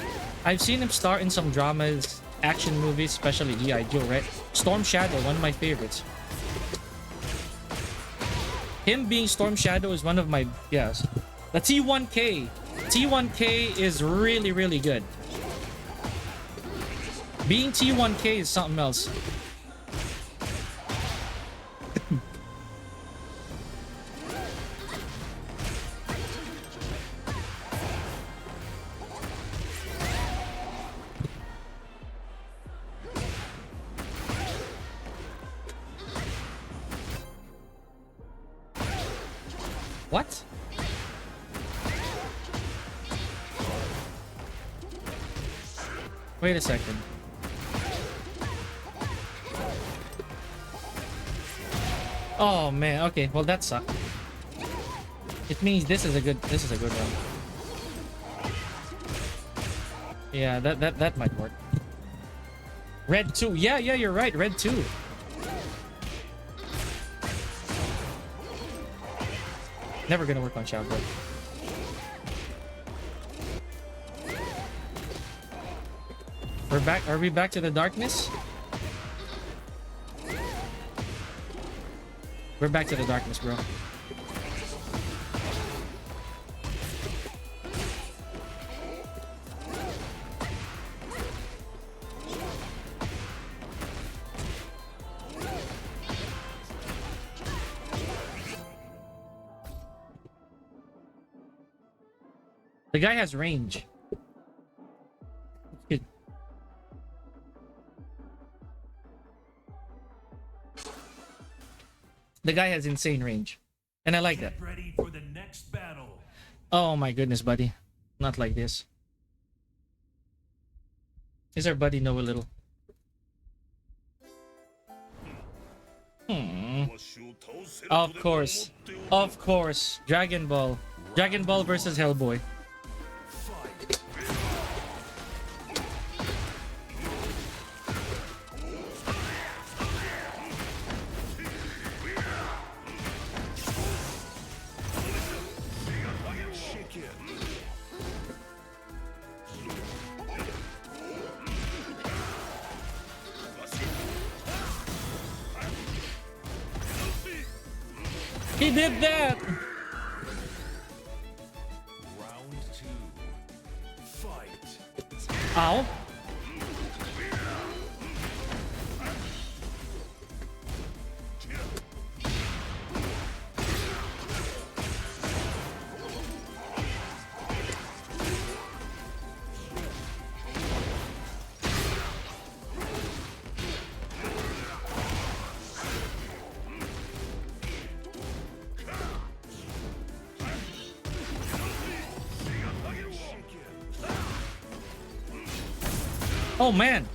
I've seen him star in some dramas, action movies, especially G.I. Joe, right? Storm Shadow, one of my favorites. Him being Storm Shadow is one of my, yes. The T1K. T1K is really, really good. Being T1K is something else. What? Wait a second. Oh man, okay, well that sucked. It means this is a good one. Yeah, that might work. Red 2. Yeah, you're right. Red 2. Never gonna work on Xiao Guo. We're back. Are we back to the darkness? We're back to the darkness, bro. The guy has range. Good. The guy has insane range. And I like that. Get ready for the next battle. Oh my goodness, buddy. Not like this. Is our buddy know a little? Of course. Of course. Dragon Ball. Dragon Ball versus Hellboy. Fight. He did that! Round 2. Fight. Ow. Oh man.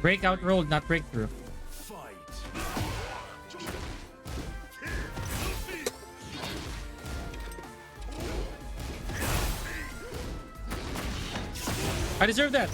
Breakout rolled, not breakthrough. Fight. I deserve that.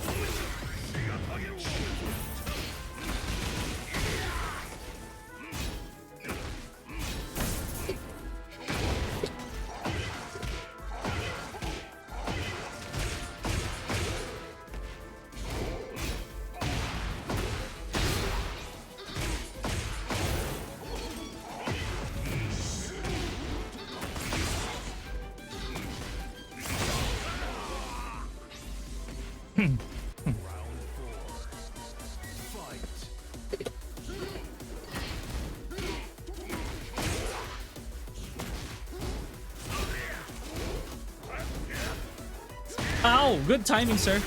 Ow! Good timing, sir.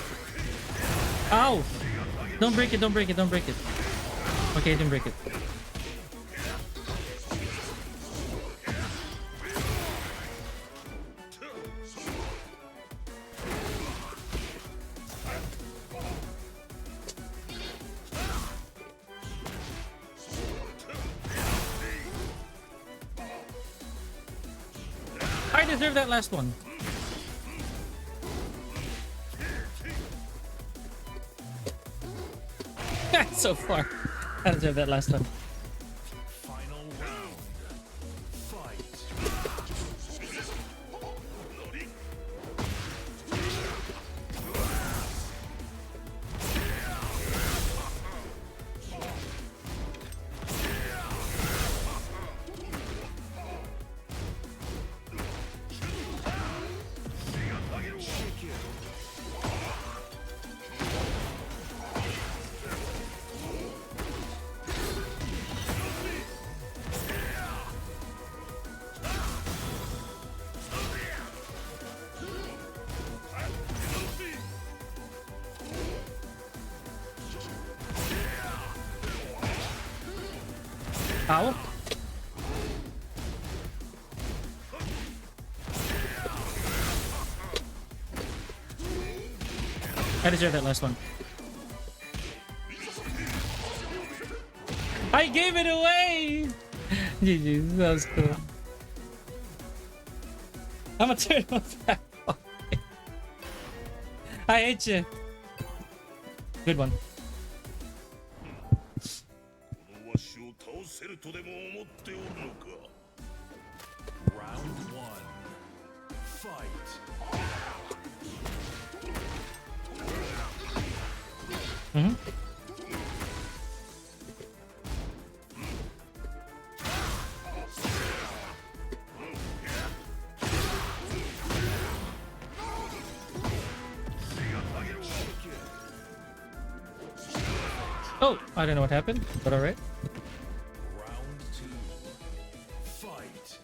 Ow! Don't break it, don't break it, don't break it. Okay, I didn't break it. I deserve that last one. So far. I deserve that last one. Final round. Fight. Ow. I deserve that last one. I gave it away! GG, that was cool. I'm gonna turn on that. I hate you. Good one. Round 1. Fight. Mm-hmm. Oh, I don't know what happened, but all right. Round two. Fight.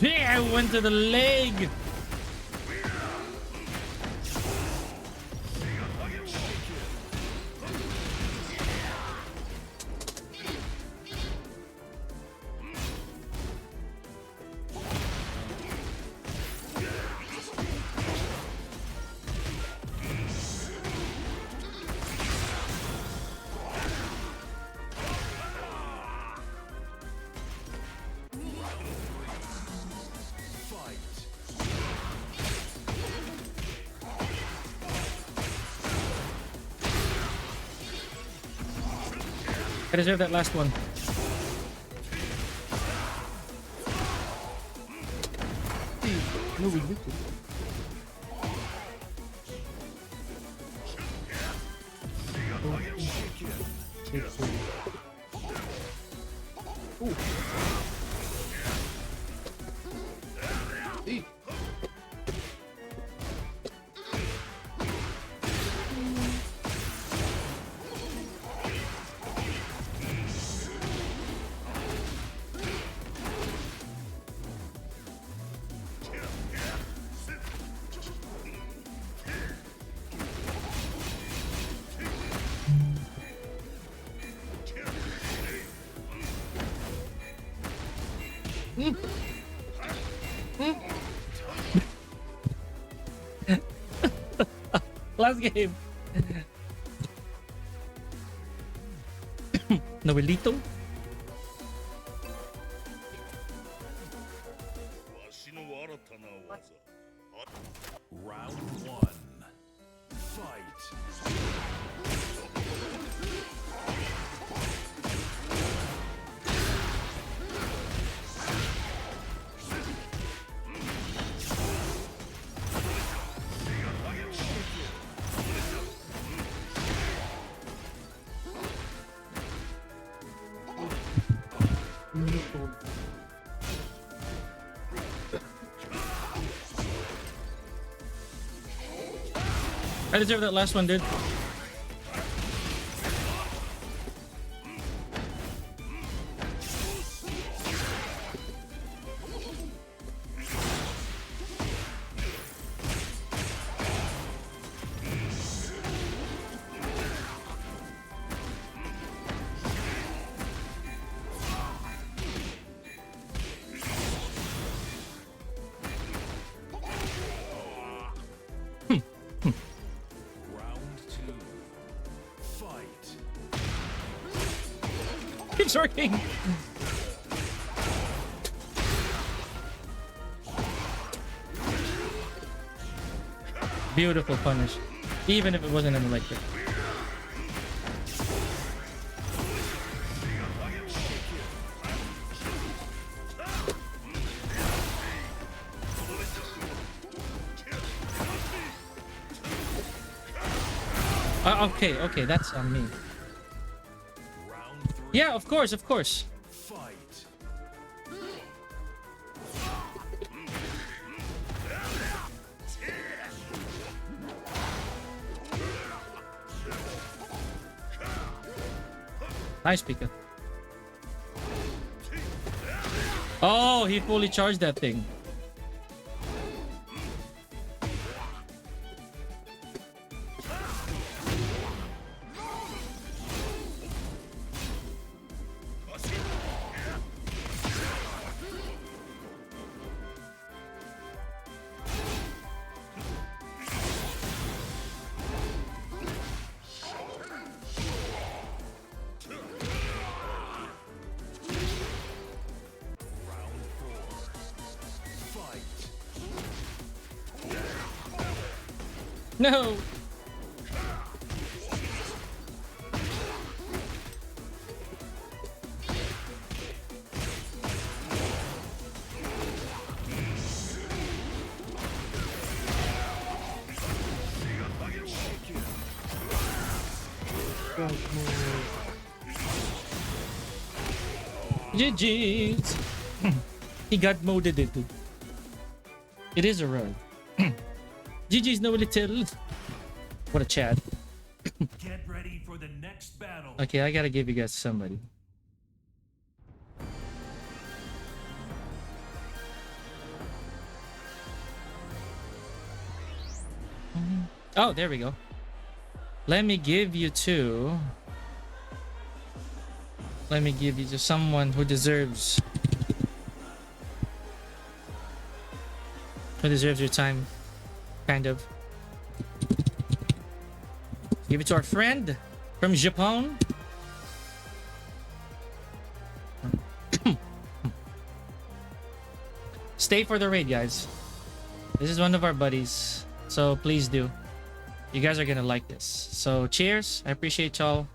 Yeah, I went to the leg. Fight. I deserve that last one. No, we did it. Ooh. Hey. Last game. Noelito. Round one. Fight. I deserve that last one, dude. Round two. Fight. Keeps working. Beautiful punish. Even if it wasn't an electric. Okay, okay, that's on me. Round three. Yeah, of course, of course. Fight. Nice, Pika. Oh, he fully charged that thing. Round four. Fight. No. God mode. GG's. He got moded it. It is a run. GG's no little. What a chat. Get ready for the next battle. Okay, I gotta give you guys somebody. Oh, there we go. Let me give you to someone who deserves your time, kind of. Give it to our friend from Japan. Stay for the raid, guys. This is one of our buddies, so please do. You guys are gonna like this. So cheers. I appreciate y'all.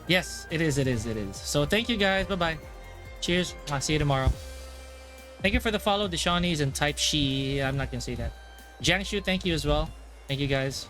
Yes, it is. So thank you guys. Bye-bye. Cheers. I'll see you tomorrow. Thank you for the follow, the Shawnees and Type She. I'm not gonna say that. Jiangshu, thank you as well. Thank you guys.